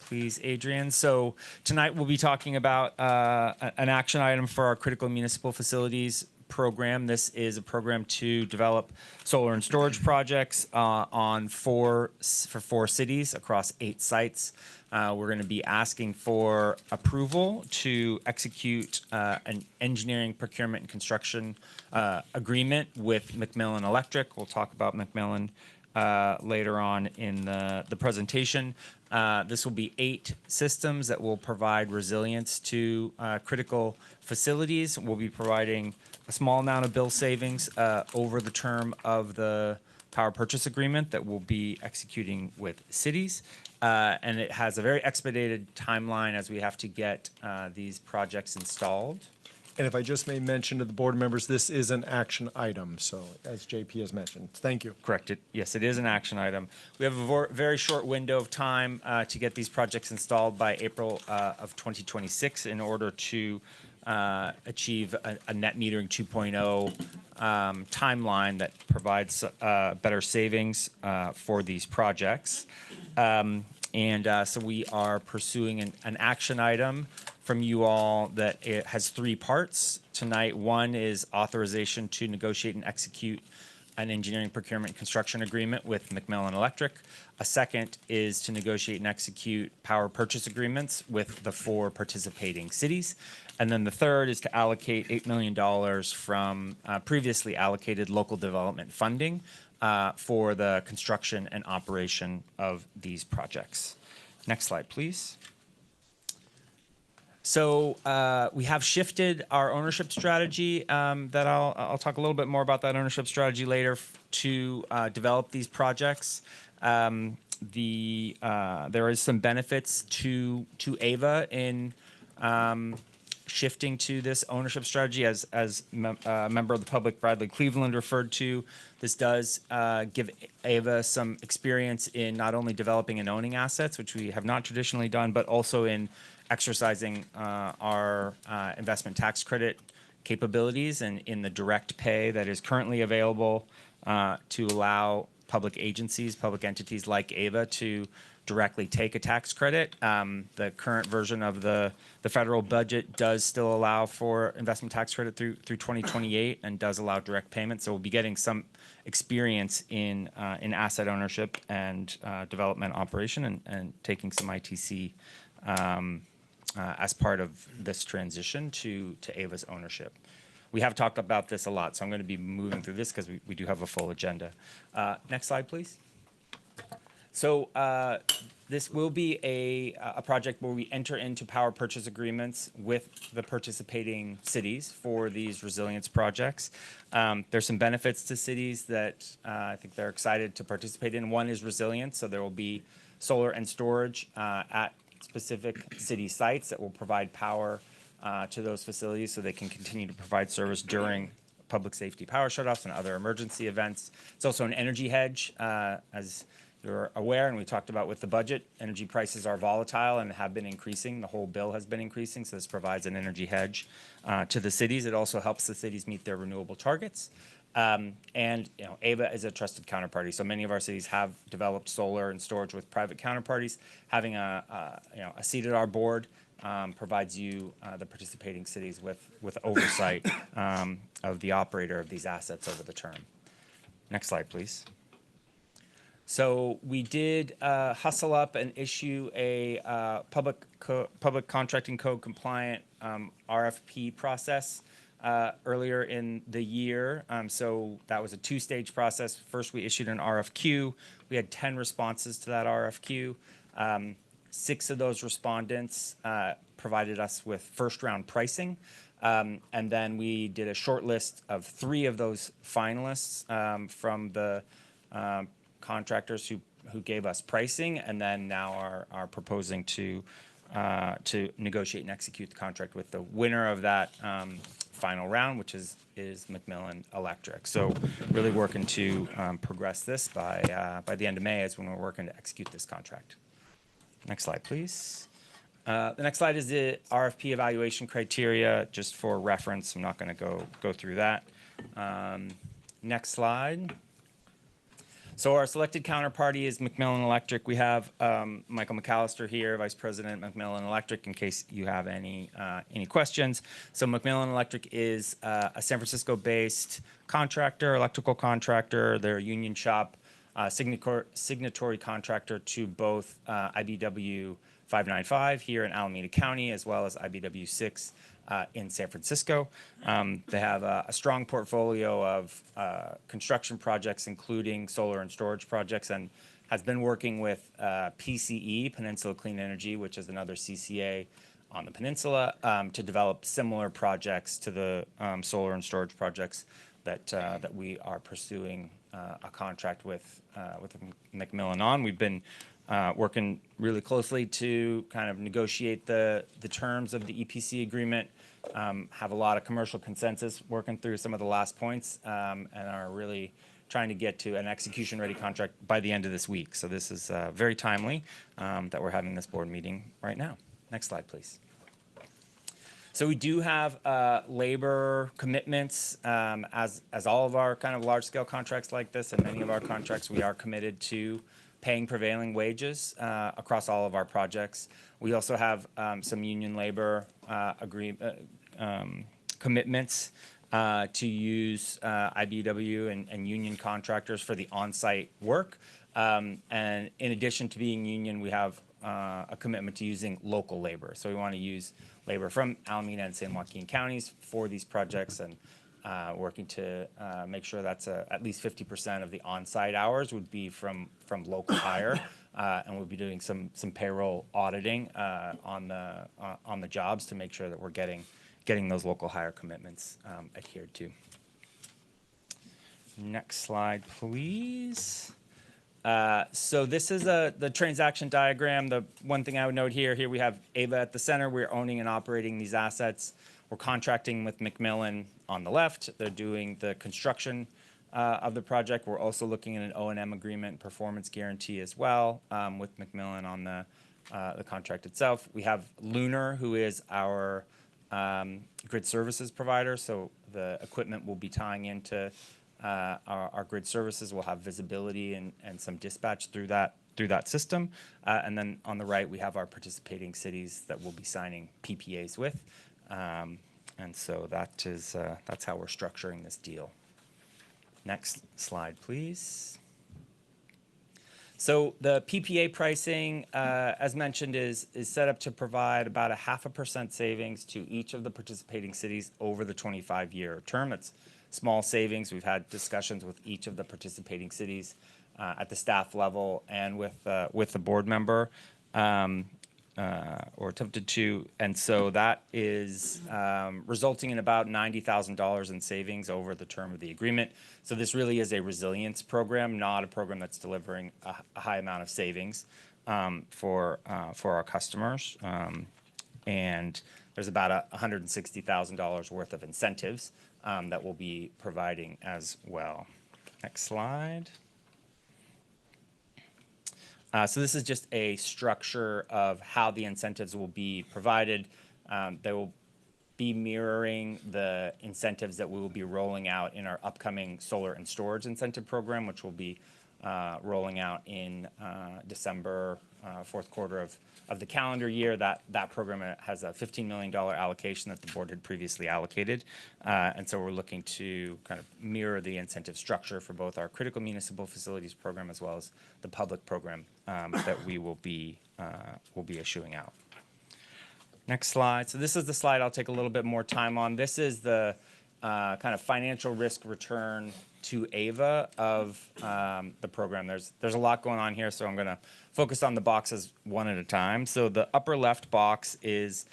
Speaker 17: please, Adrian. So tonight we'll be talking about an action item for our critical municipal facilities program. This is a program to develop solar and storage projects for 4 cities across 8 sites. We're going to be asking for approval to execute an engineering, procurement, and construction agreement with McMillan Electric. We'll talk about McMillan later on in the presentation. This will be 8 systems that will provide resilience to critical facilities. We'll be providing a small amount of bill savings over the term of the power purchase agreement that we'll be executing with cities. And it has a very expedited timeline as we have to get these projects installed.
Speaker 5: And if I just may mention to the board members, this is an action item, so as JP has mentioned. Thank you.
Speaker 17: Correct. Yes, it is an action item. We have a very short window of time to get these projects installed by April of 2026 in order to achieve a net metering 2.0 timeline that provides better savings for these projects. So we are pursuing an action item from you all that it has 3 parts. Tonight, one is authorization to negotiate and execute an engineering, procurement, and construction agreement with McMillan Electric. A second is to negotiate and execute power purchase agreements with the 4 participating cities. And then the third is to allocate $8 million from previously allocated local development funding for the construction and operation of these projects. Next slide, please. So we have shifted our ownership strategy that I'll talk a little bit more about that ownership strategy later to develop these projects. There is some benefits to Ava in shifting to this ownership strategy, as a member of the public, Bradley Cleveland, referred to. This does give Ava some experience in not only developing and owning assets, which we have not traditionally done, but also in exercising our investment tax credit capabilities and in the direct pay that is currently available to allow public agencies, public entities like Ava to directly take a tax credit. The current version of the federal budget does still allow for investment tax credit through 2028 and does allow direct payment. So we'll be getting some experience in asset ownership and development operation and taking some ITC as part of this transition to Ava's ownership. We have talked about this a lot, so I'm going to be moving through this because we do have a full agenda. Next slide, please. So this will be a project where we enter into power purchase agreements with the participating cities for these resilience projects. There's some benefits to cities that I think they're excited to participate in. One is resilience, so there will be solar and storage at specific city sites that will provide power to those facilities so they can continue to provide service during public safety power shutoffs and other emergency events. It's also an energy hedge, as you're aware, and we talked about with the budget. Energy prices are volatile and have been increasing. The whole bill has been increasing, so this provides an energy hedge to the cities. It also helps the cities meet their renewable targets. And Ava is a trusted counterparty. So many of our cities have developed solar and storage with private counterparties. Having a seat at our board provides you, the participating cities, with oversight of the operator of these assets over the term. Next slide, please. So we did hustle up and issue a public contracting code compliant RFP process earlier in the year. So that was a 2-stage process. First, we issued an RFQ. We had 10 responses to that RFQ. 6 of those respondents provided us with first round pricing. And then we did a short list of 3 of those finalists from the contractors who gave us pricing, and then now are proposing to negotiate and execute the contract with the winner of that final round, which is McMillan Electric. So really working to progress this by the end of May is when we're working to execute this contract. Next slide, please. The next slide is the RFP evaluation criteria, just for reference. I'm not going to go through that. Next slide. So our selected counterparty is McMillan Electric. We have Michael McAllister here, Vice President at McMillan Electric, in case you have any questions. So McMillan Electric is a San Francisco-based contractor, electrical contractor. They're a union shop, signatory contractor to both IBW 595 here in Alameda County, as well as IBW 6 in San Francisco. They have a strong portfolio of construction projects, including solar and storage projects, and has been working with PCE, Peninsula Clean Energy, which is another CCA on the peninsula, to develop similar projects to the solar and storage projects that we are pursuing a contract with McMillan on. We've been working really closely to kind of negotiate the terms of the EPC agreement, have a lot of commercial consensus working through some of the last points, and are really trying to get to an execution-ready contract by the end of this week. So this is very timely that we're having this board meeting right now. Next slide, please. So we do have labor commitments, as all of our kind of large-scale contracts like this, and many of our contracts, we are committed to paying prevailing wages across all of our projects. We also have some union labor commitments to use IBEW and union contractors for the on-site work. And in addition to being union, we have a commitment to using local labor. So we want to use labor from Alameda and San Joaquin counties for these projects, and working to make sure that's at least 50% of the on-site hours would be from local hire, and we'll be doing some payroll auditing on the jobs to make sure that we're getting those local hire commitments adhered to. Next slide, please. So this is the transaction diagram. The one thing I would note here we have Ava at the center. We're owning and operating these assets. We're contracting with McMillan on the left. They're doing the construction of the project. We're also looking at an O&M agreement, performance guarantee as well, with McMillan on the contract itself. We have Lunar, who is our grid services provider. So the equipment will be tying into our grid services. We'll have visibility and some dispatch through that system. And then on the right, we have our participating cities that we'll be signing PPAs with. And so that's how we're structuring this deal. Next slide, please. So the PPA pricing, as mentioned, is set up to provide about a 0.5% savings to each of the participating cities over the 25-year term. It's small savings. We've had discussions with each of the participating cities at the staff level and with the board member, or attempted to. And so that is resulting in about $90,000 in savings over the term of the agreement. So this really is a resilience program, not a program that's delivering a high amount of savings for our customers. And there's about $160,000 worth of incentives that we'll be providing as well. Next slide. So this is just a structure of how the incentives will be provided. They will be mirroring the incentives that we will be rolling out in our upcoming solar and storage incentive program, which will be rolling out in December, fourth quarter of the calendar year. That program has a $15 million allocation that the board had previously allocated. And so we're looking to kind of mirror the incentive structure for both our critical municipal facilities program as well as the public program that we will be issuing out. Next slide. So this is the slide I'll take a little bit more time on. This is the kind of financial risk return to AVA of the program. There's a lot going on here, so I'm going to focus on the boxes one at a time. So the upper left box is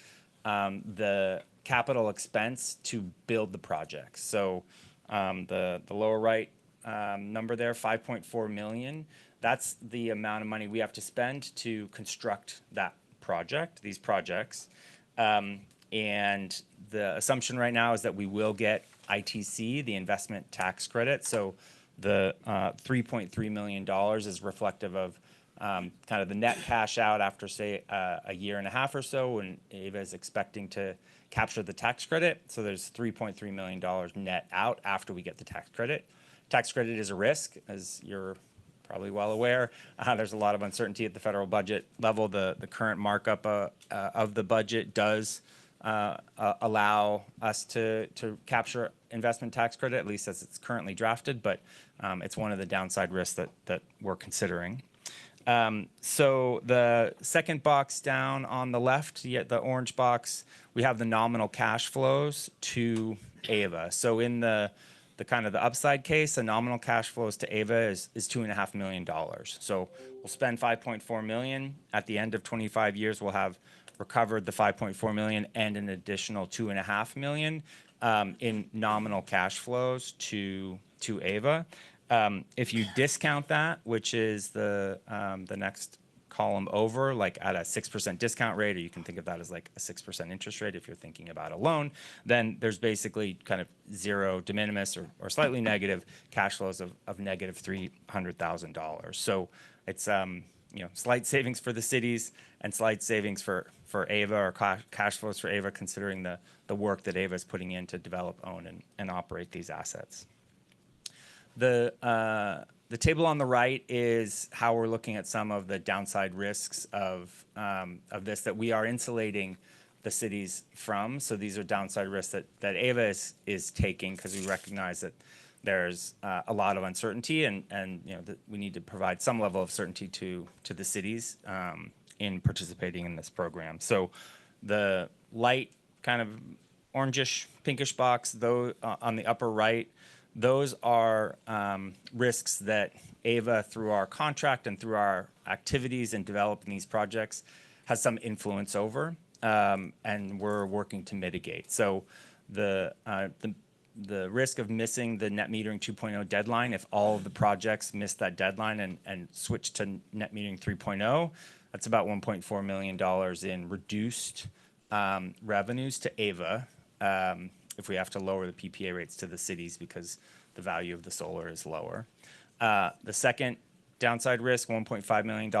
Speaker 17: the capital expense to build the project. So the lower right number there, 5.4 million, that's the amount of money we have to spend to construct that project, these projects. And the assumption right now is that we will get ITC, the investment tax credit. So the $3.3 million is reflective of kind of the net cash out after, say, a year and a half or so when AVA is expecting to capture the tax credit. So there's $3.3 million net out after we get the tax credit. Tax credit is a risk, as you're probably well aware. There's a lot of uncertainty at the federal budget level. The current markup of the budget does allow us to capture investment tax credit, at least as it's currently drafted, but it's one of the downside risks that we're considering. So the second box down on the left, the orange box, we have the nominal cash flows to AVA. So in the kind of the upside case, the nominal cash flows to AVA is $2.5 million. So we'll spend 5.4 million. At the end of 25 years, we'll have recovered the 5.4 million and an additional 2.5 million in nominal cash flows to AVA. If you discount that, which is the next column over, like at a 6% discount rate, or you can think of that as like a 6% interest rate if you're thinking about a loan, then there's basically kind of zero, de minimis, or slightly negative cash flows of negative $300,000. So it's slight savings for the cities and slight savings for AVA, or cash flows for AVA, considering the work that AVA is putting in to develop, own, and operate these assets. The table on the right is how we're looking at some of the downside risks of this that we are insulating the cities from. So these are downside risks that AVA is taking, because we recognize that there's a lot of uncertainty, and we need to provide some level of certainty to the cities in participating in this program. So the light kind of orangish, pinkish box, though, on the upper right, those are risks that AVA, through our contract and through our activities in developing these projects, has some influence over, and we're working to mitigate. So the risk of missing the net metering 2.0 deadline, if all of the projects miss that deadline and switch to net metering 3.0, that's about $1.4 million in reduced revenues to AVA, if we have to lower the PPA rates to the cities because the value of the solar is lower. The second downside risk, $1.5 million,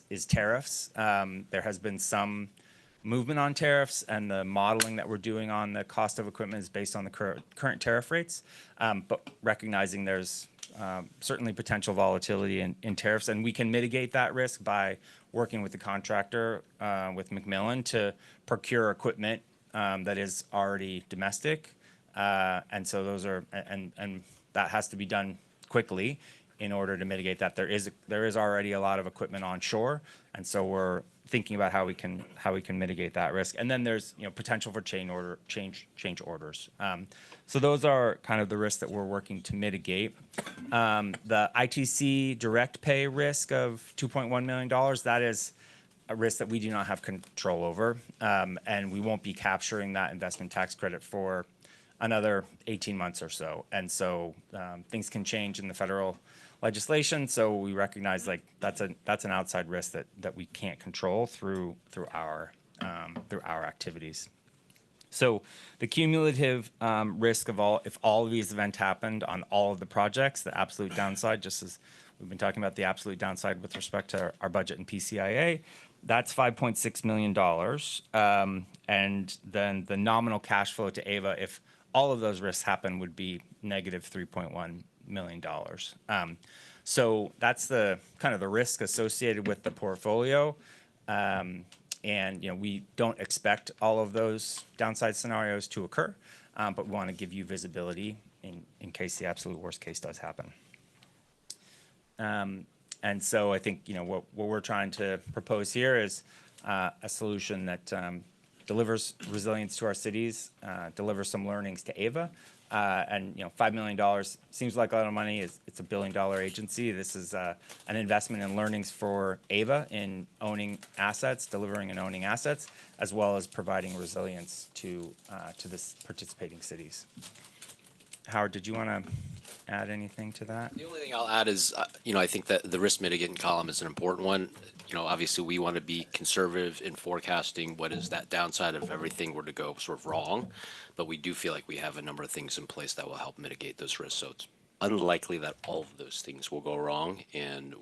Speaker 17: is tariffs. There has been some movement on tariffs, and the modeling that we're doing on the cost of equipment is based on the current tariff rates, but recognizing there's certainly potential volatility in tariffs, and we can mitigate that risk by working with the contractor, with McMillan, to procure equipment that is already domestic, and so those are, and that has to be done quickly in order to mitigate that. There is already a lot of equipment on shore, and so we're thinking about how we can mitigate that risk. And then there's potential for change orders. So those are kind of the risks that we're working to mitigate. The ITC direct pay risk of $2.1 million, that is a risk that we do not have control over, and we won't be capturing that investment tax credit for another 18 months or so. And so things can change in the federal legislation, so we recognize like that's an outside risk that we can't control through our activities. So the cumulative risk of if all of these events happened on all of the projects, the absolute downside, just as we've been talking about the absolute downside with respect to our budget and PCIA, that's $5.6 million. And then the nominal cash flow to AVA, if all of those risks happen, would be negative $3.1 million. So that's the kind of the risk associated with the portfolio. And we don't expect all of those downside scenarios to occur, but we want to give you visibility in case the absolute worst case does happen. And so I think what we're trying to propose here is a solution that delivers resilience to our cities, delivers some learnings to AVA, And $5 million seems like a lot of money. It's a $1 billion agency. This is an investment in learnings for AVA in owning assets, delivering and owning assets, as well as providing resilience to this participating cities. Howard, did you want to add anything to that?
Speaker 10: The only thing I'll add is, I think that the risk mitigating column is an important one. Obviously we want to be conservative in forecasting what is that downside if everything were to go sort of wrong, but we do feel like we have a number of things in place that will help mitigate those risks. So it's unlikely that all of those things will go wrong, and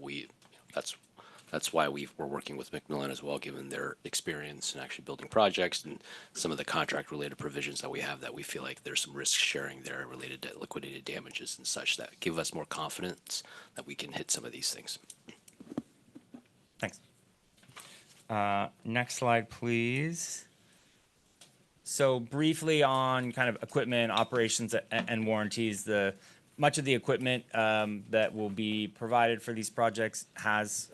Speaker 10: that's why we're working with Macmillan as well, given their experience in actually building projects and some of the contract-related provisions that we have, that we feel like there's some risk sharing there related to liquidated damages and such that give us more confidence that we can hit some of these things.
Speaker 17: Thanks. Next slide, please. So briefly on kind of equipment, operations, and warranties, much of the equipment that will be provided for these projects has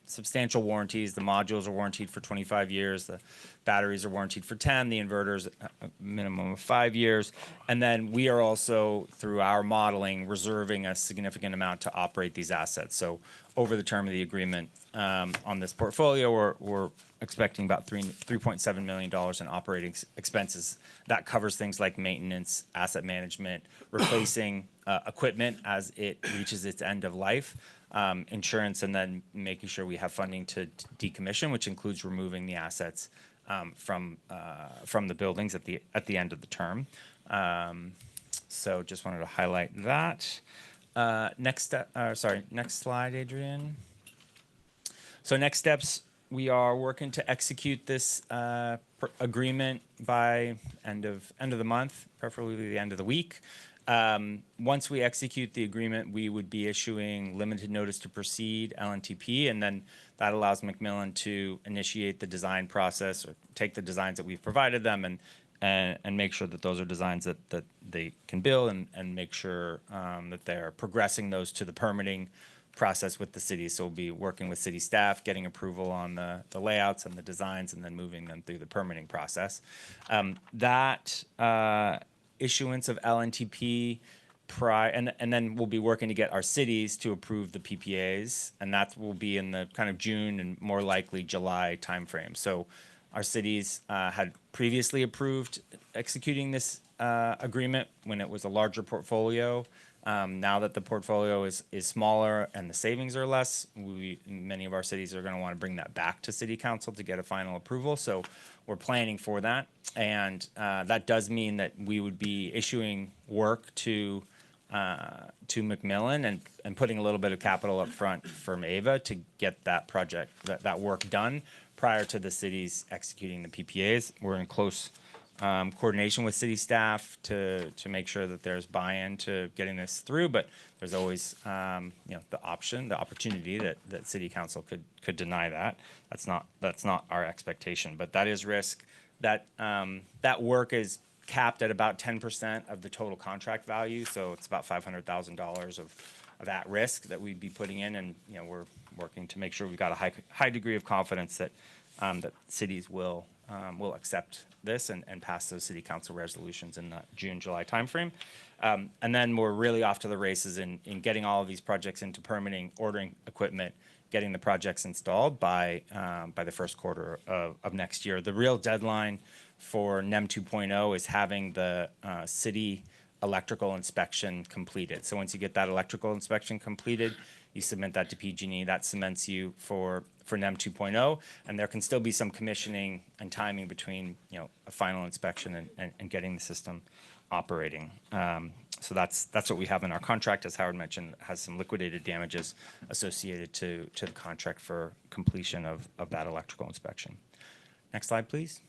Speaker 17: substantial warranties. The modules are warranted for 25 years. The batteries are warranted for 10. The inverters, a minimum of 5 years. And then we are also, through our modeling, reserving a significant amount to operate these assets. So over the term of the agreement on this portfolio, we're expecting about $3.7 million in operating expenses. That covers things like maintenance, asset management, replacing equipment as it reaches its end of life, insurance, and then making sure we have funding to decommission, which includes removing the assets from the buildings at the end of the term. So just wanted to highlight that. Next slide, Adrian. So next steps, we are working to execute this agreement by end of the month, preferably the end of the week. Once we execute the agreement, we would be issuing limited notice to proceed, LNTP, and then that allows Macmillan to initiate the design process, or take the designs that we've provided them and make sure that those are designs that they can build, and make sure that they're progressing those to the permitting process with the city. So we'll be working with city staff, getting approval on the layouts and the designs, and then moving them through the permitting process. That issuance of LNTP and then we'll be working to get our cities to approve the PPAs, and that will be in the kind of June and more likely July timeframe. So our cities had previously approved executing this agreement when it was a larger portfolio. Now that the portfolio is smaller and the savings are less, many of our cities are going to want to bring that back to City Council to get a final approval. So we're planning for that, and that does mean that we would be issuing work to Macmillan and putting a little bit of capital up front from AVA to get that project, that work done prior to the cities executing the PPAs. We're in close coordination with city staff to make sure that there's buy-in to getting this through, but there's always the opportunity that City Council could deny that. That's not our expectation, but that is risk. That work is capped at about 10% of the total contract value, so it's about $500,000 of that risk that we'd be putting in, and we're working to make sure we've got a high degree of confidence that cities will accept this and pass those city council resolutions in the June-July timeframe. And then we're really off to the races in getting all of these projects into permitting, ordering equipment, getting the projects installed by the first quarter of next year. The real deadline for NEM 2.0 is having the city electrical inspection completed. So once you get that electrical inspection completed, you submit that to PG&E. That cements you for NEM 2.0, and there can still be some commissioning and timing between a final inspection and getting the system operating. So that's what we have in our contract. As Howard mentioned, has some liquidated damages associated to the contract for completion of that electrical inspection. Next slide, please.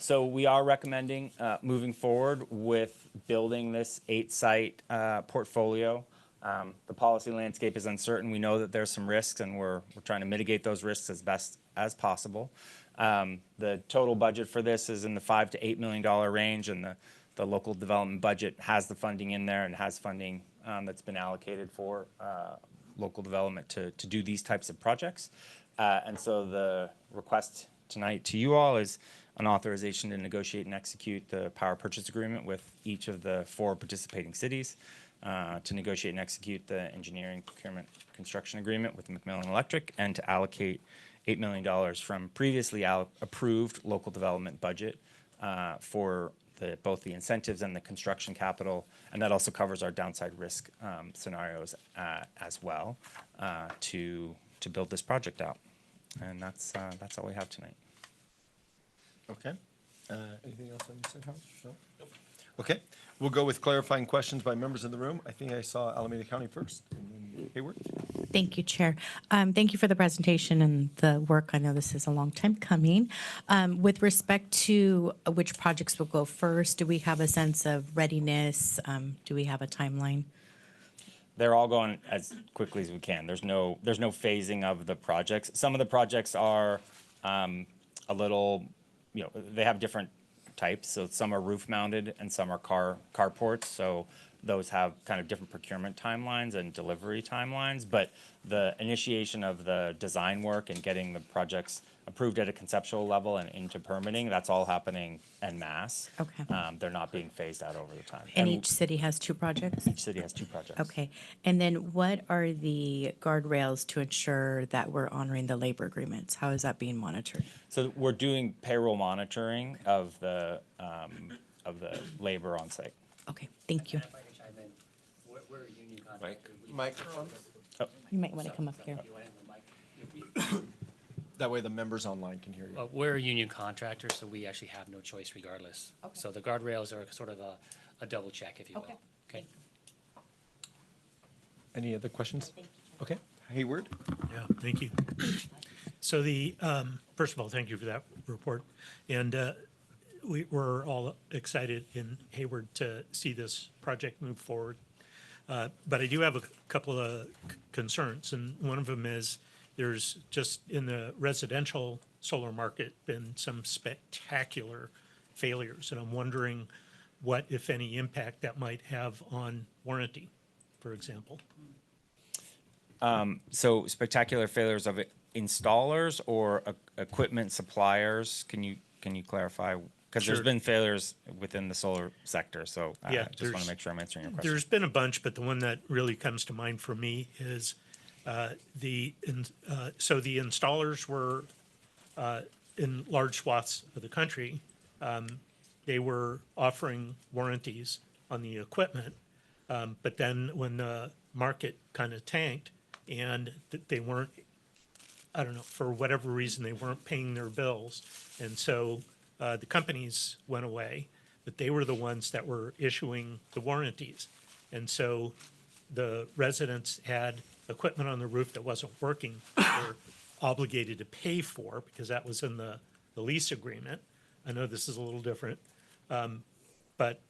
Speaker 17: So we are recommending moving forward with building this 8-site portfolio. The policy landscape is uncertain. We know that there's some risks, and we're trying to mitigate those risks as best as possible. The total budget for this is in the $5 to $8 million range, and the local development budget has the funding in there and has funding that's been allocated for local development to do these types of projects. And so the request tonight to you all is an authorization to negotiate and execute the power purchase agreement with each of the 4 participating cities, to negotiate and execute the engineering procurement construction agreement with Macmillan Electric, and to allocate $8 million from previously approved local development budget for both the incentives and the construction capital. And that also covers our downside risk scenarios as well, to build this project out. And that's all we have tonight.
Speaker 5: Okay. Anything else on this side, Howard? No? Okay. We'll go with clarifying questions by members in the room. I think I saw Alameda County first, and then Hayward.
Speaker 4: Thank you, Chair. Thank you for the presentation and the work. I know this is a long time coming. With respect to which projects will go first, do we have a sense of readiness? Do we have a timeline?
Speaker 17: They're all going as quickly as we can. There's no phasing of the projects. Some of the projects are a little, they have different types. So some are roof mounted and some are carports. So those have kind of different procurement timelines and delivery timelines. But the initiation of the design work and getting the projects approved at a conceptual level and into permitting, that's all happening en masse.
Speaker 4: Okay.
Speaker 17: They're not being phased out over the time.
Speaker 4: And each city has 2 projects?
Speaker 17: Each city has 2 projects.
Speaker 4: Okay. And then what are the guardrails to ensure that we're honoring the labor agreements? How is that being monitored?
Speaker 17: So we're doing payroll monitoring of the labor on site.
Speaker 4: Okay, thank you.
Speaker 5: Microphone?
Speaker 4: You might want to come up here.
Speaker 5: That way the members online can hear you.
Speaker 18: We're a union contractor, so we actually have no choice regardless. So the guardrails are sort of a double check, if you will. Okay.
Speaker 5: Any other questions? Okay. Hayward?
Speaker 19: Yeah, thank you. So first of all, thank you for that report. And we're all excited in Hayward to see this project move forward. But I do have a couple of concerns, and one of them is there's just in the residential solar market been some spectacular failures, and I'm wondering what, if any, impact that might have on warranty, for example.
Speaker 17: So spectacular failures of installers or equipment suppliers? Can you clarify? Because there's
Speaker 19: Sure.
Speaker 17: been failures within the solar sector, so I
Speaker 19: Yeah,
Speaker 17: just want
Speaker 19: there's-
Speaker 17: to make sure I'm answering your question.
Speaker 19: There's been a bunch, but the one that really comes to mind for me is the installers were in large swaths of the country. They were offering warranties on the equipment, but then when the market kind of tanked and they weren't, I don't know, for whatever reason, they weren't paying their bills. And so the companies went away, but they were the ones that were issuing the warranties. And so the residents had equipment on the roof that wasn't working, were obligated to pay for because that was in the lease agreement. I know this is a little different, but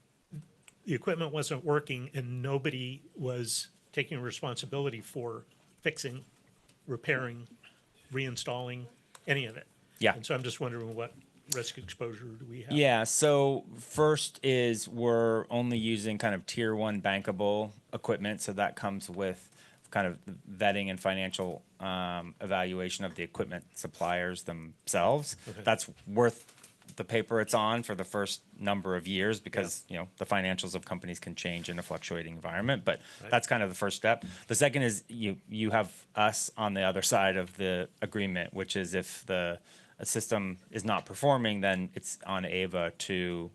Speaker 19: the equipment wasn't working and nobody was taking responsibility for fixing, repairing, reinstalling, any of it.
Speaker 17: Yeah.
Speaker 19: And so I'm just wondering what risk exposure do we have?
Speaker 17: Yeah, so first is we're only using kind of tier 1 bankable equipment, so that comes with kind of vetting and financial evaluation of the equipment suppliers themselves.
Speaker 19: Okay.
Speaker 17: That's worth the paper it's on for the first number of years because the financials of companies can change in a fluctuating environment, but that's kind of the first step. The second is you have us on the other side of the agreement, which is if a system is not performing, then it's on AVA to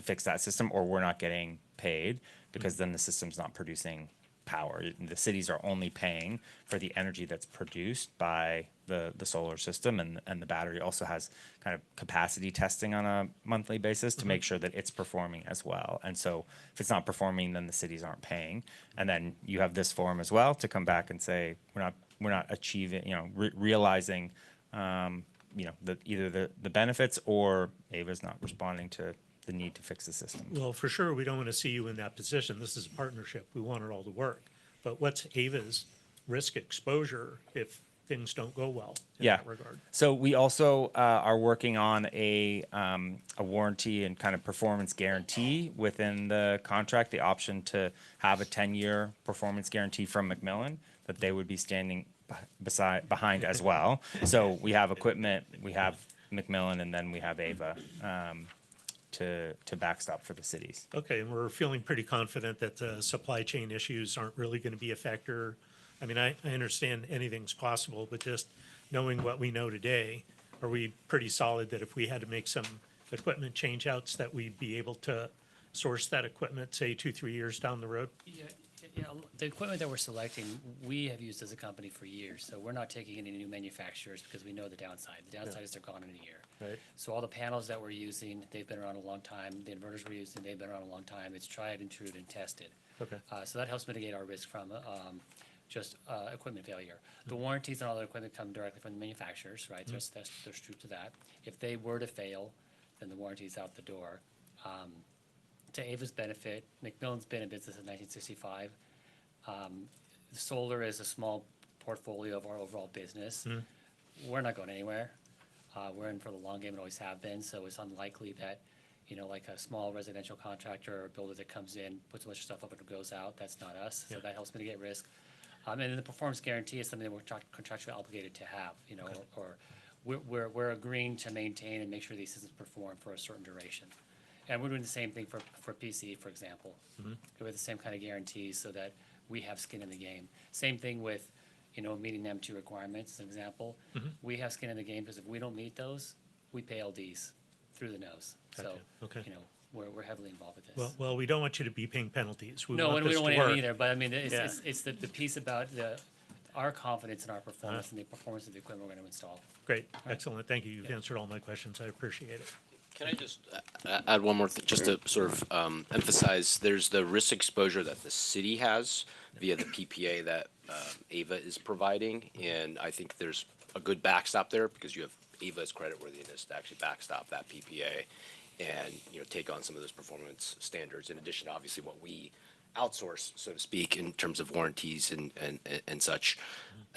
Speaker 17: fix that system, or we're not getting paid because then the system's not producing power. The cities are only paying for the energy that's produced by the solar system, and the battery also has kind of capacity testing on a monthly basis to make sure that it's performing as well. And so if it's not performing, then the cities aren't paying. And then you have this forum as well to come back and say we're not achieving, realizing either the benefits or AVA's not responding to the need to fix the system.
Speaker 19: Well, for sure, we don't want to see you in that position. This is a partnership. We want it all to work. But what's AVA's risk exposure if things don't go well in that regard?
Speaker 17: So we also are working on a warranty and kind of performance guarantee within the contract, the option to have a 10-year performance guarantee from Macmillan that they would be standing behind as well. So we have equipment, we have McMillan, and then we have AVA to backstop for the cities.
Speaker 19: Okay, and we're feeling pretty confident that the supply chain issues aren't really going to be a factor. I mean, I understand anything's possible, but just knowing what we know today, are we pretty solid that if we had to make some equipment change outs, that we'd be able to source that equipment, say, 2-3 years down the road?
Speaker 18: Yeah, the equipment that we're selecting, we have used as a company for years, so we're not taking any new manufacturers because we know the downside. The downside is they're gone in a year.
Speaker 19: Right.
Speaker 18: So all the panels that we're using, they've been around a long time. The inverters we're using, they've been around a long time. It's tried and true and tested.
Speaker 19: Okay.
Speaker 18: So that helps mitigate our risk from just equipment failure. The warranties on all the equipment come directly from the manufacturers, right? There's truth to that. If they were to fail, then the warranty's out the door. To Ava's benefit, McMillan's been in business since 1965. Solar is a small portfolio of our overall business. We're not going anywhere. We're in for the long game and always have been, so it's unlikely that, like a small residential contractor or builder that comes in, puts a bunch of stuff up and goes out, that's not us. So that helps mitigate risk. And then the performance guarantee is something that we're contractually obligated to have, or we're agreeing to maintain and make sure these systems perform for a certain duration. And we're doing the same thing for PC, for example. With the same kind of guarantees so that we have skin in the game. Same thing with, meeting them to requirements, as an example. We have skin in the game because if we don't meet those, we pay LDs through the nose. So,
Speaker 19: Okay.
Speaker 18: We're heavily involved with this.
Speaker 19: Well, we don't want you to be paying penalties. We
Speaker 18: No,
Speaker 19: want
Speaker 18: and we
Speaker 19: this
Speaker 18: don't
Speaker 19: to
Speaker 18: want
Speaker 19: work.
Speaker 18: it either, but I mean, it's,
Speaker 19: Yeah.
Speaker 18: it's the piece about our confidence in our performance and the performance of the equipment we're going to install.
Speaker 19: Great, excellent. Thank you. You've answered all my questions. I appreciate it.
Speaker 10: Can I just add one more thing, just to sort of emphasize, there's the risk exposure that the city has via the PPA that AVA is providing, and I think there's a good backstop there because you have AVA's creditworthiness to actually backstop that PPA and, take on some of those performance standards in addition to obviously what we outsource, so to speak, in terms of warranties and such.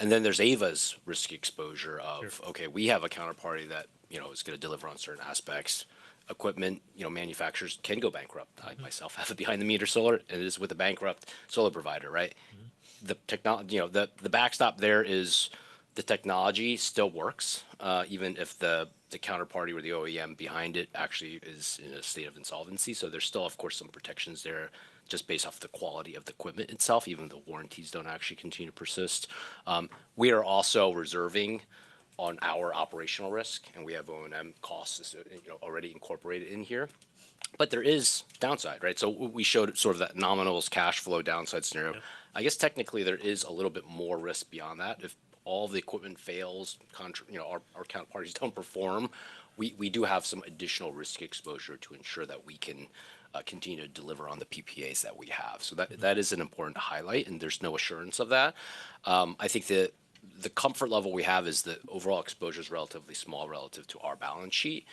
Speaker 10: And then there's AVA's risk exposure of, okay, we have a counterparty that, is going to deliver on certain aspects. Equipment, manufacturers can go bankrupt. I myself have a behind the meter solar, and it is with a bankrupt solar provider, right? The technology, the backstop there is the technology still works, even if the counterparty or the OEM behind it actually is in a state of insolvency. So there's still, of course, some protections there just based off the quality of the equipment itself, even though warranties don't actually continue to persist. We are also reserving on our operational risk, and we have O&M costs, already incorporated in here. But there is downside, right? So we showed sort of that nominal cash flow downside scenario. I guess technically there is a little bit more risk beyond that. If all the equipment fails, our counterparties don't perform, we do have some additional risk exposure to ensure that we can continue to deliver on the PPAs that we have. So that is an important highlight, and there's no assurance of that. I think that the comfort level we have is that overall exposure is relatively small relative to our balance sheet,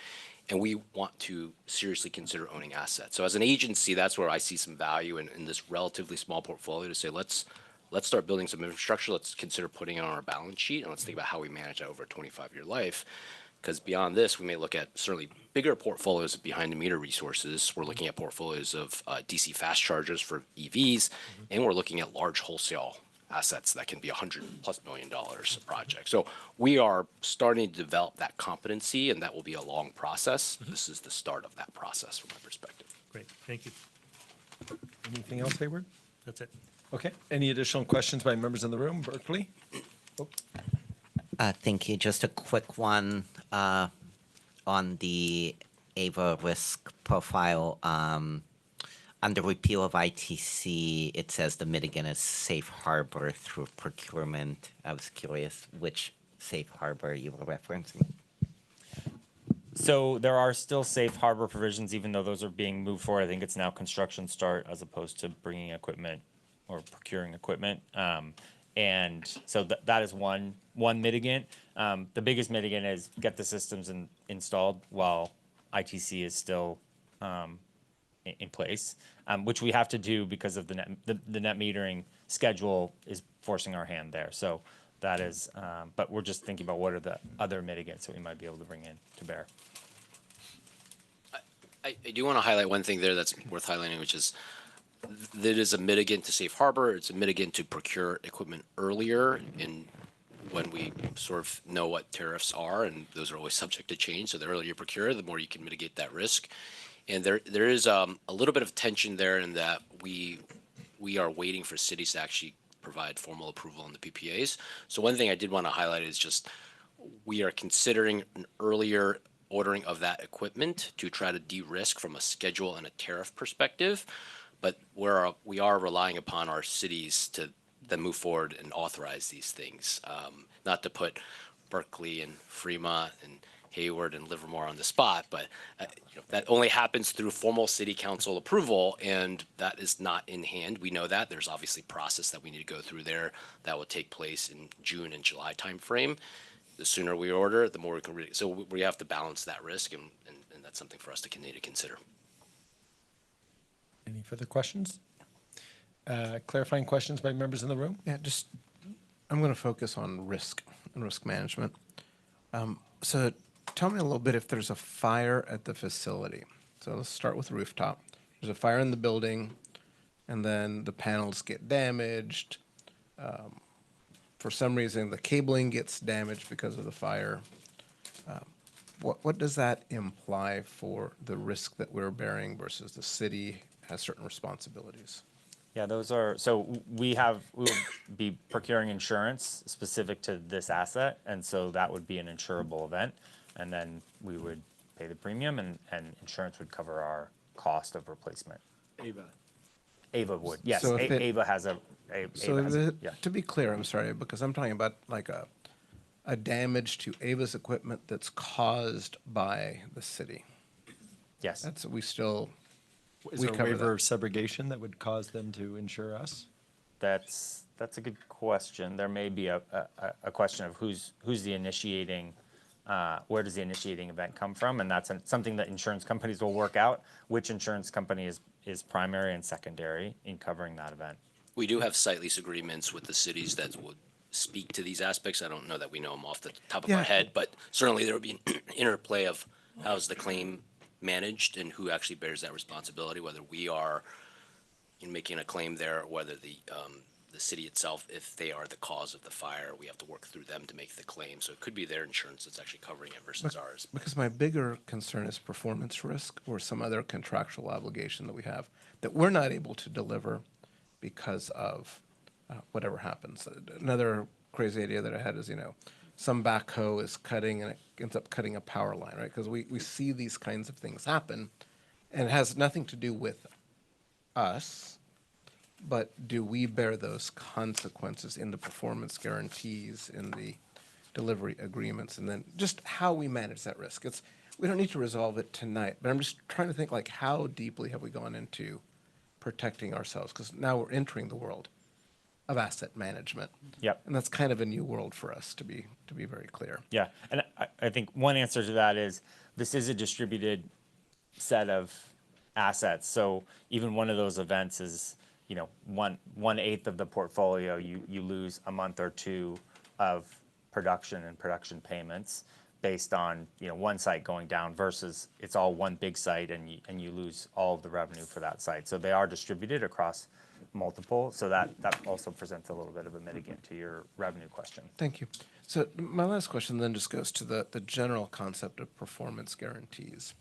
Speaker 10: and we want to seriously consider owning assets. So as an agency, that's where I see some value in this relatively small portfolio to say, let's start building some infrastructure. Let's consider putting it on our balance sheet, and let's think about how we manage that over a 25-year life. Because beyond this, we may look at certainly bigger portfolios of behind-the-meter resources. We're looking at portfolios of DC fast chargers for EVs, and we're looking at large wholesale assets that can be $100+ million a project. So we are starting to develop that competency, and that will be a long process. This is the start of that process from my perspective.
Speaker 19: Great, thank you.
Speaker 5: Anything else, Hayward?
Speaker 19: That's it.
Speaker 5: Okay. Any additional questions by members in the room? Berkeley?
Speaker 13: Thank you. Just a quick one on the AVA risk profile. Under repeal of ITC, it says the mitigant is safe harbor through procurement. I was curious which safe harbor you were referencing.
Speaker 17: So there are still safe harbor provisions, even though those are being moved forward. I think it's now construction start as opposed to bringing equipment or procuring equipment. And so that is one mitigant. The biggest mitigant is get the systems installed while ITC is still in place, which we have to do because of the net metering schedule is forcing our hand there. So that is, but we're just thinking about what are the other mitigants that we might be able to bring in to bear.
Speaker 10: I do want to highlight one thing there that's worth highlighting, which is that is a mitigant to safe harbor. It's a mitigant to procure equipment earlier in when we sort of know what tariffs are, and those are always subject to change. So the earlier you procure, the more you can mitigate that risk. And there is a little bit of tension there in that we are waiting for cities to actually provide formal approval on the PPAs. So one thing I did want to highlight is just we are considering an earlier ordering of that equipment to try to de-risk from a schedule and a tariff perspective. But we are relying upon our cities to then move forward and authorize these things. Not to put Berkeley and Fremont and Hayward and Livermore on the spot, but that only happens through formal city council approval, and that is not in hand. We know that there's obviously process that we need to go through there that will take place in June and July timeframe. The sooner we order, the more we can so we have to balance that risk, and that's something for us to continue to consider.
Speaker 5: Any further questions? Clarifying questions by members in the room?
Speaker 14: Yeah, I'm going to focus on risk and risk management. So tell me a little bit if there's a fire at the facility. So let's start with rooftop. There's a fire in the building, and then the panels get damaged. For some reason, the cabling gets damaged because of the fire. What does that imply for the risk that we're bearing versus the city has certain responsibilities?
Speaker 17: Yeah, we will be procuring insurance specific to this asset, and so that would be an insurable event. And then we would pay the premium, and insurance would cover our cost of replacement. Ava would, yes.
Speaker 14: So
Speaker 17: Ava has
Speaker 14: to be clear, I'm sorry, because I'm talking about like a damage to Ava's equipment that's caused by the city.
Speaker 17: Yes.
Speaker 14: Is there a
Speaker 5: waiver of subrogation that would cause them to insure us?
Speaker 17: That's a good question. There may be a question of who's the initiating, where does the initiating event come from? And that's something that insurance companies will work out, which insurance company is primary and secondary in covering that event.
Speaker 10: We do have site lease agreements with the cities that would speak to these aspects. I don't know that we know them off the top of our head, but certainly there would be an interplay of how's the claim managed and who actually bears that responsibility, whether we are making a claim there, or whether the city itself, if they are the cause of the fire, we have to work through them to make the claim. So it could be their insurance that's actually covering it versus ours.
Speaker 14: Because my bigger concern is performance risk or some other contractual obligation that we have that we're not able to deliver because of whatever happens. Another crazy idea that I had is, some backhoe is cutting and it ends up cutting a power line, right? Because we see these kinds of things happen, and it has nothing to do with us, but do we bear those consequences in the performance guarantees, in the delivery agreements, and then just how we manage that risk? We don't need to resolve it tonight, but I'm just trying to think, like, how deeply have we gone into protecting ourselves? Because now we're entering the world of asset management.
Speaker 17: Yep.
Speaker 14: And that's kind of a new world for us, to be very clear.
Speaker 17: Yeah, and I think one answer to that is this is a distributed set of assets. So even one of those events is, 1/8 of the portfolio, you lose a month or two of production and production payments based on one site going down versus it's all one big site and you lose all of the revenue for that site. So they are distributed across multiple. So that also presents a little bit of a mitigant to your revenue question.
Speaker 14: Thank you. So my last question then just goes to the general concept of performance guarantees.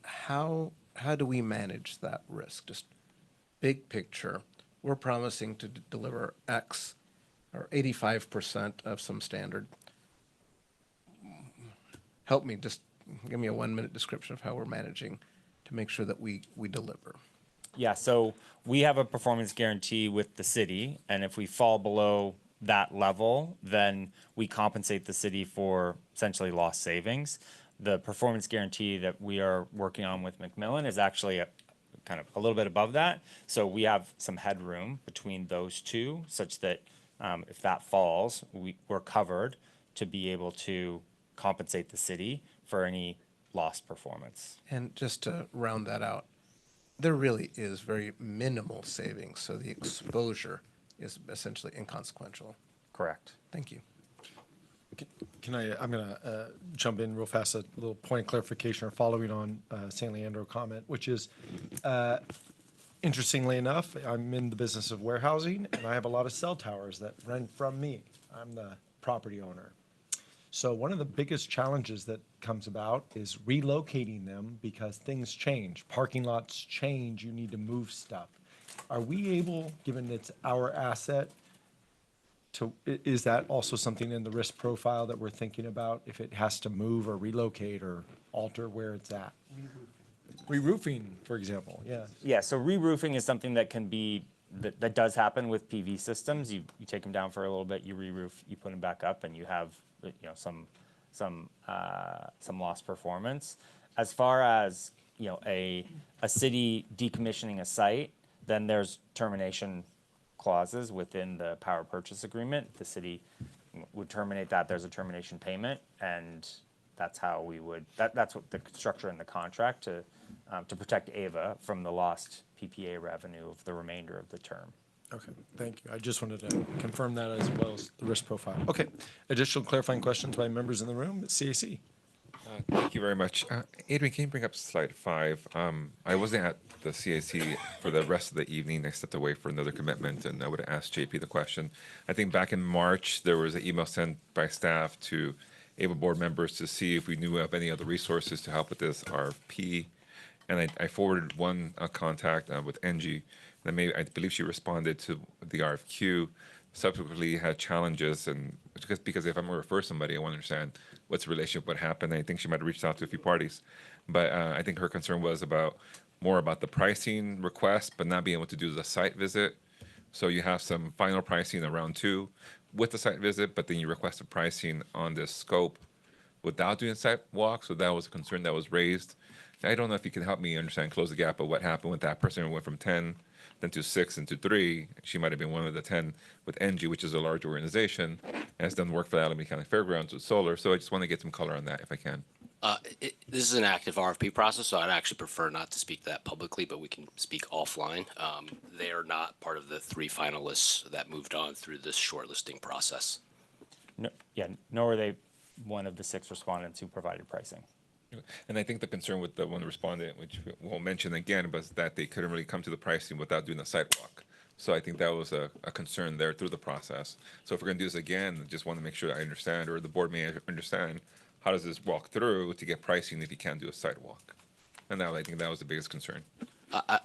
Speaker 14: How do we manage that risk? Just big picture, we're promising to deliver X or 85% of some standard. Help me, just give me a 1-minute description of how we're managing to make sure that we deliver.
Speaker 17: Yeah, so we have a performance guarantee with the city, and if we fall below that level, then we compensate the city for essentially lost savings. The performance guarantee that we are working on with Macmillan is actually kind of a little bit above that. So we have some headroom between those two, such that if that falls, we're covered to be able to compensate the city for any lost performance.
Speaker 14: And just to round that out, there really is very minimal savings, so the exposure is essentially inconsequential.
Speaker 17: Correct.
Speaker 14: Thank you.
Speaker 5: I'm going to jump in real fast, a little point of clarification or following on St. Leandro comment, which is, interestingly enough, I'm in the business of warehousing, and I have a lot of cell towers that rent from me. I'm the property owner. So one of the biggest challenges that comes about is relocating them because things change. Parking lots change, you need to move stuff. Are we able, given it's our asset, is that also something in the risk profile that we're thinking about, if it has to move or relocate or alter where it's at? Re-roofing, for example, yeah.
Speaker 17: Yeah, so re-roofing is something that can be, that does happen with PV systems. You take them down for a little bit, you re-roof, you put them back up, and you have, some lost performance. As far as, a city decommissioning a site, then there's termination clauses within the power purchase agreement. The city would terminate that, there's a termination payment, and that's how we would, that's what the structure in the contract to protect AVA from the lost PPA revenue of the remainder of the term.
Speaker 5: Okay, thank you. I just wanted to confirm that as well as the risk profile. Okay, additional clarifying questions by members in the room? CAC.
Speaker 11: Thank you very much. Adrian, can you bring up slide 5? I wasn't at the CAC for the rest of the evening. I stepped away for another commitment, and I would have asked JP the question. I think back in March, there was an email sent by staff to AVA board members to see if we knew of any other resources to help with this RFP. And I forwarded one contact with Engie. And I believe she responded to the RFQ, subsequently had challenges, and because if I'm going to refer somebody, I want to understand what's the relationship, what happened. I think she might have reached out to a few parties, but I think her concern was more about the pricing request, but not being able to do the site visit. So you have some final pricing around 2 with the site visit, but then you requested pricing on this scope without doing site walk. So that was a concern that was raised. I don't know if you can help me understand, close the gap of what happened with that person who went from 10 then to 6 and to 3. She might have been one of the 10 with Engie, which is a large organization, and has done work for the Alameda County Fairgrounds with solar. So I just want to get some color on that if I can.
Speaker 10: This is an active RFP process, so I'd actually prefer not to speak that publicly, but we can speak offline. They are not part of the 3 finalists that moved on through this shortlisting process.
Speaker 17: No, yeah, nor were they one of the 6 respondents who provided pricing.
Speaker 11: And I think the concern with the one respondent, which we won't mention again, was that they couldn't really come to the pricing without doing a sidewalk. So I think that was a concern there through the process. So if we're going to do this again, I just want to make sure I understand, or the board may understand, how does this walk through to get pricing if you can't do a sidewalk? And now I think that was the biggest concern.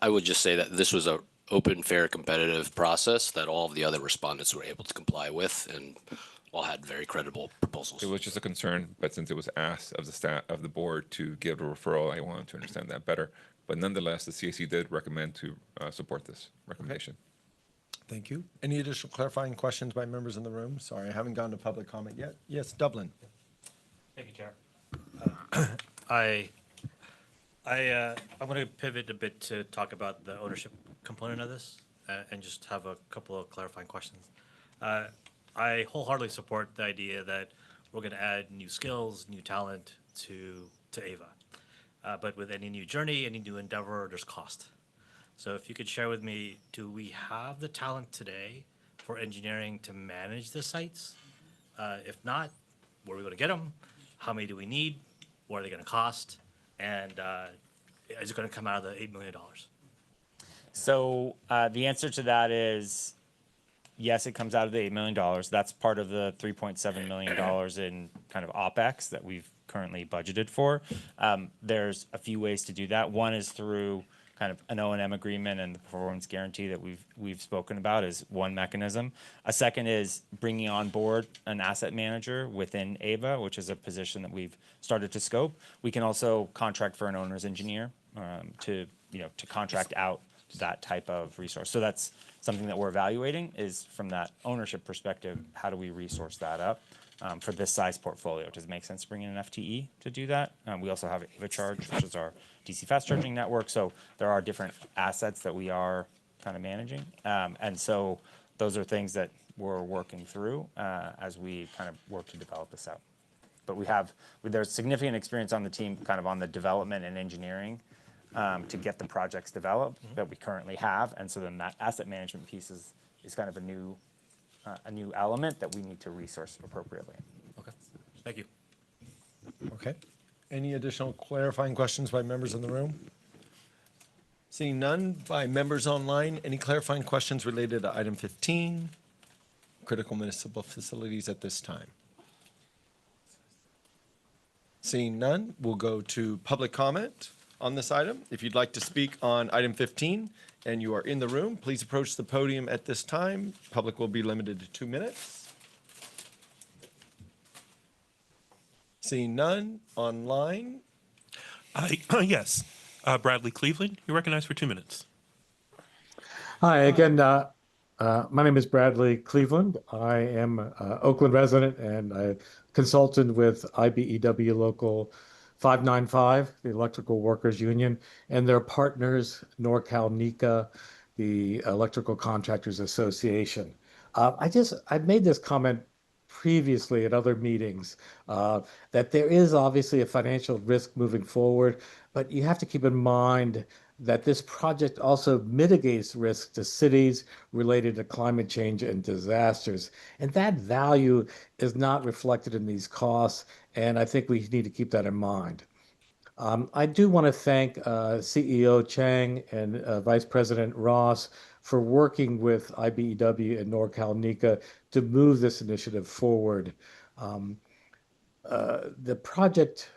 Speaker 10: I would just say that this was a open, fair, competitive process that all of the other respondents were able to comply with, and all had very credible proposals.
Speaker 11: It was just a concern, but since it was asked of the staff of the board to give a referral, I wanted to understand that better. But nonetheless, the CAC did recommend to support this recommendation.
Speaker 5: Thank you. Any additional clarifying questions by members in the room? Sorry, I haven't gone to public comment yet. Yes, Dublin.
Speaker 12: Thank you, Chair. I'm going to pivot a bit to talk about the ownership component of this and just have a couple of clarifying questions. I wholeheartedly support the idea that we're going to add new skills, new talent to AVA. But with any new journey, any new endeavor, there's cost. So if you could share with me, do we have the talent today for engineering to manage the sites? If not, where are we going to get them? How many do we need? What are they going to cost? And is it going to come out of the $8 million?
Speaker 17: So the answer to that is yes, it comes out of the $8 million. That's part of the $3.7 million in kind of OpEx that we've currently budgeted for. There's a few ways to do that. One is through kind of an O&M agreement and the performance guarantee that we've spoken about is one mechanism. A second is bringing on board an asset manager within AVA, which is a position that we've started to scope. We can also contract for an owner's engineer to contract out that type of resource. So that's something that we're evaluating, is from that ownership perspective, how do we resource that up for this size portfolio? Does it make sense to bring in an FTE to do that? We also have AVA Charge, which is our DC fast charging network. So there are different assets that we are kind of managing. And so those are things that we're working through as we kind of work to develop this out. But there's significant experience on the team kind of on the development and engineering to get the projects developed that we currently have. And so then that asset management piece is kind of a new element that we need to resource appropriately.
Speaker 12: Okay, thank you.
Speaker 5: Okay. Any additional clarifying questions by members in the room? Seeing none by members online, any clarifying questions related to item 15? critical municipal facilities at this time? Seeing none, we'll go to public comment on this item. If you'd like to speak on item 15 and you are in the room, please approach the podium at this time. Public will be limited to 2 minutes. Seeing none, online.
Speaker 1: Yes. Bradley Cleveland, you're recognized for 2 minutes.
Speaker 15: Hi, again, my name is Bradley Cleveland. I am an Oakland resident and a consultant with IBEW Local 595, the Electrical Workers Union, and their partners, NorCal NECA, the Electrical Contractors Association. I've made this comment previously at other meetings that there is obviously a financial risk moving forward, but you have to keep in mind that this project also mitigates risk to cities related to climate change and disasters. And that value is not reflected in these costs, and I think we need to keep that in mind. I do want to thank CEO Chang and Vice President Ross for working with IBEW and NorCal NECA to move this initiative forward. The project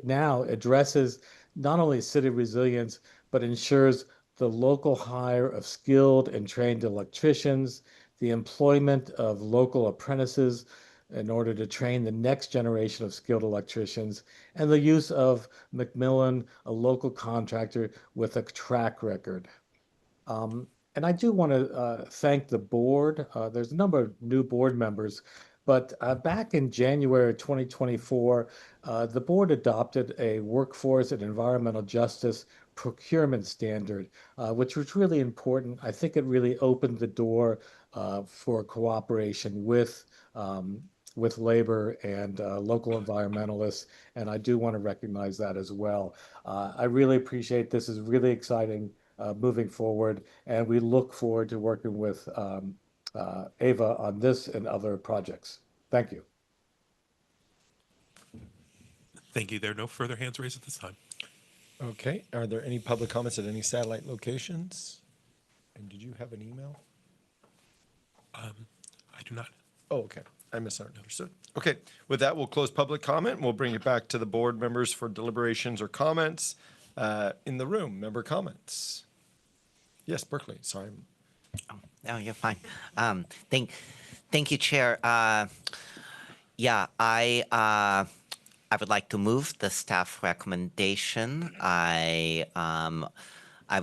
Speaker 15: now addresses not only city resilience, but ensures the local hire of skilled and trained electricians, the employment of local apprentices in order to train the next generation of skilled electricians, and the use of McMillan, a local contractor with a track record. And I do want to thank the board. There's a number of new board members, but back in January 2024, the board adopted a workforce and environmental justice procurement standard, which was really important. I think it really opened the door for cooperation with labor and local environmentalists, and I do want to recognize that as well. I really appreciate this. Is really exciting moving forward, and we look forward to working with Ava on this and other projects. Thank you.
Speaker 1: Thank you. There are no further hands raised at this time.
Speaker 5: Okay, are there any public comments at any satellite locations? And did you have an email?
Speaker 1: I do not.
Speaker 5: Oh, okay. I misunderstood. Okay, with that, we'll close public comment. And we'll bring it back to the board members for deliberations or comments. In the room, member comments. Yes, Berkeley, sorry.
Speaker 13: No, you're fine. Thank you, Chair. Yeah, I would like to move the staff recommendation. I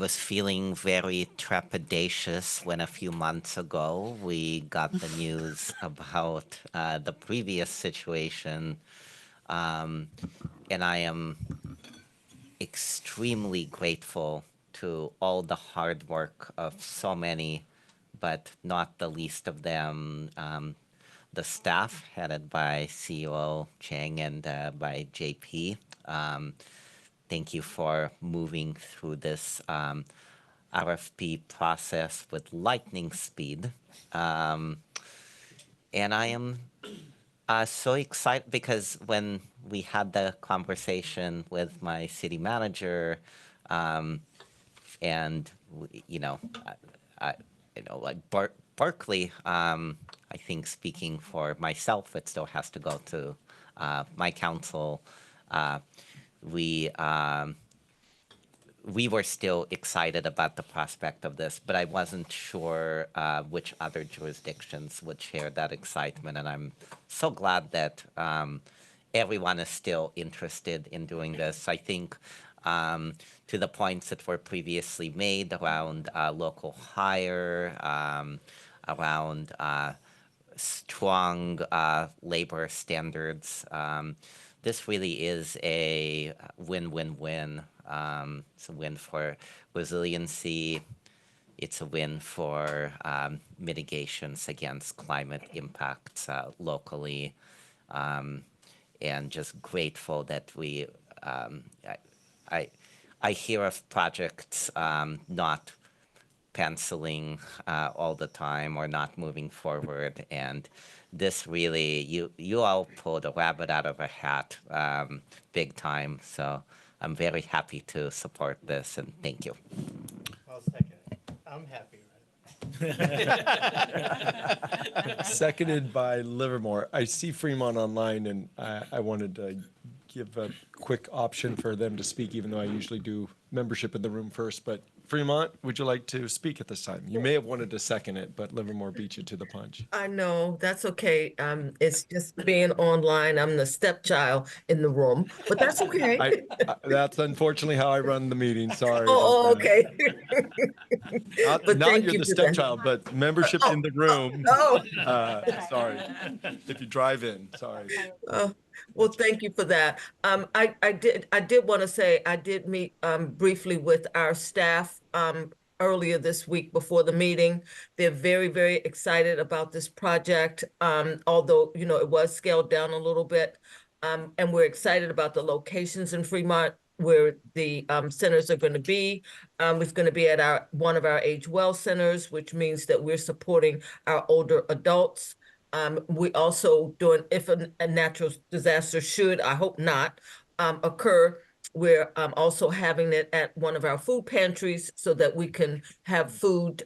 Speaker 13: was feeling very trepidatious when a few months ago we got the news about the previous situation, and I am extremely grateful to all the hard work of so many, but not the least of them, the staff headed by CEO Chang and by JP. Thank you for moving through this RFP process with lightning speed. And I am so excited because when we had the conversation with my city manager, and like Berkeley, I think speaking for myself, it still has to go to my council. We were still excited about the prospect of this, but I wasn't sure which other jurisdictions would share that excitement. And I'm so glad that everyone is still interested in doing this. I think to the points that were previously made around local hire, around strong labor standards, this really is a win-win-win. It's a win for resiliency. It's a win for mitigations against climate impacts locally. And just grateful that we, I hear of projects not penciling all the time or not moving forward, and this really, you all pulled a rabbit out of a hat big time, so I'm very happy to support this, and thank you.
Speaker 20: I'll second it. I'm happy with
Speaker 5: Seconded by Livermore. I see Fremont online, and I wanted to give a quick option for them to speak, even though I usually do membership in the room first. But Fremont, would you like to speak at this time? You may have wanted to second it, but Livermore beat you to the punch.
Speaker 6: I know, that's okay. It's just being online. I'm the stepchild in the room, but that's okay.
Speaker 5: That's unfortunately how I run the meeting. Sorry.
Speaker 6: Oh,
Speaker 5: about that.
Speaker 6: okay. But
Speaker 5: Not
Speaker 6: thank
Speaker 5: you're
Speaker 6: you
Speaker 5: the
Speaker 6: for that.
Speaker 5: stepchild, but membership in the room.
Speaker 6: Oh.
Speaker 5: Sorry. If you drive in, sorry.
Speaker 6: Well, thank you for that. I did want to say I did meet briefly with our staff earlier this week before the meeting. They're very, very excited about this project, although, you know, it was scaled down a little bit. And we're excited about the locations in Fremont where the centers are going to be. It's going to be at one of our Age Well centers, which means that we're supporting our older adults. We also doing, if a natural disaster should, I hope not, occur, we're also having it at one of our food pantries so that we can have food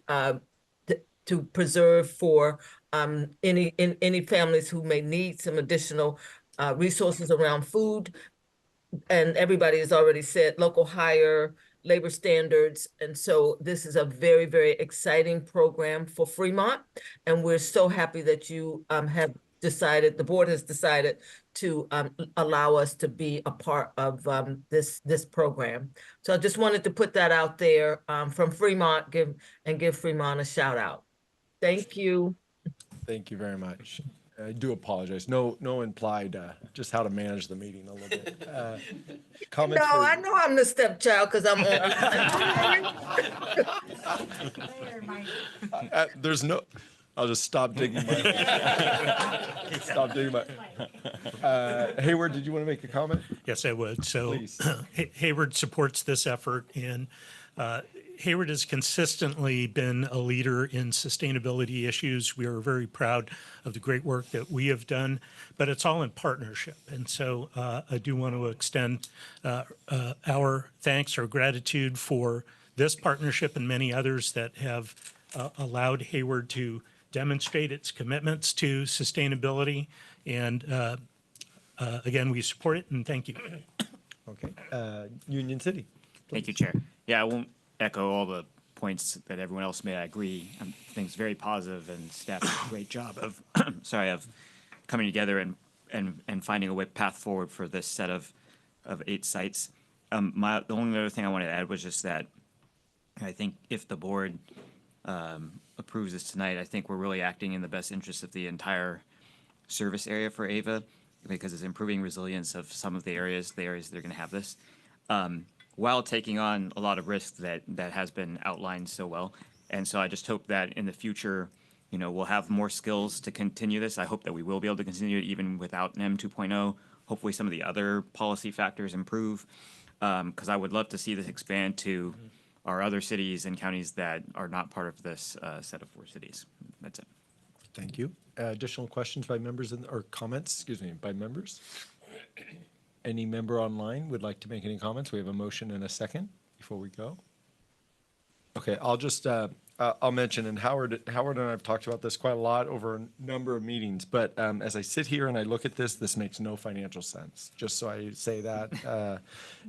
Speaker 6: to preserve for any families who may need some additional resources around food. And everybody has already said local hire, labor standards. And so this is a very, very exciting program for Fremont. And we're so happy that you have decided, the board has decided to allow us to be a part of this program. So I just wanted to put that out there from Fremont, give Fremont a shout out. Thank you.
Speaker 5: Thank you very much. I do apologize. No implied, just how to manage the meeting a little bit. Comments?
Speaker 6: No, I know I'm the stepchild because I'm on.
Speaker 5: There's no, I'll just stop digging stop digging Hayward, did you want to make a comment?
Speaker 19: Yes, I would. So
Speaker 5: Please.
Speaker 19: Hayward supports this effort, and Hayward has consistently been a leader in sustainability issues. We are very proud of the great work that we have done, but it's all in partnership. And so I do want to extend our thanks or gratitude for this partnership and many others that have allowed Hayward to demonstrate its commitments to sustainability. And again, we support it, and thank you.
Speaker 5: Okay. Union City.
Speaker 2: Thank you, Chair. Yeah, I won't echo all the points that everyone else made. I agree. I think it's very positive, and staff did a great job of, of coming together and finding a path forward for this set of 8 sites. The only other thing I wanted to add was just that I think if the board approves this tonight, I think we're really acting in the best interest of the entire service area for AVA, because it's improving resilience of some of the areas that are going to have this. While taking on a lot of risk that has been outlined so well. And so I just hope that in the future, you know, we'll have more skills to continue this. I hope that we will be able to continue it even without NEM 2.0. Hopefully some of the other policy factors improve, because I would love to see this expand to our other cities and counties that are not part of this set of 4 cities. That's it.
Speaker 5: Thank you. Additional questions by members or comments, excuse me, by members? Any member online would like to make any comments? We have a motion and a second before we go. Okay, I'll just, I'll mention, and Howard and I have talked about this quite a lot over a number of meetings, but as I sit here and I look at this makes no financial sense. Just so I say that.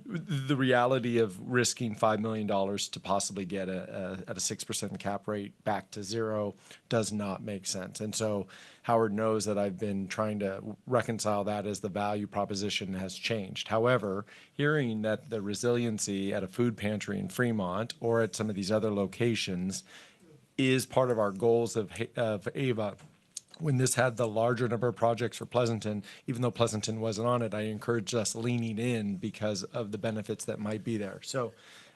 Speaker 5: The reality of risking $5 million to possibly get at a 6% cap rate back to 0 does not make sense. And so Howard knows that I've been trying to reconcile that as the value proposition has changed. However, hearing that the resiliency at a food pantry in Fremont or at some of these other locations is part of our goals of AVA. When this had the larger number of projects for Pleasanton, even though Pleasanton wasn't on it, I encouraged us leaning in because of the benefits that might be there. So,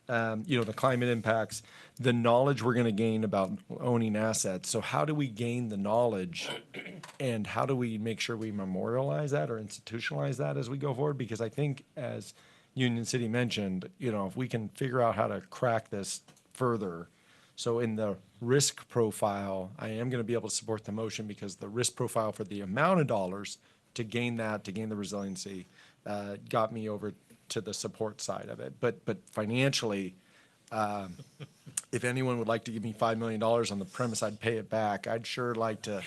Speaker 5: you know, the climate impacts, the knowledge we're going to gain about owning assets. So how do we gain the knowledge, and how do we make sure we memorialize that or institutionalize that as we go forward? Because I think, as Union City mentioned, you know, if we can figure out how to crack this further. So in the risk profile, I am going to be able to support the motion because the risk profile for the amount of dollars to gain the resiliency, got me over to the support side of it. But financially, If anyone would like to give me $5 million on the premise I'd pay it back, I'd sure like to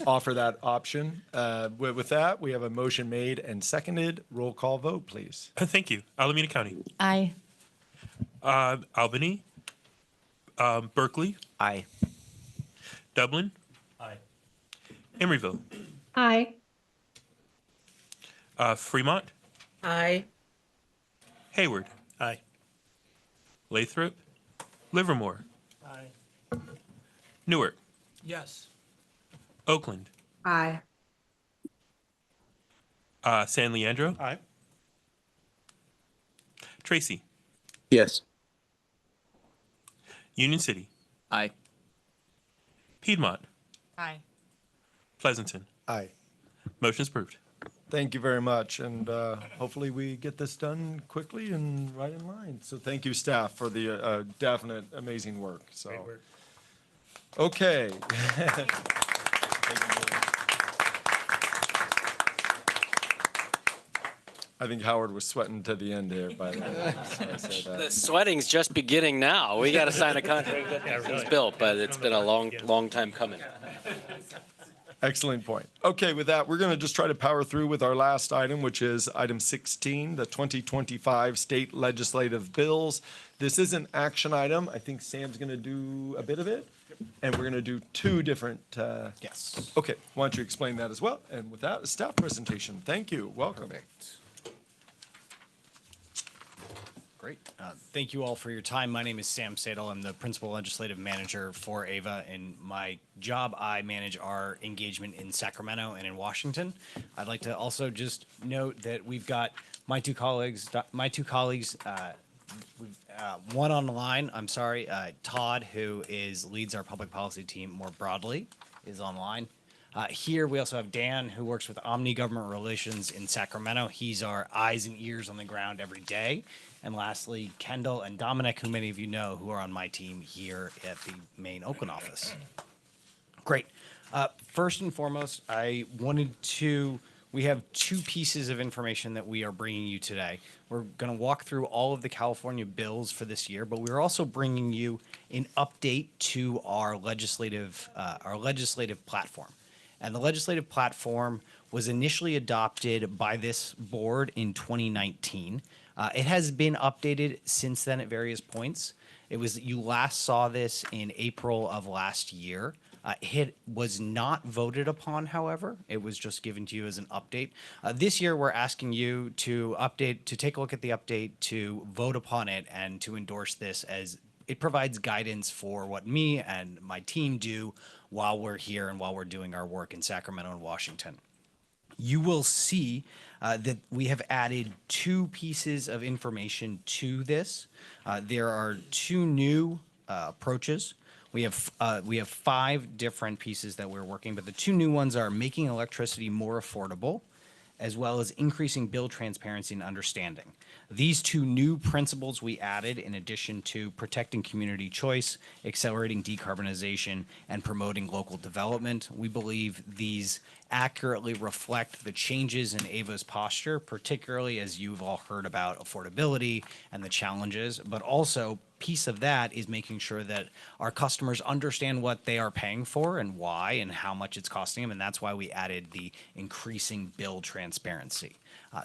Speaker 5: offer that option. With that, we have a motion made and seconded. Roll call vote, please.
Speaker 1: Thank you. Alameda County.
Speaker 4: Aye.
Speaker 1: Albany. Berkeley.
Speaker 13: Aye.
Speaker 1: Dublin.
Speaker 12: Aye.
Speaker 1: Emeryville.
Speaker 20: Aye.
Speaker 1: Fremont.
Speaker 20: Aye.
Speaker 1: Hayward.
Speaker 19: Aye.
Speaker 1: Lathrop. Livermore.
Speaker 12: Aye.
Speaker 1: Newark.
Speaker 19: Yes.
Speaker 1: Oakland.
Speaker 20: Aye.
Speaker 1: San Leandro.
Speaker 19: Aye.
Speaker 1: Tracy.
Speaker 7: Yes.
Speaker 1: Union City.
Speaker 2: Aye.
Speaker 1: Piedmont.
Speaker 9: Aye.
Speaker 1: Pleasanton.
Speaker 5: Aye.
Speaker 1: Motion is approved.
Speaker 5: Thank you very much, and hopefully we get this done quickly and right in line. So thank you, staff, for the definite amazing work. So,
Speaker 19: Great work.
Speaker 5: okay. I think Howard was sweating to the end here, by the way. So I say that.
Speaker 18: The sweating's just beginning now. We got to sign a contract to get things built, but it's been a long time coming.
Speaker 5: Excellent point. Okay, with that, we're going to just try to power through with our last item, which is item 16, the 2025 state legislative bills. This is an action item. I think Sam's going to do a bit of it, and we're going to do two different.
Speaker 17: Yes.
Speaker 5: Okay, why don't you explain that as well? And with that, a staff presentation. Thank you. Welcome.
Speaker 17: Great. Thank you all for your time. My name is Sam Sadel. I'm the Principal Legislative Manager for AVA. In my job, I manage our engagement in Sacramento and in Washington. I'd like to also just note that we've got my two colleagues, one on the line, I'm sorry, Todd, who leads our public policy team more broadly, is online. Here, we also have Dan, who works with Omni Government Relations in Sacramento. He's our eyes and ears on the ground every day. And lastly, Kendall and Dominic, who many of you know, who are on my team here at the main Oakland office. Great. First and foremost, we have two pieces of information that we are bringing you today. We're going to walk through all of the California bills for this year, but we're also bringing you an update to our legislative platform. And the legislative platform was initially adopted by this board in 2019. It has been updated since then at various points. You last saw this in April of last year. It was not voted upon, however. It was just given to you as an update. This year, we're asking you to take a look at the update, to vote upon it, and to endorse this, as it provides guidance for what me and my team do while we're here and while we're doing our work in Sacramento and Washington. You will see that we have added two pieces of information to this. There are two new approaches. We have 5 different pieces that we're working, but the two new ones are making electricity more affordable, as well as increasing bill transparency and understanding. These two new principles we added in addition to protecting community choice, accelerating decarbonization, and promoting local development. We believe these accurately reflect the changes in AVA's posture, particularly as you've all heard about affordability and the challenges, but also piece of that is making sure that our customers understand what they are paying for and why and how much it's costing them, and that's why we added the increasing bill transparency.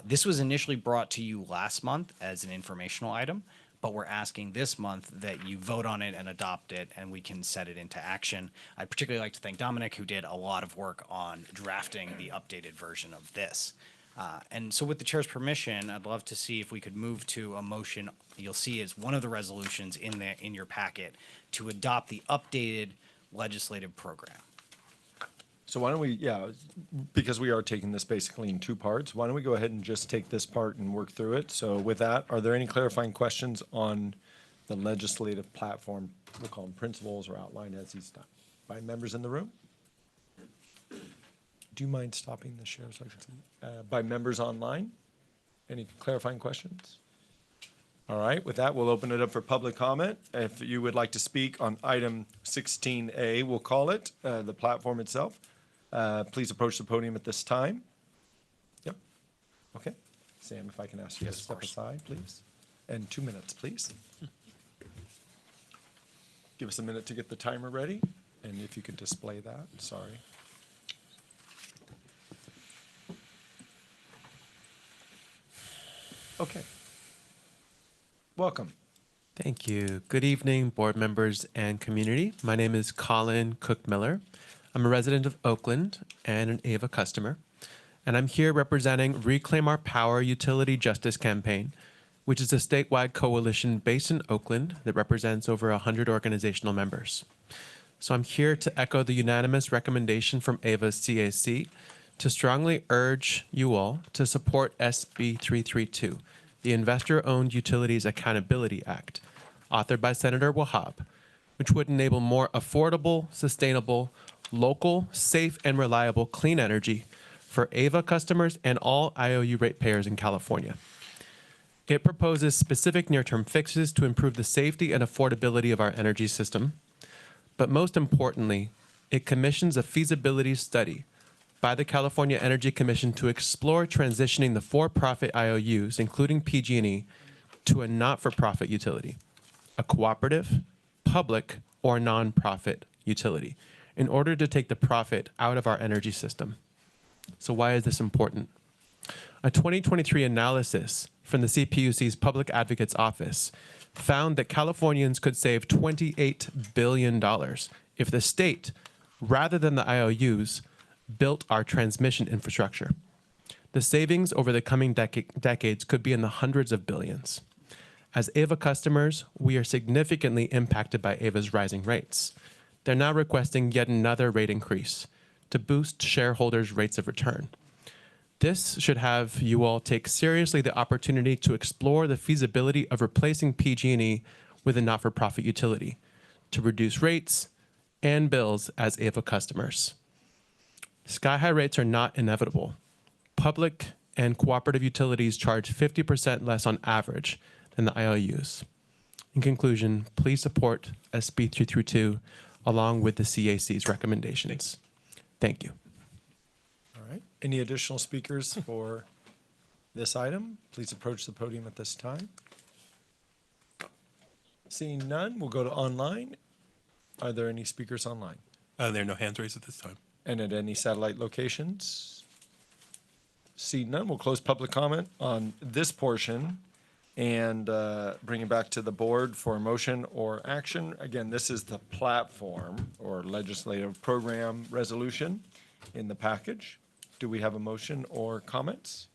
Speaker 17: This was initially brought to you last month as an informational item, but we're asking this month that you vote on it and adopt it, and we can set it into action. I'd particularly like to thank Dominic, who did a lot of work on drafting the updated version of this. And so with the chair's permission, I'd love to see if we could move to a motion. You'll see is one of the resolutions in your packet to adopt the updated legislative program.
Speaker 5: So why don't we, because we are taking this basically in two parts, why don't we go ahead and just take this part and work through it? So with that, are there any clarifying questions on the legislative platform? We'll call them principles or outlined as he's done by members in the room? Do you mind stopping the share so I can see? By members online? Any clarifying questions? All right, with that, we'll open it up for public comment. If you would like to speak on item 16A, we'll call it, the platform itself, please approach the podium at this time. Yep. Okay. Sam, if I can ask you to step aside, please. And 2 minutes, please. give us a minute to get the timer ready, and if you could display that, sorry. Okay. Welcome.
Speaker 20: Thank you. Good evening, board members and community. My name is Colin Cook Miller. I'm a resident of Oakland and an AVA customer, and I'm here representing Reclaim Our Power Utility Justice Campaign, which is a statewide coalition based in Oakland that represents over 100 organizational members. So I'm here to echo the unanimous recommendation from AVA's CAC to strongly urge you all to support SB 332, the Investor-Owned Utilities Accountability Act, authored by Senator Wahab, which would enable more affordable, sustainable, local, safe, and reliable clean energy for AVA customers and all IOU ratepayers in California. It proposes specific near-term fixes to improve the safety and affordability of our energy system, but most importantly, it commissions a feasibility study by the California Energy Commission to explore transitioning the for-profit IOUs, including PG&E, to a not-for-profit utility, a cooperative, public, or nonprofit utility, in order to take the profit out of our energy system. So why is this important? A 2023 analysis from the CPUC's Public Advocate's Office found that Californians could save $28 billion if the state, rather than the IOUs, built our transmission infrastructure. The savings over the coming decades could be in the hundreds of billions. As AVA customers, we are significantly impacted by AVA's rising rates. They're now requesting yet another rate increase to boost shareholders' rates of return. This should have you all take seriously the opportunity to explore the feasibility of replacing PG&E with a not-for-profit utility to reduce rates and bills as AVA customers. Sky-high rates are not inevitable. Public and cooperative utilities charge 50% less on average than the IOUs. In conclusion, please support SB 332 along with the CAC's recommendations. Thank you.
Speaker 5: All right. Any additional speakers for this item? Please approach the podium at this time. Seeing none, we'll go to online. Are there any speakers online?
Speaker 1: There are no hands raised at this time.
Speaker 5: And at any satellite locations? Seeing none, we'll close public comment on this portion and bring it back to the board for a motion or action. Again, this is the platform or legislative program resolution in the package. Do we have a motion or comments?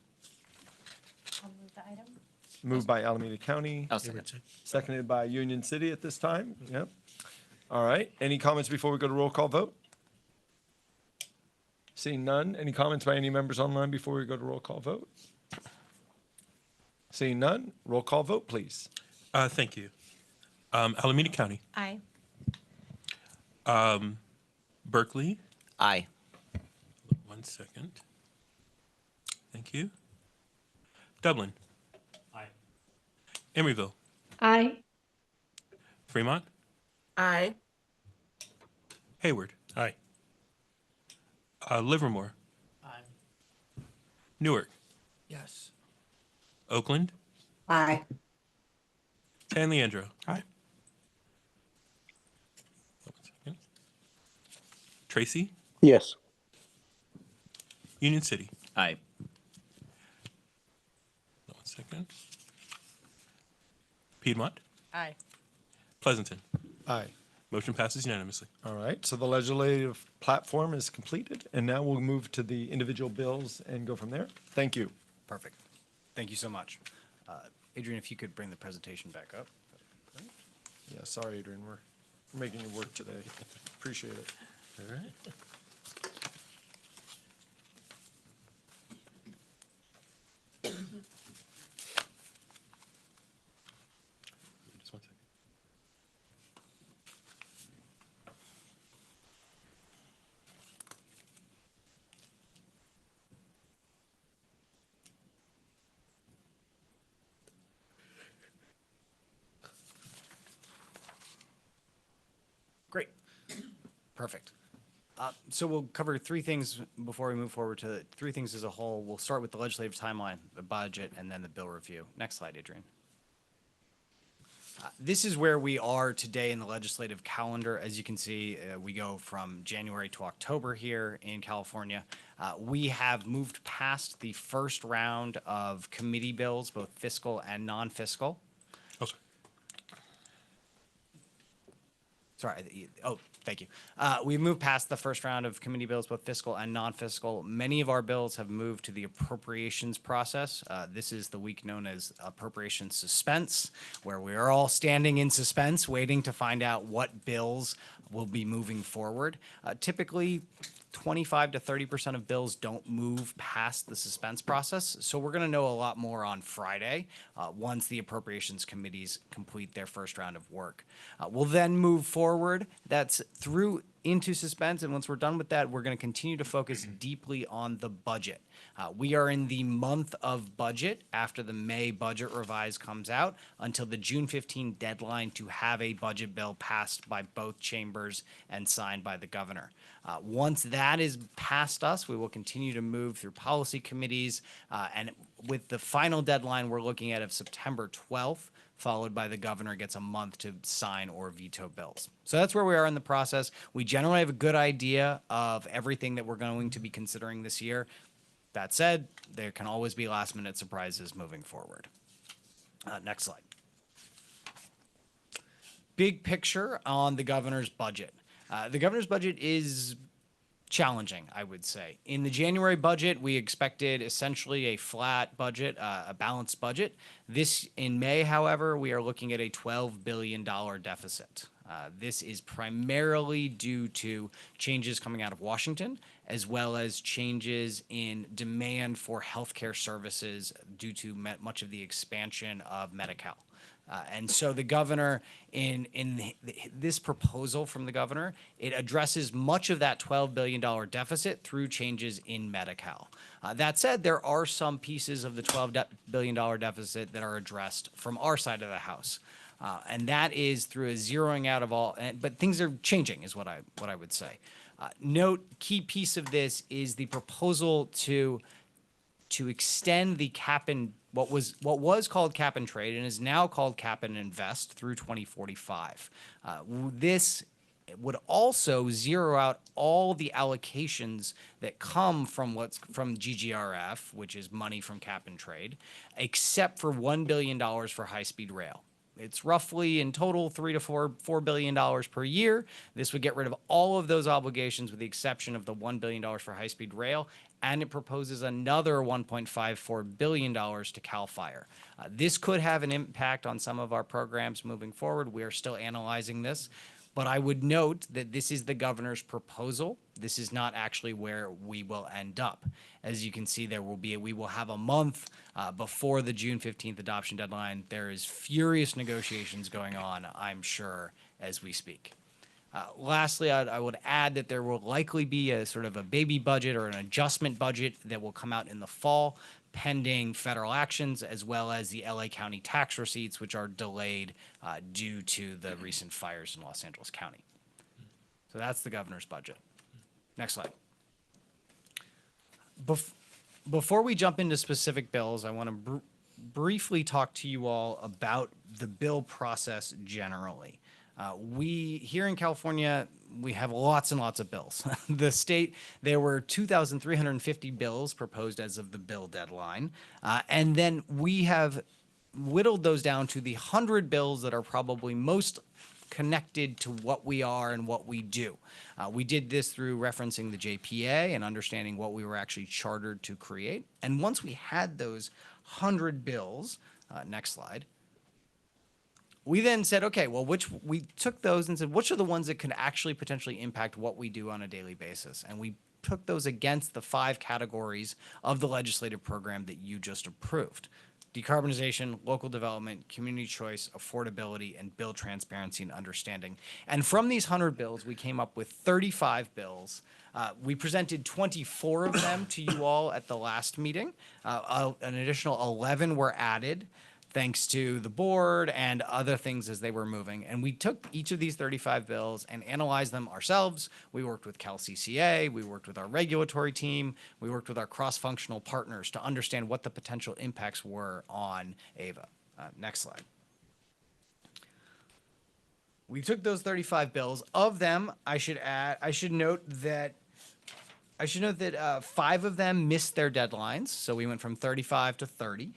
Speaker 3: I'll move the item.
Speaker 5: Moved by Alameda County.
Speaker 2: I'll second.
Speaker 5: Seconded by Union City at this time. Yep. All right. Any comments before we go to roll call vote? Seeing none. Any comments by any members online before we go to roll call vote? Seeing none. Roll call vote, please.
Speaker 1: Thank you. Alameda County.
Speaker 3: Aye.
Speaker 1: Berkeley.
Speaker 13: Aye.
Speaker 1: 1 second. Thank you. Dublin.
Speaker 12: Aye.
Speaker 1: Emeryville.
Speaker 21: Aye.
Speaker 1: Fremont.
Speaker 6: Aye.
Speaker 1: Hayward.
Speaker 19: Aye.
Speaker 1: Livermore.
Speaker 12: Aye.
Speaker 1: Newark.
Speaker 19: Yes.
Speaker 1: Oakland.
Speaker 21: Aye.
Speaker 1: San Leandro.
Speaker 19: Aye.
Speaker 1: 1 second. Tracy.
Speaker 7: Yes.
Speaker 1: Union City.
Speaker 2: Aye.
Speaker 1: 1 second. Piedmont.
Speaker 9: Aye.
Speaker 1: Pleasanton.
Speaker 5: Aye.
Speaker 1: Motion passes unanimously.
Speaker 5: All right. So the legislative platform is completed, and now we'll move to the individual bills and go from there. Thank you.
Speaker 22: Perfect. Thank you so much. Adrian, if you could bring the presentation back up.
Speaker 5: Yeah, sorry, Adrian. We're making you work today. Appreciate it.
Speaker 1: All right. Just 1 second.
Speaker 22: Great. Perfect. So we'll cover three things before we move forward to three things as a whole. We'll start with the legislative timeline, the budget, and then the bill review. Next slide, Adrian. This is where we are today in the legislative calendar. As you can see, we go from January to October here in California. We have moved past the first round of committee bills, both fiscal and non-fiscal. Sorry. Oh, thank you. We've moved past the first round of committee bills, both fiscal and non-fiscal. Many of our bills have moved to the appropriations process. This is the week known as appropriation suspense, where we are all standing in suspense, waiting to find out what bills will be moving forward. Typically, 25 to 30% of bills don't move past the suspense process. So we're going to know a lot more on Friday once the appropriations committees complete their first round of work. We'll then move forward. That's through into suspense. And once we're done with that, we're going to continue to focus deeply on the budget. We are in the month of budget after the May budget revise comes out until the June 15 deadline to have a budget bill passed by both chambers and signed by the governor. Once that is past us, we will continue to move through policy committees. And with the final deadline, we're looking at of September 12th, followed by the governor gets a month to sign or veto bills. So that's where we are in the process. We generally have a good idea of everything that we're going to be considering this year. That said, there can always be last minute surprises moving forward. Next slide. Big picture on the governor's budget. The governor's budget is challenging, I would say. In the January budget, we expected essentially a flat budget, a balanced budget. This in May, however, we are looking at a $12 billion deficit. This is primarily due to changes coming out of Washington, as well as changes in demand for healthcare services due to much of the expansion of Medi-Cal. And so the governor, in this proposal from the governor, it addresses much of that $12 billion deficit through changes in Medi-Cal. That said, there are some pieces of the $12 billion deficit that are addressed from our side of the house. And that is through a zeroing out of all, but things are changing is what I would say. Note, key piece of this is the proposal to extend the cap and what was called cap and trade and is now called cap and invest through 2045. This would also zero out all the allocations that come from GGRF, which is money from cap and trade, except for $1 billion for high-speed rail. It's roughly in total $3 to $4 billion per year. This would get rid of all of those obligations with the exception of the $1 billion for high-speed rail, and it proposes another $1.54 billion to CAL FIRE. This could have an impact on some of our programs moving forward. We are still analyzing this, but I would note that this is the governor's proposal. This is not actually where we will end up. As you can see, we will have a month before the June 15th adoption deadline. There is furious negotiations going on, I'm sure, as we speak. Lastly, I would add that there will likely be a sort of a baby budget or an adjustment budget that will come out in the fall, pending federal actions, as well as the LA County tax receipts, which are delayed due to the recent fires in Los Angeles County. So that's the governor's budget. Next slide. Before we jump into specific bills, I want to briefly talk to you all about the bill process generally. We here in California, we have lots and lots of bills. The state, there were 2,350 bills proposed as of the bill deadline. And then we have whittled those down to the 100 bills that are probably most connected to what we are and what we do. We did this through referencing the JPA and understanding what we were actually chartered to create. And once we had those 100 bills, next slide, we then said, okay, well, we took those and said, which are the ones that can actually potentially impact what we do on a daily basis? And we took those against the 5 categories of the legislative program that you just approved: decarbonization, local development, community choice, affordability, and bill transparency and understanding. And from these 100 bills, we came up with 35 bills. We presented 24 of them to you all at the last meeting. An additional 11 were added thanks to the board and other things as they were moving. And we took each of these 35 bills and analyzed them ourselves. We worked with CalCCA, we worked with our regulatory team, we worked with our cross-functional partners to understand what the potential impacts were on AVA. Next slide. we took those 35 bills. Of them, I should note that 5 of them missed their deadlines. So we went from 35 to 30.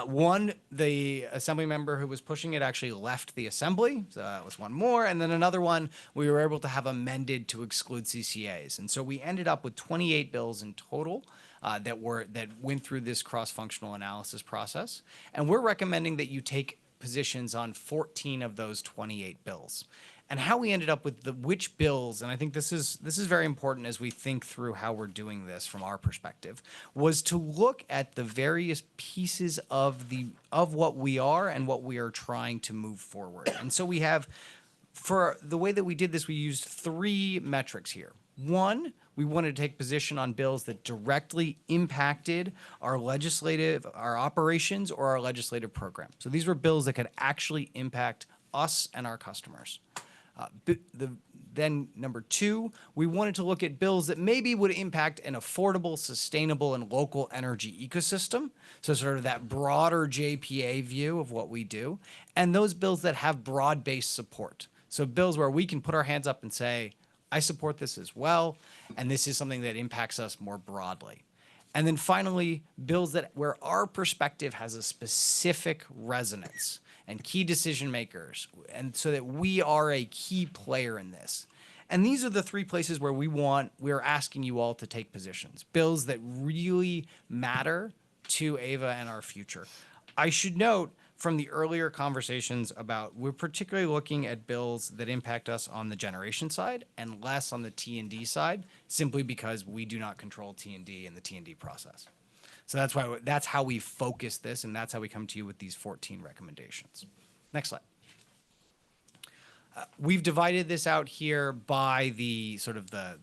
Speaker 22: One, the assembly member who was pushing it actually left the assembly. So that was one more. And then another one we were able to have amended to exclude CCAs. And so we ended up with 28 bills in total that went through this cross-functional analysis process. And we're recommending that you take positions on 14 of those 28 bills. And how we ended up with which bills, and I think this is very important as we think through how we're doing this from our perspective, was to look at the various pieces of what we are and what we are trying to move forward. And so we have, for the way that we did this, we used 3 metrics here. One, we wanted to take position on bills that directly impacted our operations or our legislative program. So these were bills that could actually impact us and our customers. Then number 2, we wanted to look at bills that maybe would impact an affordable, sustainable, and local energy ecosystem. So sort of that broader JPA view of what we do. And those bills that have broad-based support. So bills where we can put our hands up and say, I support this as well, and this is something that impacts us more broadly. And then finally, bills where our perspective has a specific resonance and key decision makers, and so that we are a key player in this. And these are the 3 places where we're asking you all to take positions. Bills that really matter to Ava and our future. I should note from the earlier conversations we're particularly looking at bills that impact us on the generation side and less on the T&D side, simply because we do not control T&D and the T&D process. So that's how we focus this, and that's how we come to you with these 14 recommendations. Next slide. We've divided this out here by the sort of the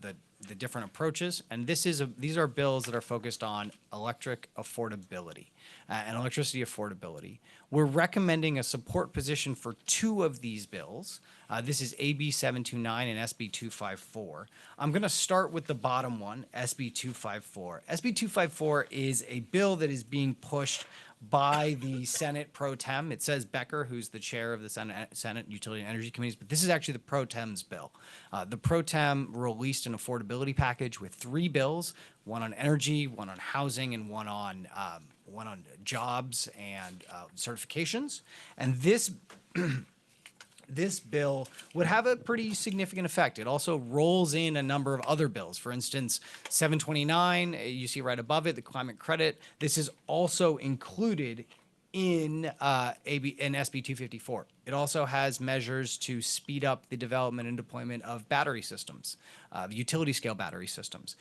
Speaker 22: different approaches, and these are bills that are focused on electric affordability and electricity affordability. We're recommending a support position for 2 of these bills. This is AB 729 and SB 254. I'm going to start with the bottom one, SB 254. SB 254 is a bill that is being pushed by the Senate Pro Tem. It says Becker, who's the chair of the Senate Utility and Energy Committees, but this is actually the Pro Tem's bill. The Pro Tem released an affordability package with 3 bills, one on energy, one on housing, and one on jobs and certifications. And this this bill would have a pretty significant effect. It also rolls in a number of other bills. For instance, 729, you see right above it, the climate credit. This is also included in SB 254. It also has measures to speed up the development and deployment of battery systems, utility scale battery systems.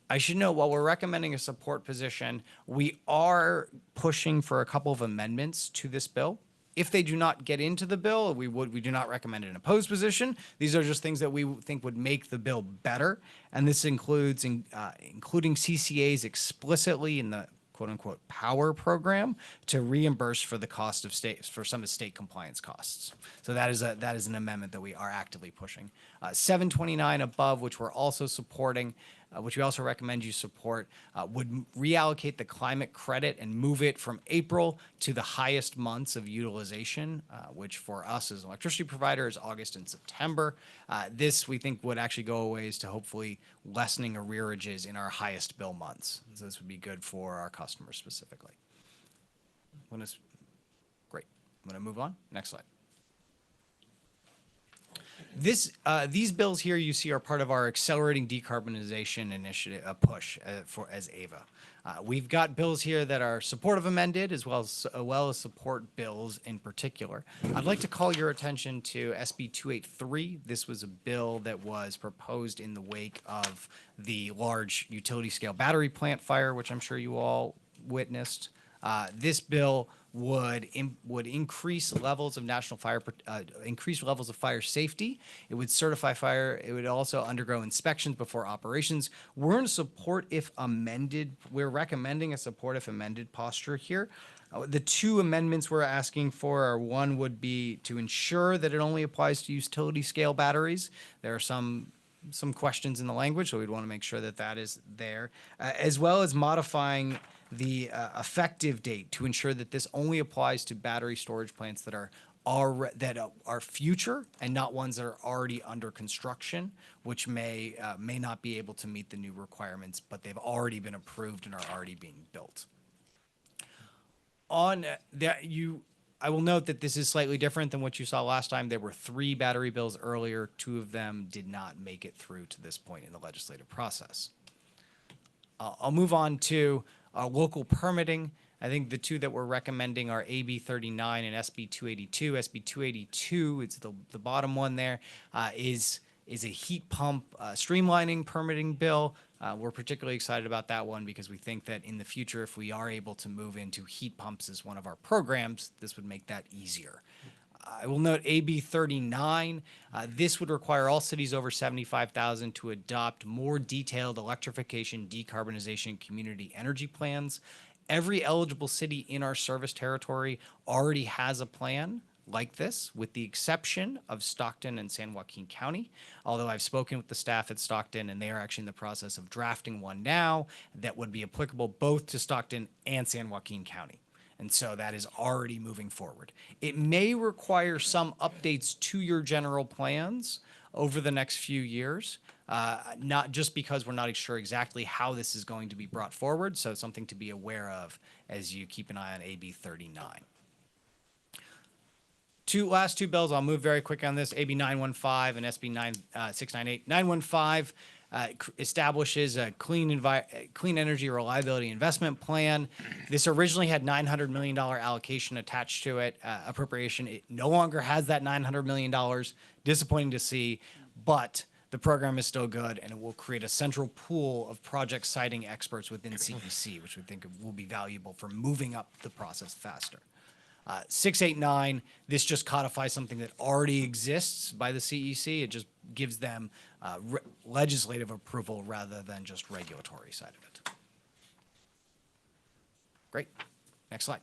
Speaker 22: I should note, while we're recommending a support position, we are pushing for a couple of amendments to this bill. If they do not get into the bill, we do not recommend an opposed position. These are just things that we think would make the bill better. And this includes including CCAs explicitly in the quote-unquote power program to reimburse for the cost of some of the state compliance costs. So that is an amendment that we are actively pushing. 729 above, which we're also supporting, which we also recommend you support, would reallocate the climate credit and move it from April to the highest months of utilization, which for us as an electricity provider is August and September. This, we think, would actually go a ways to hopefully lessening arrearages in our highest bill months. So this would be good for our customers specifically. Great. I'm going to move on. Next slide. These bills here you see are part of our accelerating decarbonization initiative push as AVA. We've got bills here that are supportive amended as well as support bills in particular. I'd like to call your attention to SB 283. This was a bill that was proposed in the wake of the large utility scale battery plant fire, which I'm sure you all witnessed. This bill would increase levels of increase levels of fire safety. It would certify fire. It would also undergo inspections before operations. We're in support if amended. We're recommending a support if amended posture here. The 2 amendments we're asking for are, one would be to ensure that it only applies to utility scale batteries. There are some questions in the language, so we'd want to make sure that that is there, as well as modifying the effective date to ensure that this only applies to battery storage plants that are are future and not ones that are already under construction, which may not be able to meet the new requirements, but they've already been approved and are already being built. On that, I will note that this is slightly different than what you saw last time. There were 3 battery bills earlier. 2 of them did not make it through to this point in the legislative process. I'll move on to local permitting. I think the 2 that we're recommending are AB 39 and SB 282. SB 282, it's the bottom one there, is a heat pump streamlining permitting bill. We're particularly excited about that one because we think that in the future, if we are able to move into heat pumps as one of our programs, this would make that easier. I will note AB 39. This would require all cities over 75,000 to adopt more detailed electrification, decarbonization, community energy plans. Every eligible city in our service territory already has a plan like this, with the exception of Stockton and San Joaquin County. Although I've spoken with the staff at Stockton, and they are actually in the process of drafting one now that would be applicable both to Stockton and San Joaquin County. And so that is already moving forward. It may require some updates to your general plans over the next few years, not just because we're not sure exactly how this is going to be brought forward, so something to be aware of as you keep an eye on AB 39. Last two bills, I'll move very quick on this, AB 915 and SB 698. 915 establishes a clean energy reliability investment plan. This originally had $900 million allocation attached to it, appropriation. It no longer has that $900 million. Disappointing to see, but the program is still good, and it will create a central pool of project siting experts within CEC, which we think will be valuable for moving up the process faster. 689, this just codifies something that already exists by the CEC. It just gives them legislative approval rather than just regulatory side of it. Great. Next slide.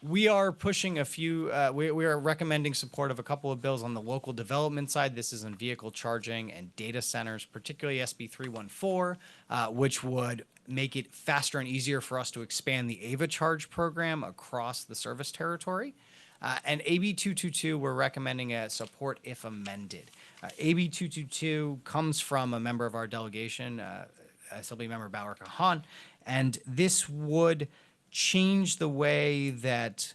Speaker 22: We are pushing a few, we are recommending support of a couple of bills on the local development side. This is on vehicle charging and data centers, particularly SB 314, which would make it faster and easier for us to expand the AVA charge program across the service territory. And AB 222, we're recommending a support if amended. AB 222 comes from a member of our delegation, Assemblymember Bauer Kahan, and this would change the way that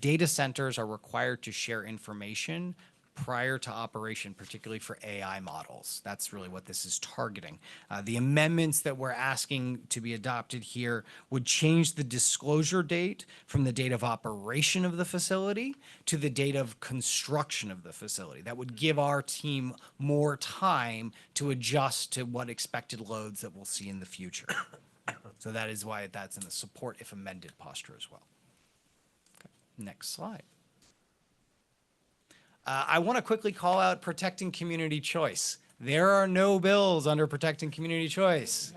Speaker 22: data centers are required to share information prior to operation, particularly for AI models. That's really what this is targeting. The amendments that we're asking to be adopted here would change the disclosure date from the date of operation of the facility to the date of construction of the facility. That would give our team more time to adjust to what expected loads that we'll see in the future. So that is why that's in the support if amended posture as well. Okay. Next slide. I want to quickly call out protecting community choice. There are no bills under protecting community choice.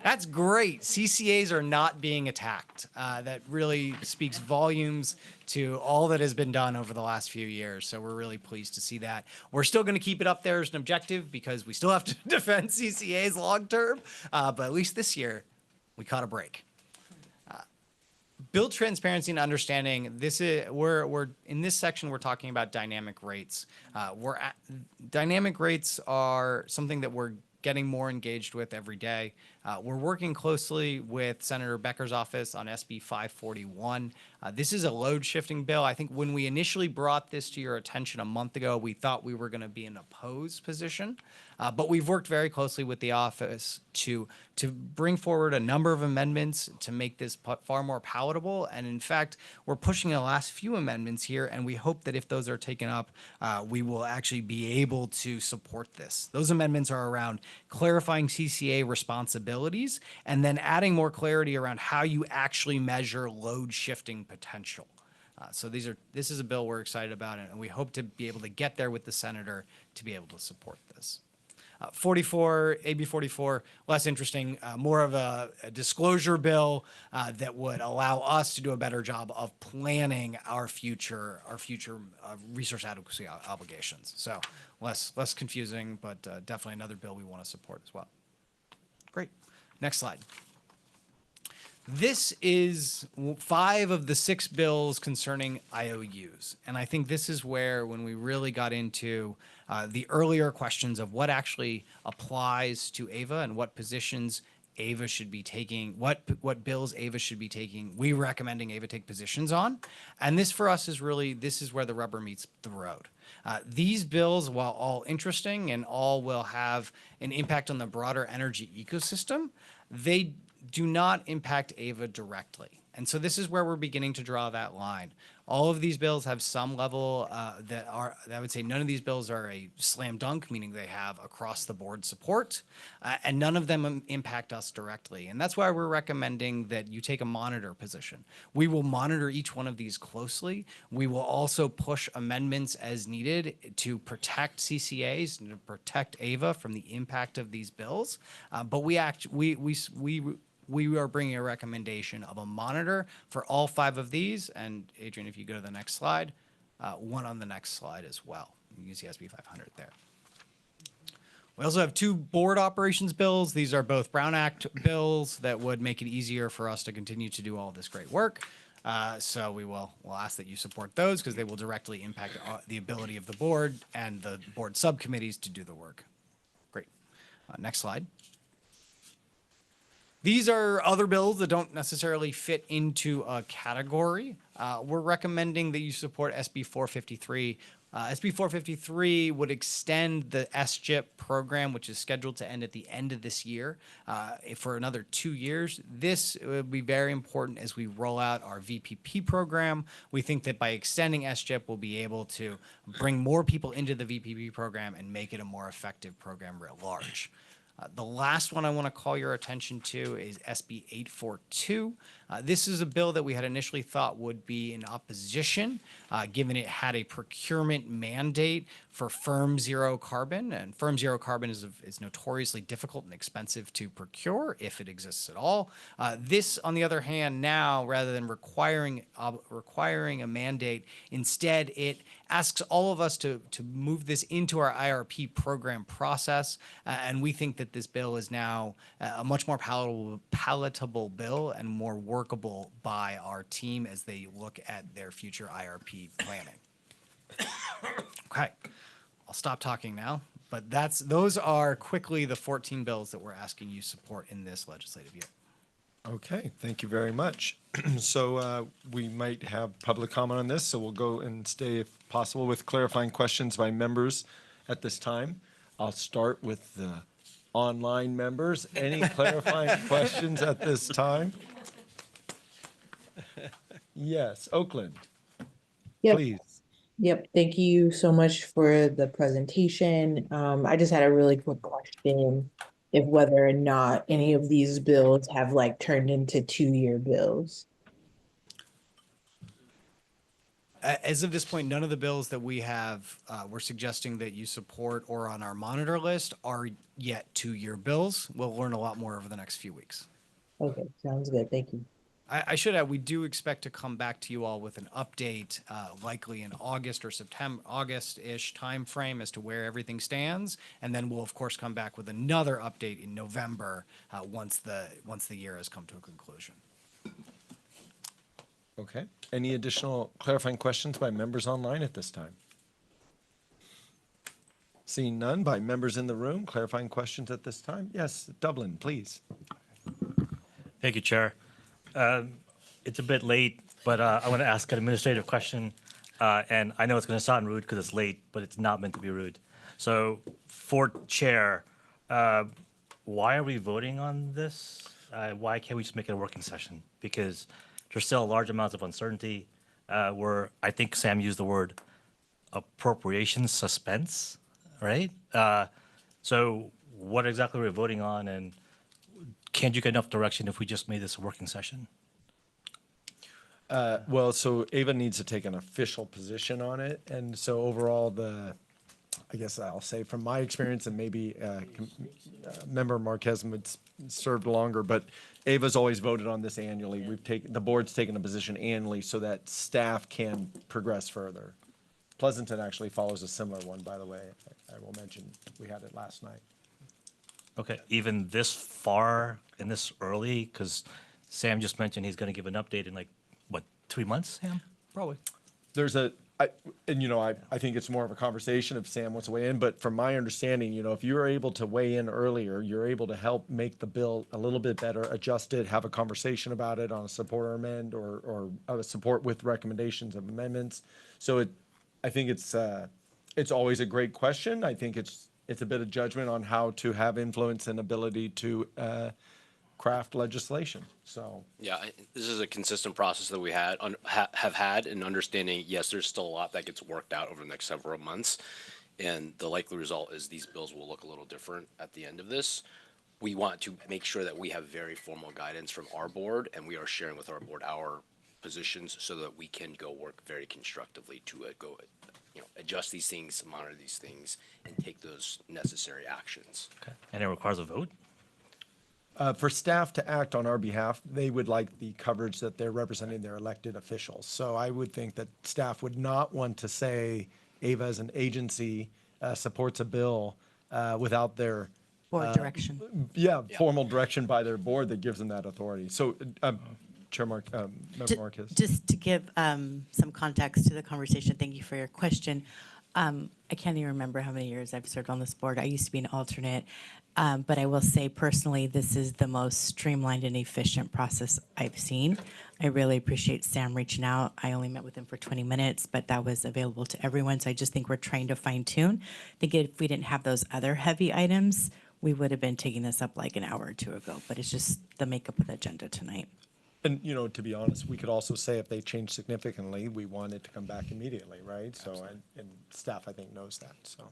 Speaker 22: That's great. CCAs are not being attacked. That really speaks volumes to all that has been done over the last few years. So we're really pleased to see that. We're still going to keep it up there as an objective because we still have to defend CCAs long term. But at least this year, we caught a break. Build transparency and understanding. This is we're in this section. We're talking about dynamic rates. Dynamic rates are something that we're getting more engaged with every day. We're working closely with Senator Becker's office on SB 541. This is a load shifting bill. I think when we initially brought this to your attention a month ago, we thought we were going to be in an opposed position. But we've worked very closely with the office to bring forward a number of amendments to make this far more palatable. And in fact, we're pushing the last few amendments here, and we hope that if those are taken up, we will actually be able to support this. Those amendments are around clarifying CCA responsibilities and then adding more clarity around how you actually measure load shifting potential. So this is a bill we're excited about, and we hope to be able to get there with the senator to be able to support this. 44, AB 44, less interesting, more of a disclosure bill that would allow us to do a better job of planning our future resource adequacy obligations. So less confusing, but definitely another bill we want to support as well. Great. Next slide. This is 5 of the 6 bills concerning IOUs. And I think this is where, when we really got into the earlier questions of what actually applies to AVA and what positions AVA should be taking, what bills AVA should be taking, we recommending AVA take positions on. And this for us is really, this is where the rubber meets the road. These bills, while all interesting and all will have an impact on the broader energy ecosystem, they do not impact AVA directly. And so this is where we're beginning to draw that line. All of these bills have some level that I would say none of these bills are a slam dunk, meaning they have across the board support, and none of them impact us directly. And that's why we're recommending that you take a monitor position. We will monitor each one of these closely. We will also push amendments as needed to protect CCAs and to protect AVA from the impact of these bills. But we are bringing a recommendation of a monitor for all 5 of these. And Adrian, if you go to the next slide, one on the next slide as well. You can see SB 500 there. We also have 2 board operations bills. These are both Brown Act bills that would make it easier for us to continue to do all this great work. So we'll ask that you support those because they will directly impact the ability of the board and the board subcommittees to do the work. Great. Next slide. These are other bills that don't necessarily fit into a category. We're recommending that you support SB 453. SB 453 would extend the SGIP program, which is scheduled to end at the end of this year, for another 2 years. This would be very important as we roll out our VPP program. We think that by extending SGIP, we'll be able to bring more people into the VPP program and make it a more effective program writ large. The last one I want to call your attention to is SB 842. This is a bill that we had initially thought would be in opposition, given it had a procurement mandate for firm zero carbon. And firm zero carbon is notoriously difficult and expensive to procure if it exists at all. This, on the other hand, now, rather than requiring a mandate, instead it asks all of us to move this into our IRP program process. And we think that this bill is now a much more palatable bill and more workable by our team as they look at their future IRP planning. Okay, I'll stop talking now, but those are quickly the 14 bills that we're asking you support in this legislative year.
Speaker 5: Okay, thank you very much. So we might have public comment on this, so we'll go and stay, if possible, with clarifying questions by members at this time. I'll start with the online members. Any clarifying questions at this time? Yes, Oakland,
Speaker 8: Yep.
Speaker 5: please.
Speaker 8: Yep. Thank you so much for the presentation. I just had a really quick question, if whether or not any of these bills have like turned into 2-year bills.
Speaker 22: As of this point, none of the bills that we have, we're suggesting that you support or on our monitor list are yet 2-year bills. We'll learn a lot more over the next few weeks.
Speaker 8: Okay, sounds good. Thank you.
Speaker 22: I should add, we do expect to come back to you all with an update, likely in August or September, August-ish timeframe as to where everything stands. And then we'll, of course, come back with another update in November once the year has come to a conclusion.
Speaker 5: Okay. Any additional clarifying questions by members online at this time? Seeing none by members in the room, clarifying questions at this time? Yes, Dublin, please.
Speaker 12: Thank you, Chair. It's a bit late, but I want to ask an administrative question. And I know it's going to sound rude because it's late, but it's not meant to be rude. So for Chair, why are we voting on this? Why can't we just make it a working session? Because there's still large amounts of uncertainty. Where I think Sam used the word appropriation suspense, right? So what exactly are we voting on, and can't you get enough direction if we just made this a working session?
Speaker 5: Well, so Ava needs to take an official position on it. And so overall, I guess I'll say from my experience, and maybe member Marquez served longer, but Ava's always voted on this annually. The board's taken a position annually so that staff can progress further. Pleasanton actually follows a similar one, by the way. I will mention, we had it last night.
Speaker 12: Okay, even this far and this early, because Sam just mentioned he's going to give an update in like, what, 3 months, Sam? Probably.
Speaker 5: There's I think it's more of a conversation if Sam wants to weigh in, but from my understanding, if you're able to weigh in earlier, you're able to help make the bill a little bit better, adjust it, have a conversation about it on a support or amend or a support with recommendations of amendments. So I think it's always a great question. I think it's a bit of judgment on how to have influence and ability to craft legislation. So
Speaker 10: Yeah, this is a consistent process that we have had in understanding, yes, there's still a lot that gets worked out over the next several months. And the likely result is these bills will look a little different at the end of this. We want to make sure that we have very formal guidance from our board, and we are sharing with our board our positions so that we can go work very constructively to adjust these things, monitor these things, and take those necessary actions.
Speaker 12: Okay. And it requires a vote?
Speaker 5: For staff to act on our behalf, they would like the coverage that they're representing their elected officials. So I would think that staff would not want to say AVA as an agency supports a bill without their
Speaker 4: Board direction.
Speaker 5: formal direction by their board that gives them that authority. So, Chair Member Marquez.
Speaker 4: Just to give some context to the conversation, thank you for your question. I can't even remember how many years I've served on this board. I used to be an alternate. But I will say personally, this is the most streamlined and efficient process I've seen. I really appreciate Sam reaching out. I only met with him for 20 minutes, but that was available to everyone. So I just think we're trying to fine tune. I think if we didn't have those other heavy items, we would have been taking this up like an hour or two ago. But it's just the makeup of the agenda tonight.
Speaker 5: And, to be honest, we could also say if they change significantly, we want it to come back immediately, right? So, and staff, I think, knows that, so.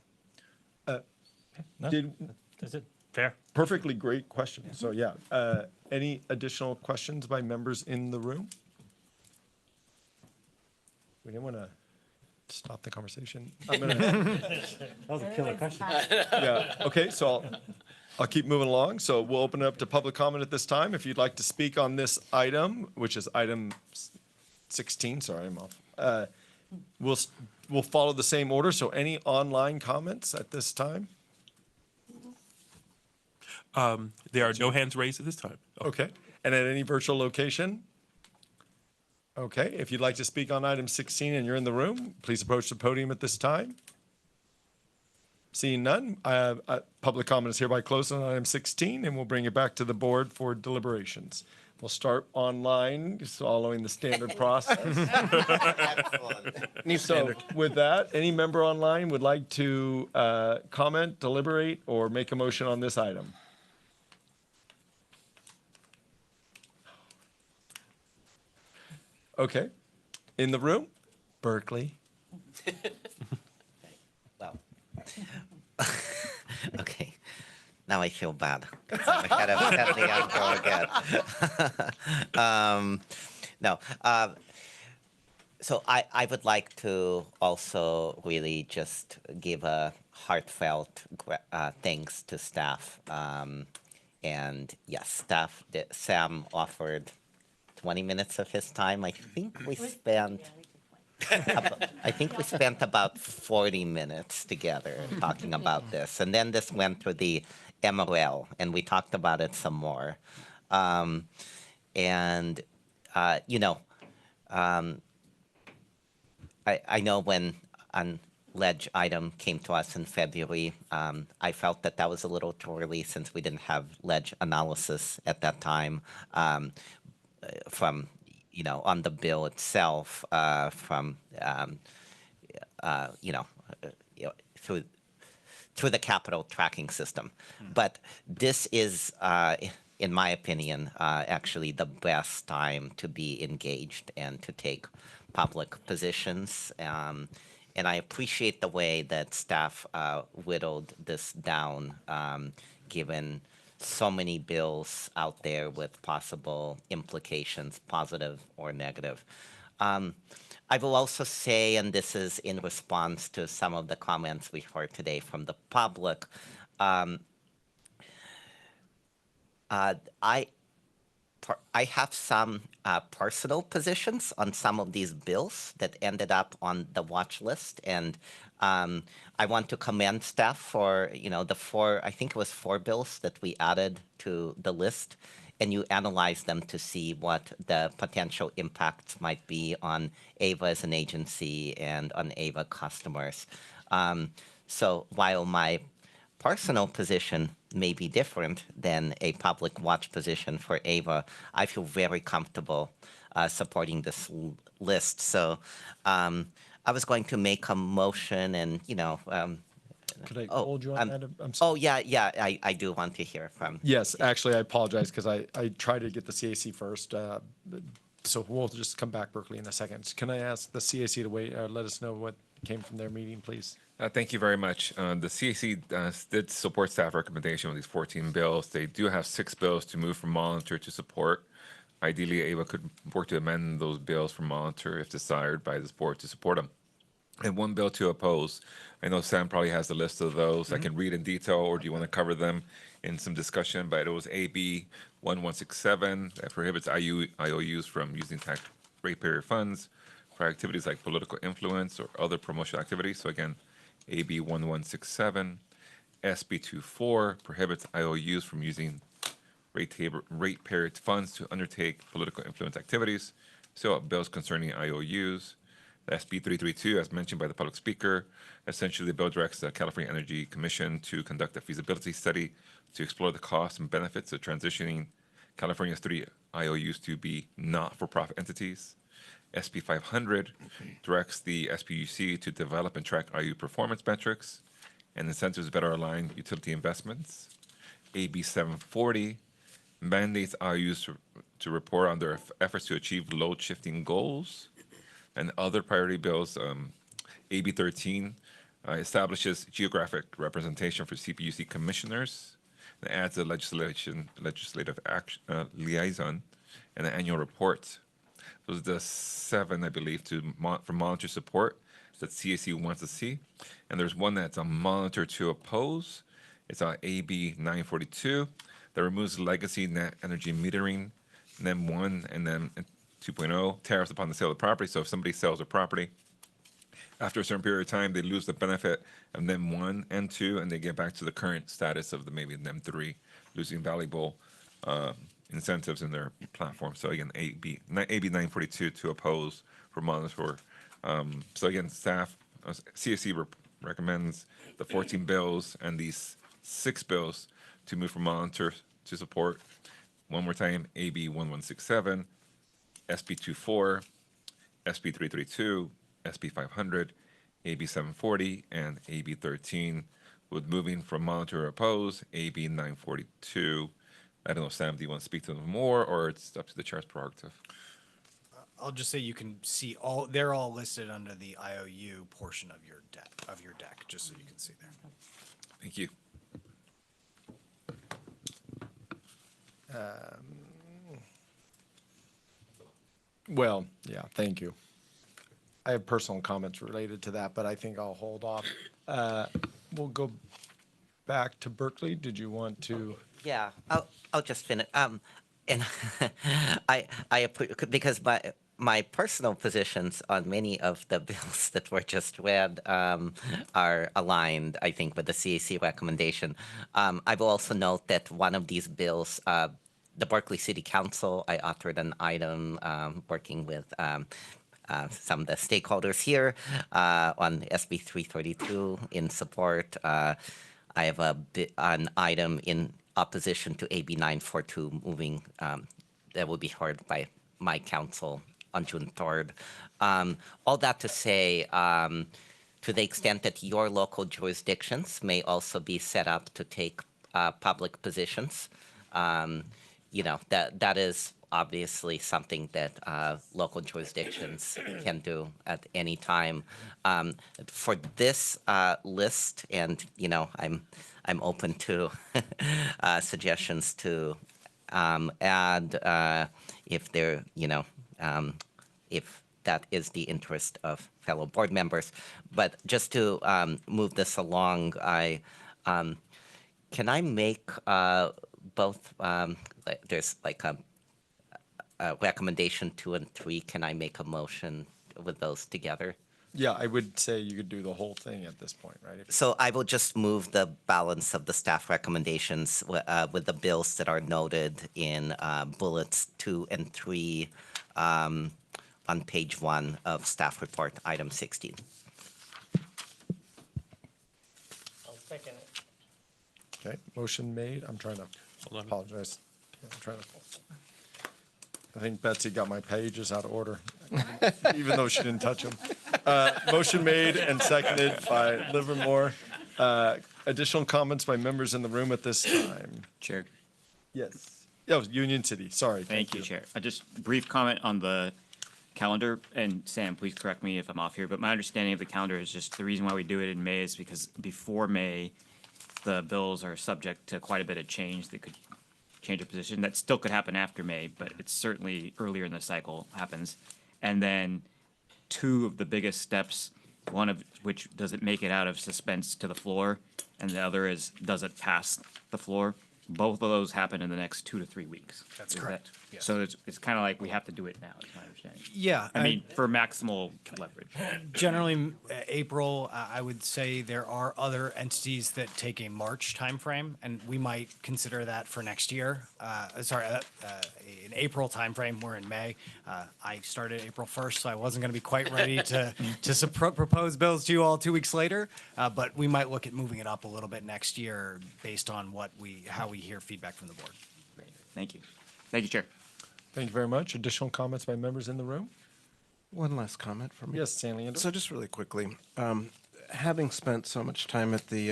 Speaker 12: That's it. Fair.
Speaker 5: Perfectly great question. So, yeah. Any additional questions by members in the room? We didn't want to stop the conversation. I'm gonna.
Speaker 12: That was a killer question.
Speaker 5: Yeah, okay, so I'll keep moving along. So we'll open it up to public comment at this time. If you'd like to speak on this item, which is item 16, sorry, I'm off. We'll follow the same order. So any online comments at this time?
Speaker 1: There are no hands raised at this time.
Speaker 5: Okay, and at any virtual location? Okay, if you'd like to speak on item 16 and you're in the room, please approach the podium at this time. Seeing none, public comment is hereby closed on item 16, and we'll bring it back to the board for deliberations. We'll start online, following the standard process. So with that, any member online would like to comment, deliberate, or make a motion on this item? Okay. In the room? Berkeley.
Speaker 13: Well, okay. Now I feel bad. I'm ahead of the again. No. So I would like to also really just give a heartfelt thanks to staff. And yes, staff, Sam offered 20 minutes of his time. I think we spent about 40 minutes together talking about this. And then this went to the MOL, and we talked about it some more. I know when an ledge item came to us in February, I felt that was a little too early since we didn't have ledge analysis at that time. From, on the bill itself, through the capital tracking system. But this is, in my opinion, actually the best time to be engaged and to take public positions. And I appreciate the way that staff whittled this down, given so many bills out there with possible implications, positive or negative. I will also say, and this is in response to some of the comments we heard today from the public, I have some personal positions on some of these bills that ended up on the watch list, and I want to commend staff for the four bills that we added to the list, and you analyze them to see what the potential impacts might be on AVA as an agency and on AVA customers. So while my personal position may be different than a public watch position for AVA, I feel very comfortable supporting this list. So I was going to make a motion and,
Speaker 5: Could I hold you on that? I'm
Speaker 13: oh, yeah, I do want to hear from.
Speaker 5: Yes, actually, I apologize because I tried to get the CAC first. So we'll just come back, Berkeley, in a second. Can I ask the CAC to wait, let us know what came from their meeting, please?
Speaker 11: Thank you very much. The CAC did support staff recommendation on these 14 bills. They do have 6 bills to move from monitor to support. Ideally, AVA could work to amend those bills from monitor if desired by this board to support them. And 1 bill to oppose. I know Sam probably has the list of those. I can read in detail, or do you want to cover them in some discussion? But it was AB 1167 that prohibits IOUs from using tax ratepayer funds for activities like political influence or other promotional activities. So again, AB 1167. SB 24 prohibits IOUs from using ratepayer funds to undertake political influence activities. So bills concerning IOUs. SB 332, as mentioned by the public speaker, essentially the bill directs the California Energy Commission to conduct a feasibility study to explore the costs and benefits of transitioning California's 3 IOUs to be not-for-profit entities. SB 500 directs the SPUC to develop and track IOU performance metrics and incentives better align utility investments. AB 740 mandates IOUs to report on their efforts to achieve load shifting goals. And other priority bills, AB 13 establishes geographic representation for CPUC commissioners and adds a legislative action, liaison and an annual report. Those are the 7, I believe, for monitor support that CAC wants to see. And there's one that's a monitor to oppose. It's AB 942 that removes legacy net energy metering, NEM 1 and NEM 2.0, tariffs upon the sale of property. So if somebody sells a property, after a certain period of time, they lose the benefit of NEM 1 and 2, and they get back to the current status of maybe NEM 3, losing valuable incentives in their platform. So again, AB 942 to oppose for monitor. So again, staff, CAC recommends the 14 bills and these 6 bills to move from monitor to support. One more time, AB 1167, SB 24, SB 332, SB 500, AB 740, and AB 13, with moving from monitor or oppose, AB 942. I don't know, Sam, do you want to speak to them more, or it's up to the chair's prerogative?
Speaker 22: I'll just say you can see they're all listed under the IOU portion of your deck, just so you can see there.
Speaker 11: Thank you.
Speaker 5: Well, yeah, thank you. I have personal comments related to that, but I think I'll hold off. We'll go back to Berkeley. Did you want to?
Speaker 13: Yeah, I'll just finish. And because my personal positions on many of the bills that were just read are aligned, I think, with the CAC recommendation. I will also note that one of these bills, the Berkeley City Council, I authored an item working with some of the stakeholders here on SB 332 in support. I have an item in opposition to AB 942 moving that will be heard by my council on June 3rd. All that to say, to the extent that your local jurisdictions may also be set up to take public positions, that is obviously something that local jurisdictions can do at any time. For this list, and I'm open to suggestions to add if they're if that is the interest of fellow board members. But just to move this along, can I make both? There's like a recommendation 2 and 3. Can I make a motion with those together?
Speaker 5: Yeah, I would say you could do the whole thing at this point, right?
Speaker 13: So I will just move the balance of the staff recommendations with the bills that are noted in bullets 2 and 3 on page 1 of staff report, item 16.
Speaker 18: I'll second it.
Speaker 5: Okay, motion made. I'm trying to apologize. I'm trying to. I think Betsy got my pages out of order, even though she didn't touch them. Motion made and seconded by Livermore. Additional comments by members in the room at this time?
Speaker 2: Chair.
Speaker 5: Yes. Oh, Union City, sorry.
Speaker 2: Thank you, Chair. Just brief comment on the calendar, and Sam, please correct me if I'm off here, but my understanding of the calendar is just the reason why we do it in May is because before May, the bills are subject to quite a bit of change that could change a position. That still could happen after May, but it's certainly earlier in the cycle happens. And then two of the biggest steps, one of which does it make it out of suspense to the floor, and the other is does it pass the floor. Both of those happen in the next 2 to 3 weeks.
Speaker 22: That's
Speaker 2: Is
Speaker 22: correct,
Speaker 2: that-
Speaker 22: yes.
Speaker 2: So it's kind of like we have to do it now, is my understanding.
Speaker 22: Yeah,
Speaker 2: I mean, for maximal leverage.
Speaker 22: Generally, April, I would say there are other entities that take a March timeframe, and we might consider that for next year. In April timeframe, we're in May. I started April 1st, so I wasn't going to be quite ready to propose bills to you all 2 weeks later. But we might look at moving it up a little bit next year based on how we hear feedback from the board.
Speaker 2: Thank you. Thank you, Chair.
Speaker 5: Thank you very much. Additional comments by members in the room?
Speaker 14: One last comment from me.
Speaker 5: Yes, Stanley.
Speaker 14: So just really quickly, having spent so much time at the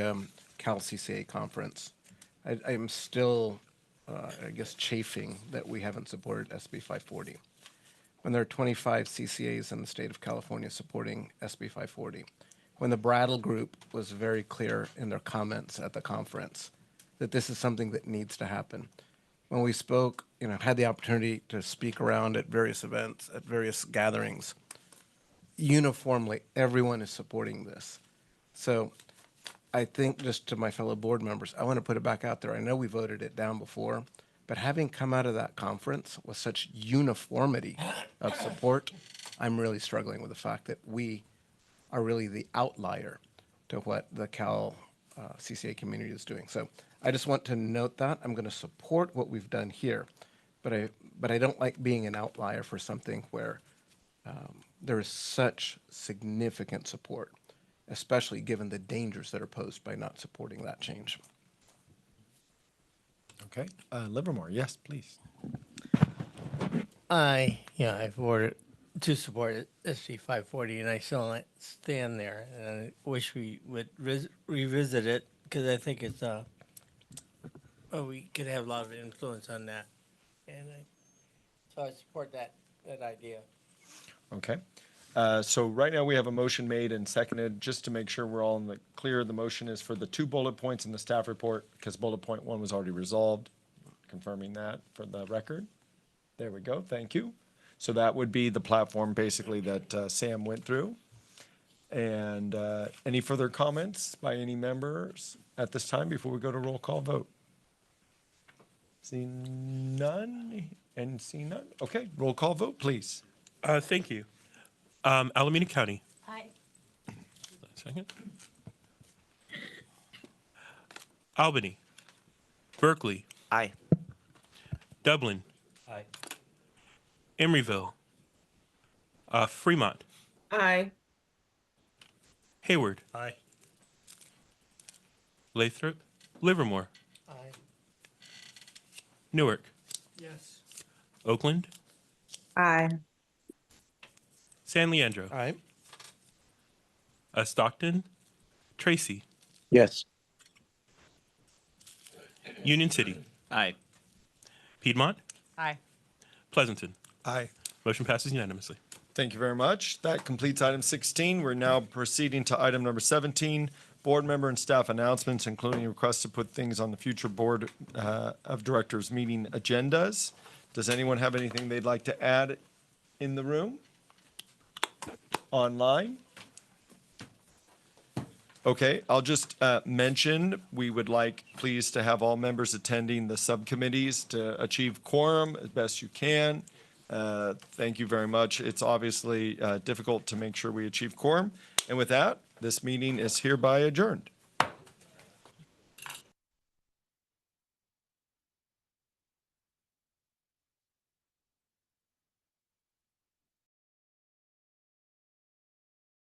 Speaker 14: Cal CCA conference, I'm still, I guess, chafing that we haven't supported SB 540. When there are 25 CCAs in the state of California supporting SB 540, when the Brattle Group was very clear in their comments at the conference that this is something that needs to happen. When we spoke, had the opportunity to speak around at various events, at various gatherings, uniformly, everyone is supporting this. So I think just to my fellow board members, I want to put it back out there. I know we voted it down before, but having come out of that conference with such uniformity of support, I'm really struggling with the fact that we are really the outlier to what the Cal CCA community is doing. So I just want to note that. I'm going to support what we've done here, but I don't like being an outlier for something where there is such significant support, especially given the dangers that are posed by not supporting that change.
Speaker 5: Okay. Livermore, yes, please.
Speaker 16: I voted to support SB 540, and I still stand there. And I wish we would revisit it because I think it's we could have a lot of influence on that, and so I support that idea.
Speaker 5: Okay. So right now we have a motion made and seconded. Just to make sure we're all in the clear, the motion is for the 2 bullet points in the staff report because bullet point 1 was already resolved. Confirming that for the record. There we go. Thank you. So that would be the platform basically that Sam went through. And any further comments by any members at this time before we go to roll call vote? Seeing none and seeing none. Okay, roll call vote, please.
Speaker 1: Thank you. Alameda County.
Speaker 3: Aye.
Speaker 1: Second. Albany. Berkeley.
Speaker 13: Aye.
Speaker 1: Dublin.
Speaker 12: Aye.
Speaker 1: Emeryville. Fremont.
Speaker 6: Aye.
Speaker 1: Hayward.
Speaker 19: Aye.
Speaker 1: Lathrop. Livermore.
Speaker 16: Aye.
Speaker 1: Newark.
Speaker 19: Yes.
Speaker 1: Oakland.
Speaker 8: Aye.
Speaker 1: San Leandro.
Speaker 14: Aye.
Speaker 1: Stockton. Tracy.
Speaker 15: Yes.
Speaker 1: Union City.
Speaker 2: Aye.
Speaker 1: Piedmont.
Speaker 9: Aye.
Speaker 1: Pleasanton.
Speaker 5: Aye.
Speaker 1: Motion passes unanimously.
Speaker 5: Thank you very much. That completes item 16. We're now proceeding to item number 17, board member and staff announcements, including requests to put things on the future board of directors meeting agendas. Does anyone have anything they'd like to add in the room? Online? Okay, I'll just mention, we would like, please, to have all members attending the subcommittees to achieve quorum as best you can. Thank you very much. It's obviously difficult to make sure we achieve quorum. And with that, this meeting is hereby adjourned.